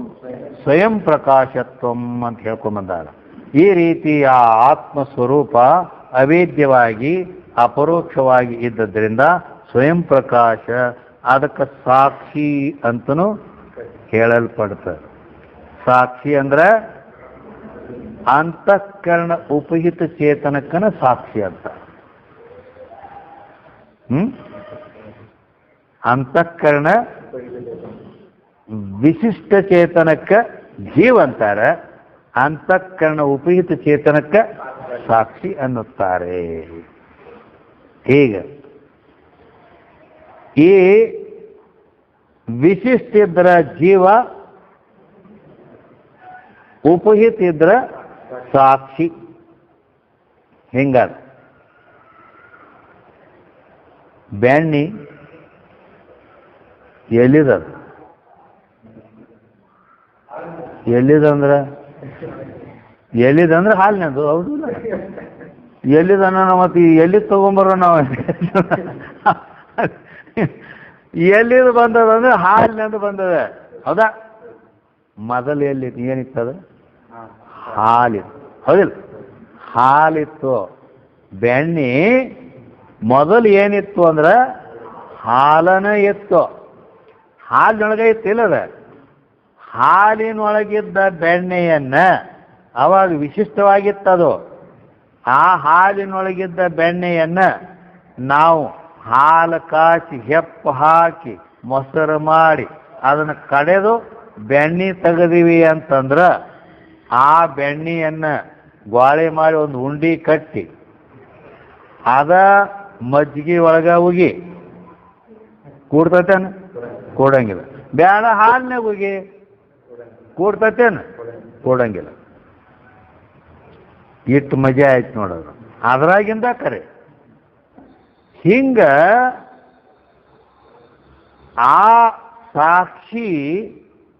ಸ್ವಯಂ ಪ್ರಕಾಶತ್ವಂ ಅಂತ ಹೇಳ್ಕೊಂಬಂದಾರ. ಈ ರೀತಿ ಆ ಆತ್ಮ ಸ್ವರೂಪ ಅವೇದ್ಯವಾಗಿ ಅಪರೋಕ್ಷವಾಗಿ ಇದ್ದದ್ರಿಂದ ಸ್ವಯಂ ಪ್ರಕಾಶ, ಅದಕ್ಕೆ ಸಾಕ್ಷಿ ಅಂತನೂ ಹೇಳಲ್ಪಡ್ತದೆ. ಸಾಕ್ಷಿ ಅಂದ್ರೆ ಅಂತಃಕರಣ ಉಪಹಿತ ಚೇತನಕ್ಕನ ಸಾಕ್ಷಿ ಅಂತ. ಅಂತಃಕರಣ ವಿಶಿಷ್ಟ ಚೇತನಕ್ಕೆ ಜೀವ ಅಂತಾರೆ, ಅಂತಃಕರಣ ಉಪಹಿತ ಚೇತನಕ್ಕೆ ಸಾಕ್ಷಿ ಅನ್ನುತ್ತಾರೆ. ಹೀಗೆ ಈ ವಿಶಿಷ್ಟ ಇದ್ರ ಜೀವ, ಉಪಹಿತ ಇದ್ರ ಸಾಕ್ಷಿ. ಹಿಂಗಾದ ಬೆಣ್ಣಿ ಎಲ್ಲಿದ ಎಲ್ಲಿದಂದ್ರೆ ಹಾಲಿನದು. ಹೌದು, ಎಲ್ಲಿದನ್ನ ಮತ್ತೆ ಎಲ್ಲಿ ತಗೊಂಬರೋ ನಾವು? ಎಲ್ಲಿದು ಬಂದದಂದ್ರೆ ಹಾಲಿನದು ಬಂದದ. ಹೌದಾ? ಮೊದಲು ಎಲ್ಲಿತ್ತು? ಏನಿತ್ತದ? ಹಾಲಿತ್ತು. ಹೌದಿಲ್ಲ? ಹಾಲಿತ್ತು. ಬೆಣ್ಣೆ ಮೊದಲು ಏನಿತ್ತು ಅಂದ್ರೆ ಹಾಲನ ಇತ್ತು. ಹಾಲಿನೊಳಗೆ ಇತ್ತಿಲ್ಲದ. ಹಾಲಿನೊಳಗಿದ್ದ ಬೆಣ್ಣೆಯನ್ನ ಅವಾಗ ವಿಶಿಷ್ಟವಾಗಿತ್ತದು. ಆ ಹಾಲಿನೊಳಗಿದ್ದ ಬೆಣ್ಣೆಯನ್ನ ನಾವು ಹಾಲು ಕಾಸಿ ಹೆಪ್ಪು ಹಾಕಿ ಮೊಸರು ಮಾಡಿ ಅದನ್ನು ಕಡೆದು ಬೆಣ್ಣೆ ತೆಗೆದಿವಿ ಅಂತಂದ್ರೆ ಆ ಬೆಣ್ಣೆಯನ್ನ ಗ್ವಾಳೆ ಮಾಡಿ ಒಂದು ಉಂಡಿ ಕಟ್ಟಿ ಅದ ಮಜ್ಜಿಗೆ ಒಳಗ ಉಗಿ ಕೂಡ್ತತೇನು? ಕೂಡಂಗಿಲ್ಲ. ಬೇಡ ಹಾಲಿನಾಗ ಉಗಿ ಕೂಡ್ತತೇನು? ಕೂಡಂಗಿಲ್ಲ. ಇಟ್ಟು ಮಜಾ ಆಯ್ತು ನೋಡೋದು ಅದ್ರಾಗಿಂದ ಕರೆ. ಹಿಂಗ ಆ ಸಾಕ್ಷಿ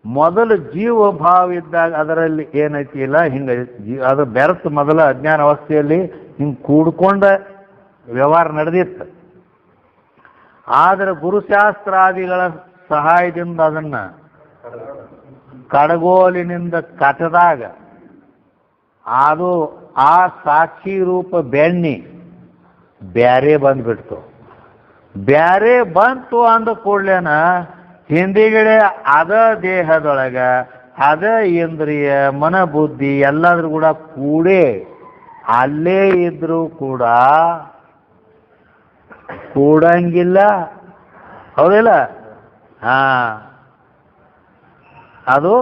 ಮೊದಲು ಜೀವಭಾವ ಇದ್ದಾಗ ಅದರಲ್ಲಿ ಏನೈತಿ ಇಲ್ಲ, ಹಿಂಗೆ ಅದು ಬೆರೆತು ಮೊದಲ ಅಜ್ಞಾನ ಅವಸ್ಥೆಯಲ್ಲಿ ಹಿಂಗೆ ಕೂಡ್ಕೊಂಡ ವ್ಯವಹಾರ ನಡೆದಿತ್ತು. ಆದರೆ ಗುರುಶಾಸ್ತ್ರಾದಿಗಳ ಸಹಾಯದಿಂದ ಅದನ್ನ ಕಡಗೋಲಿನಿಂದ ಕಟ್ಟದಾಗ ಅದು ಆ ಸಾಕ್ಷಿ ರೂಪ ಬೆಣ್ಣಿ ಬ್ಯಾರೆ ಬಂದ್ಬಿಡ್ತು. ಬ್ಯಾರೆ ಬಂತು ಅಂದ ಕೂಡ್ಲೇನ ಹಿಂದಿಗಡೆ ಅದ ದೇಹದೊಳಗ ಅದ ಇಂದ್ರಿಯ ಮನ ಬುದ್ಧಿ ಎಲ್ಲಾದ್ರೂ ಕೂಡ ಕೂಡೇ ಅಲ್ಲೇ ಇದ್ರೂ ಕೂಡ ಕೂಡಂಗಿಲ್ಲ. ಹೌದಿಲ್ಲ? ಅದು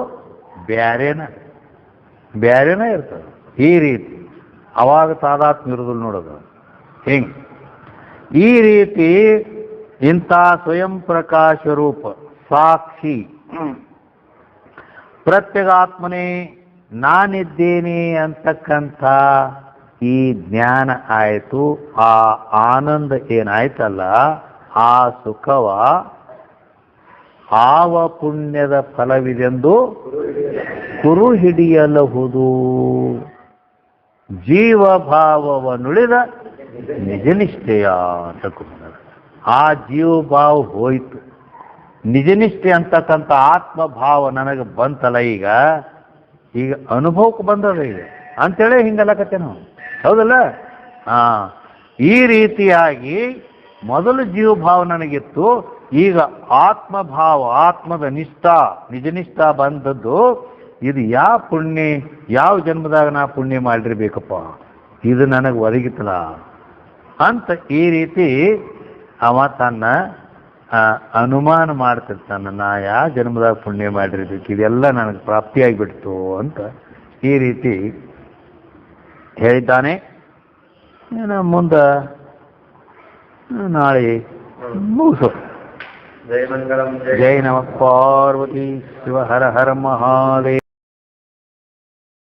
ಬ್ಯಾರೇನ ಇರ್ತದೆ. ಈ ರೀತಿ ಅವಾಗ ತಾದಾತ್ಮ್ಯ ಇರೋದಿಲ್ಲ ನೋಡೋದು. ಹಿಂಗೆ ಈ ರೀತಿ ಇಂಥ ಸ್ವಯಂ ಪ್ರಕಾಶ ರೂಪ ಸಾಕ್ಷಿ ಪ್ರತ್ಯಗಾತ್ಮನೇ ನಾನಿದ್ದೇನೆ ಅಂತಕ್ಕಂಥ ಈ ಜ್ಞಾನ ಆಯಿತು. ಆ ಆನಂದ ಏನಾಯ್ತಲ್ಲ, ಆ ಸುಖವ ಆವ ಪುಣ್ಯದ ಫಲವಿದೆಂದು ಕುರು ಹಿಡಿಯಲಹುದು. ಜೀವಭಾವವನ್ನುಳಿದ ನಿಜನಿಷ್ಠೆಯ ಅಂತ ಆ ಜೀವಭಾವ ಹೋಯ್ತು. ನಿಜನಿಷ್ಠೆ ಅಂತಕ್ಕಂಥ ಆತ್ಮಭಾವ ನನಗೆ ಬಂತಲ್ಲ, ಈಗ ಅನುಭವಕ್ಕೆ ಬಂದದ ಈಗ ಅಂತೇಳಿ ಹಿಂಗಲ್ಲಕತ್ತೆ ನಾವು, ಹೌದಲ್ಲ? ಈ ರೀತಿಯಾಗಿ ಮೊದಲು ಜೀವಭಾವ ನನಗಿತ್ತು, ಈಗ ಆತ್ಮಭಾವ, ಆತ್ಮದ ನಿಷ್ಠಾ, ನಿಜನಿಷ್ಠ ಬಂದದ್ದು. ಇದು ಯಾವ ಪುಣ್ಯ, ಯಾವ ಜನ್ಮದಾಗ ನಾ ಪುಣ್ಯ ಮಾಡಿರ್ಬೇಕಪ್ಪ, ಇದು ನನಗೆ ಒದಗಿತ್ತಲ್ಲ ಅಂತ ಈ ರೀತಿ ಅವ ತನ್ನ ಅನುಮಾನ ಮಾಡ್ತಿರ್ತಾನೆ. ನಾ ಯಾವ ಜನ್ಮದಾಗ ಪುಣ್ಯ ಮಾಡಿರ್ಬೇಕು, ಇದೆಲ್ಲ ನನಗೆ ಪ್ರಾಪ್ತಿಯಾಗಿಬಿಡ್ತು ಅಂತ ಈ ರೀತಿ ಹೇಳಿದ್ದಾನೆ. ಮುಂದೆ ನಾಳೆ ಮುಗಿಸು. ಜೈ ನಮಃ ಪಾರ್ವತಿ ಶಿವ ಹರ ಹರ ಮಹಾದೇವ.